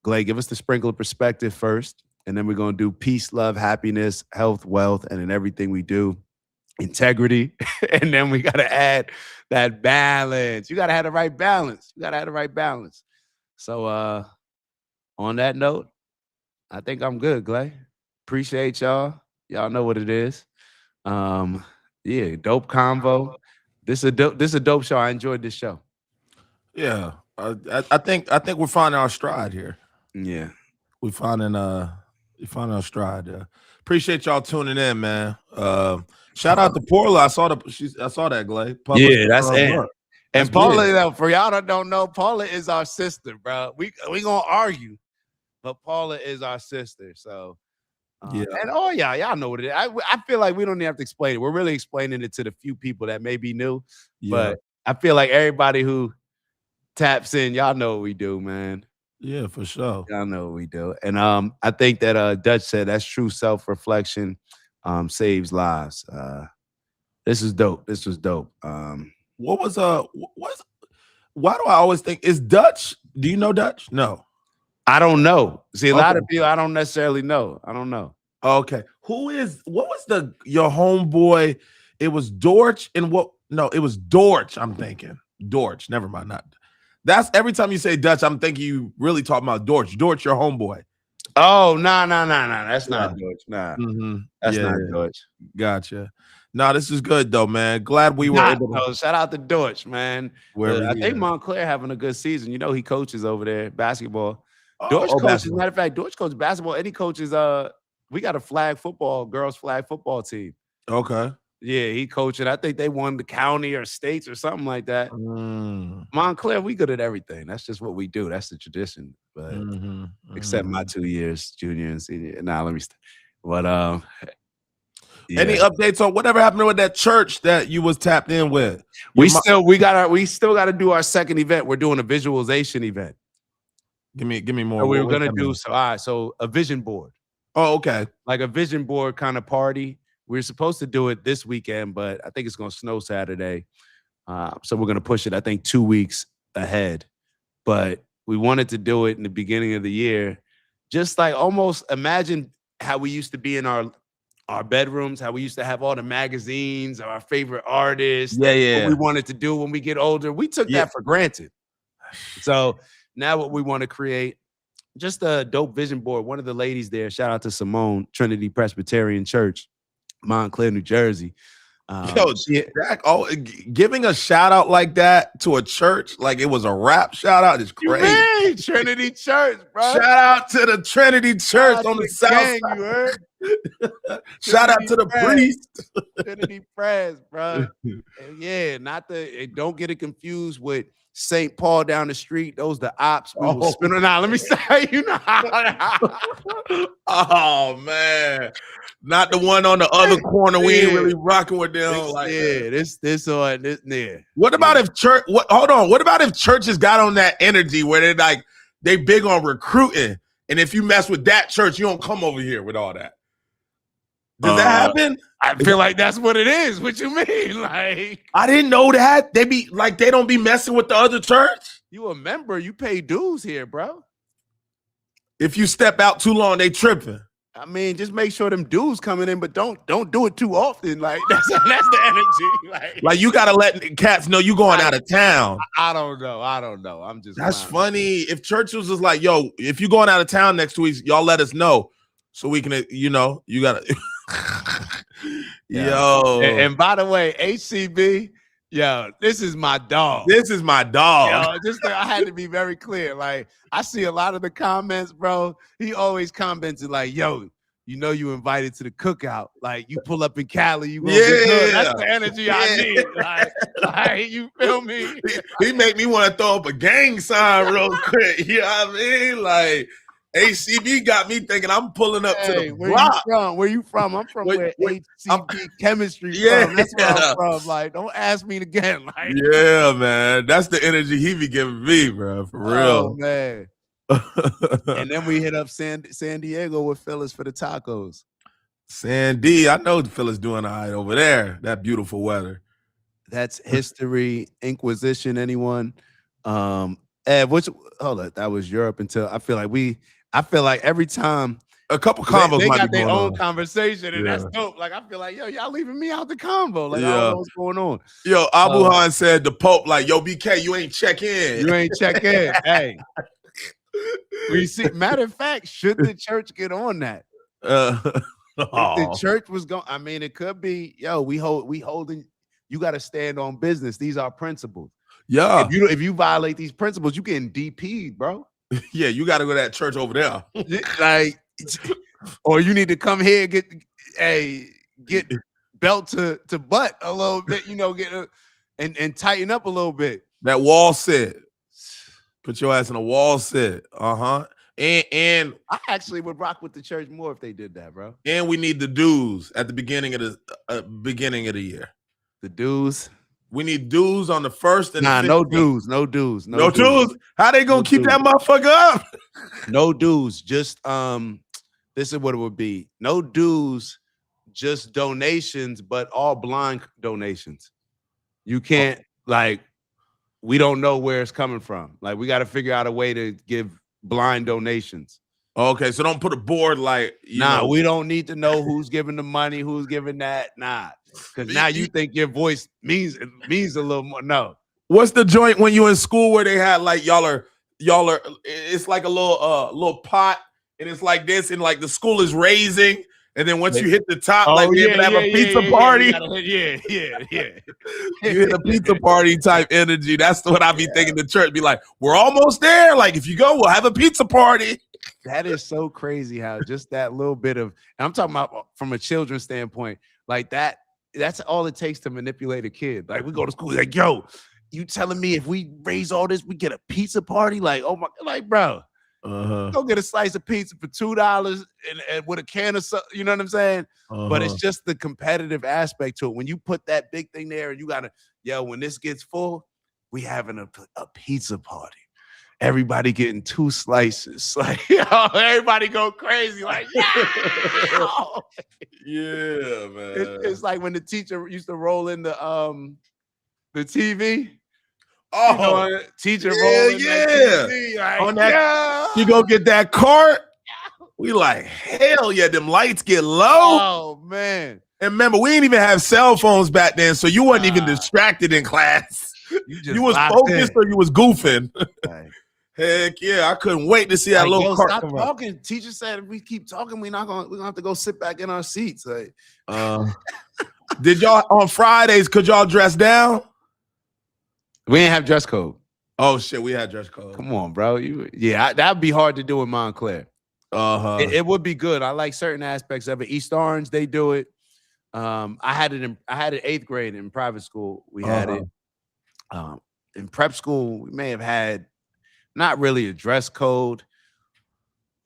S1: Glay, give us the sprinkle of perspective first. And then we're going to do peace, love, happiness, health, wealth, and in everything we do, integrity. And then we got to add that balance. You got to have the right balance. You got to have the right balance. So on that note, I think I'm good, Glay. Appreciate y'all. Y'all know what it is. Yeah, dope convo. This is a dope show. I enjoyed this show.
S5: Yeah. I think we're finding our stride here.
S1: Yeah.
S5: We're finding our stride. Appreciate y'all tuning in, man. Shout out to Paula. I saw that, Glay.
S1: Yeah, that's it.
S5: Work.
S1: And Paula, for y'all that don't know, Paula is our sister, bro. We gonna argue, but Paula is our sister. So
S5: yeah.
S1: And y'all know what it is. I feel like we don't even have to explain it. We're really explaining it to the few people that may be new.
S5: Yeah.
S1: But I feel like everybody who taps in, y'all know what we do, man.
S5: Yeah, for sure.
S1: Y'all know what we do. And I think that Dutch said that's true self-reflection saves lives. This is dope. This was dope.
S5: Why do I always think is Dutch? Do you know Dutch? No.
S1: I don't know. See, a lot of people I don't necessarily know. I don't know.
S5: Okay. What was your homeboy? It was Dorch and it was Dorch, I'm thinking. Dorch. Never mind. That's every time you say Dutch, I'm thinking you really talking about Dorch. Dorch, your homeboy.
S1: Oh, no. That's not Dorch. Nah.
S5: Mm-hmm.
S1: That's not Dorch.
S5: Gotcha. No, this is good though, man. Glad we were able to.
S1: Shout out to Dorch, man. I think Montclair having a good season. You know, he coaches over there, basketball. Dorch coaches, matter of fact, Dorch coaches basketball, and he coaches we got a girls flag football team.
S5: Okay.
S1: Yeah, he coaching. I think they won the county or states or something like that. Montclair, we good at everything. That's just what we do. That's the tradition. But except my 2 years, junior and senior. Nah, let me but yeah.
S5: Any updates on whatever happened with that church that you was tapped in with?
S1: We still got to do our second event. We're doing a visualization event.
S5: Give me more.
S1: So we were gonna do so a vision board.
S5: Oh, okay.
S1: Like a vision board kind of party. We were supposed to do it this weekend, but I think it's gonna snow Saturday. So we're gonna push it, I think, 2 weeks ahead. But we wanted to do it in the beginning of the year. Just like almost imagine how we used to be in our bedrooms, how we used to have all the magazines of our favorite artists.
S5: Yeah.
S1: What we wanted to do when we get older. We took that for granted. So now what we want to create, just a dope vision board. One of the ladies there, shout out to Simone, Trinity Presbyterian Church, Montclair, New Jersey.
S5: Jack, giving a shout out like that to a church, like it was a rap shout out, is crazy.
S1: Trinity Church, bro.
S5: Shout out to the Trinity Church on the south side.
S1: You heard?
S5: Shout out to the priest.
S1: Trinity Press, bro. Yeah, don't get it confused with St. Paul down the street. Those the ops. We will spin on. Let me say, you know.
S5: Oh man. Not the one on the other corner. We ain't really rocking with them. What about if church? Hold on. What about if churches got on that energy where they big on recruiting, and if you mess with that church, you don't come over here with all that. Does that happen?
S1: I feel like that's what it is. What you mean? Like
S5: I didn't know that. They don't be messing with the other church.
S1: You a member? You pay dues here, bro.
S5: If you step out too long, they tripping.
S1: I mean, just make sure them dudes coming in, but don't do it too often. Like that's the energy.
S5: Like you gotta let cats know you going out of town.
S1: I don't know. I'm just.
S5: That's funny. If church was just like, yo, if you going out of town next week, y'all let us know so we can. You gotta.
S1: Yeah. Yo. And by the way, HCB, Yo, this is my dog.
S5: This is my dog.
S1: Yo, I had to be very clear. Like, I see a lot of the comments, bro. He always commented like, yo, you know you invited to the cookout. Like, you pull up in Cali, you gonna get good. That's the energy I need. Like, you feel me?
S5: He make me want to throw up a gang sign real quick. You know what I mean? Like, ACB got me thinking I'm pulling up to the block.
S1: Where you from? I'm from where HCB chemistry
S5: Yeah.
S1: from. That's where I'm from. Like, don't ask me again. Like,
S5: Yeah, man. That's the energy he be giving me, bro. For real.
S1: oh man. And then we hit up San Diego with Phyllis for the tacos.
S5: Sandy, I know Phyllis doing all right over there. That beautiful weather.
S1: That's history, Inquisition, anyone. Ed, hold on, that was Europe until I feel like every time
S5: a couple combos
S1: they
S5: might
S1: got
S5: be
S1: their
S5: going
S1: own
S5: on.
S1: conversation, and that's dope. Like, I feel like, yo, y'all leaving me out the convo. Like, I don't know what's going on.
S5: Yo, Abu Han said the Pope, like, yo, BK, you ain't check in.
S1: You ain't check in. Hey. We see, matter of fact, should the church get on that? If the church was going, I mean, it could be, yo, we holding, you got to stand on business. These are principles.
S5: Yeah.
S1: If you violate these principles, you getting DP'd, bro.
S5: Yeah, you got to go to that church over there.
S1: Like, or you need to come here and get belt to butt a little bit, and tighten up a little bit.
S5: That wall sit. Put your ass in a wall sit. And
S1: I actually would rock with the church more if they did that, bro.
S5: And we need the dues at the beginning of the year.
S1: The dues.
S5: We need dues on the first and
S1: no dues. No dues.
S5: No dues. How they gonna keep that motherfucker up?
S1: No dues. Just this is what it would be. No dues, just donations, but all blind donations. You can't we don't know where it's coming from. Like, we got to figure out a way to give blind donations.
S5: Okay, so don't put a board like
S1: we don't need to know who's giving the money, who's giving that. Nah. Because now you think your voice means a little more. No.
S5: What's the joint when you in school where they had like y'all are it's like a little pot and it's like this and like the school is raising and then once you hit the top, we have a pizza party.
S1: Yeah.
S5: You hit a pizza party type energy. That's what I be thinking. The church be like, we're almost there. Like, if you go, we'll have a pizza party.
S1: That is so crazy how just that little bit of, and I'm talking about from a children's standpoint, like that's all it takes to manipulate a kid. Like, we go to school, like, yo, you telling me if we raise all this, we get a pizza party? Like, oh my, like, bro. Go get a slice of pizza for $2 and with a can of you know what I'm saying? But it's just the competitive aspect to it. When you put that big thing there and you gotta, when this gets full, we having a pizza party. Everybody getting 2 slices. Like, everybody go crazy. Like,
S5: yeah, man.
S1: It's like when the teacher used to roll in the TV. Teacher rolling that TV, like,
S5: on that, you go get that cart. We like, hell yeah, them lights get low.
S1: Oh man.
S5: And remember, we didn't even have cell phones back then, so you wasn't even distracted in class. You was focused or you was goofing.
S1: Right.
S5: Heck yeah, I couldn't wait to see that little cart.
S1: Stop talking. Teacher said if we keep talking, we're gonna have to go sit back in our seats. Like,
S5: did y'all on Fridays, could y'all dress down?
S1: We didn't have dress code.
S5: Oh shit, we had dress code.
S1: Come on, bro. That'd be hard to do in Montclair. It would be good. I like certain aspects of it. East Orange, they do it. I had it in 8th grade in private school. We had it. In prep school, we may have had not really a dress code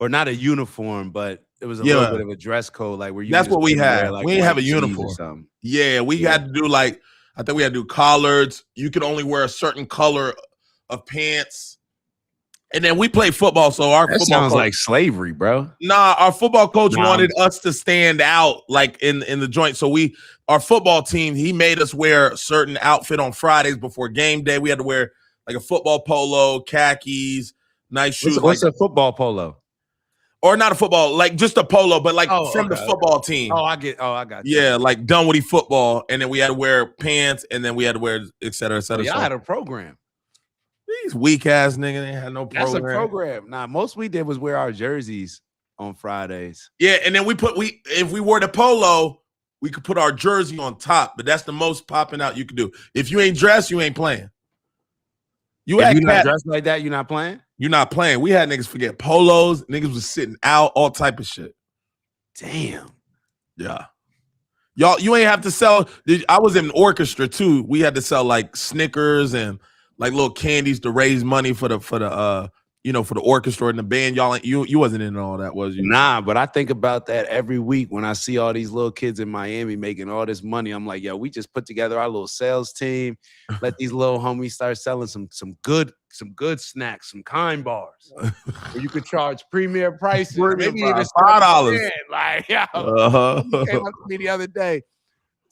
S1: or not a uniform, but it was a little bit of a dress code. Like, where you
S5: that's what we had. We didn't have a uniform. Yeah, we had to do like, I think we had to do collards. You could only wear a certain color of pants. And then we played football, so our football
S1: sounds
S5: coach,
S1: like slavery, bro.
S5: Nah, our football coach wanted us to stand out like in the joint. So our football team, he made us wear a certain outfit on Fridays before game day. We had to wear like a football polo, khakis, nice shoes.
S1: What's a football polo?
S5: Or not a football, like just a polo, but like from the football team.
S1: I got you.
S5: Yeah, like Dunwoody football. And then we had to wear pants, and then we had to wear et cetera, et cetera.
S1: Y'all had a program.
S5: These weak ass niggas ain't had no program.
S1: That's a program. Nah, most we did was wear our jerseys on Fridays.
S5: Yeah, and then if we wore the polo, we could put our jersey on top, but that's the most popping out you could do. If you ain't dressed, you ain't playing.
S1: If you're not dressed like that, you're not playing?
S5: You're not playing. We had niggas forget polos. Niggas was sitting out, all type of shit.
S1: Damn.
S5: Yeah. Y'all, you ain't have to sell. I was in an orchestra too. We had to sell like Snickers and like little candies to raise money for the orchestra and the band. Y'all, you wasn't in all that, was you?
S1: Nah, but I think about that every week when I see all these little kids in Miami making all this money. I'm like, yo, we just put together our little sales team. Let these little homies start selling some good snacks, some kind bars, where you could charge premier prices. Maybe even
S5: $5.
S1: Like, yo, he came up to me the other day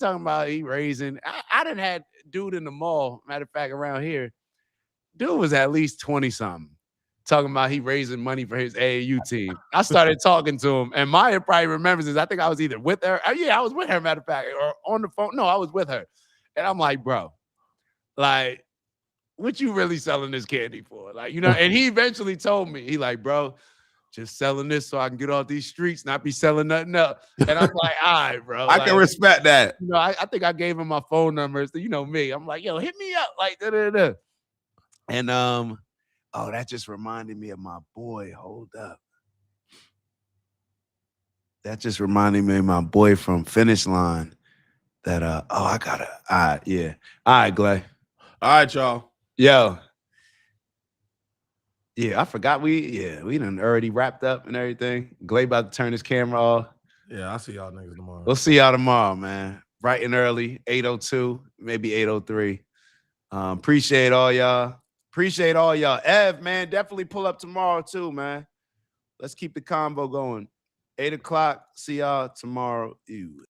S1: talking about he raising. I done had dude in the mall. Matter of fact, around here, dude was at least 20 something. Talking about he raising money for his AAU team. I started talking to him, and Maya probably remembers this. I think I was either with her. Yeah, I was with her, matter of fact, or on the phone. No, I was with her. And I'm like, bro, like, what you really selling this candy for? Like, and he eventually told me, he like, bro, just selling this so I can get off these streets, not be selling nothing else. And I'm like, all right, bro.
S5: I can respect that.
S1: I think I gave him my phone number. So, me. I'm like, yo, hit me up. Like, da-da-da. And, oh, that just reminded me of my boy. Hold up. That just reminded me of my boy from Finish Line. That I gotta. All right, yeah. All right, Glay.
S5: All right, y'all.
S1: Yo. Yeah, I forgot we done already wrapped up and everything. Glay about to turn his camera off.
S5: Yeah, I'll see y'all niggas tomorrow.
S1: We'll see y'all tomorrow, man. Bright and early, 8:02, maybe 8:03. Appreciate all y'all. Appreciate all y'all. Ev, man, definitely pull up tomorrow too, man. Let's keep the combo going. 8 o'clock. See y'all tomorrow. Ew.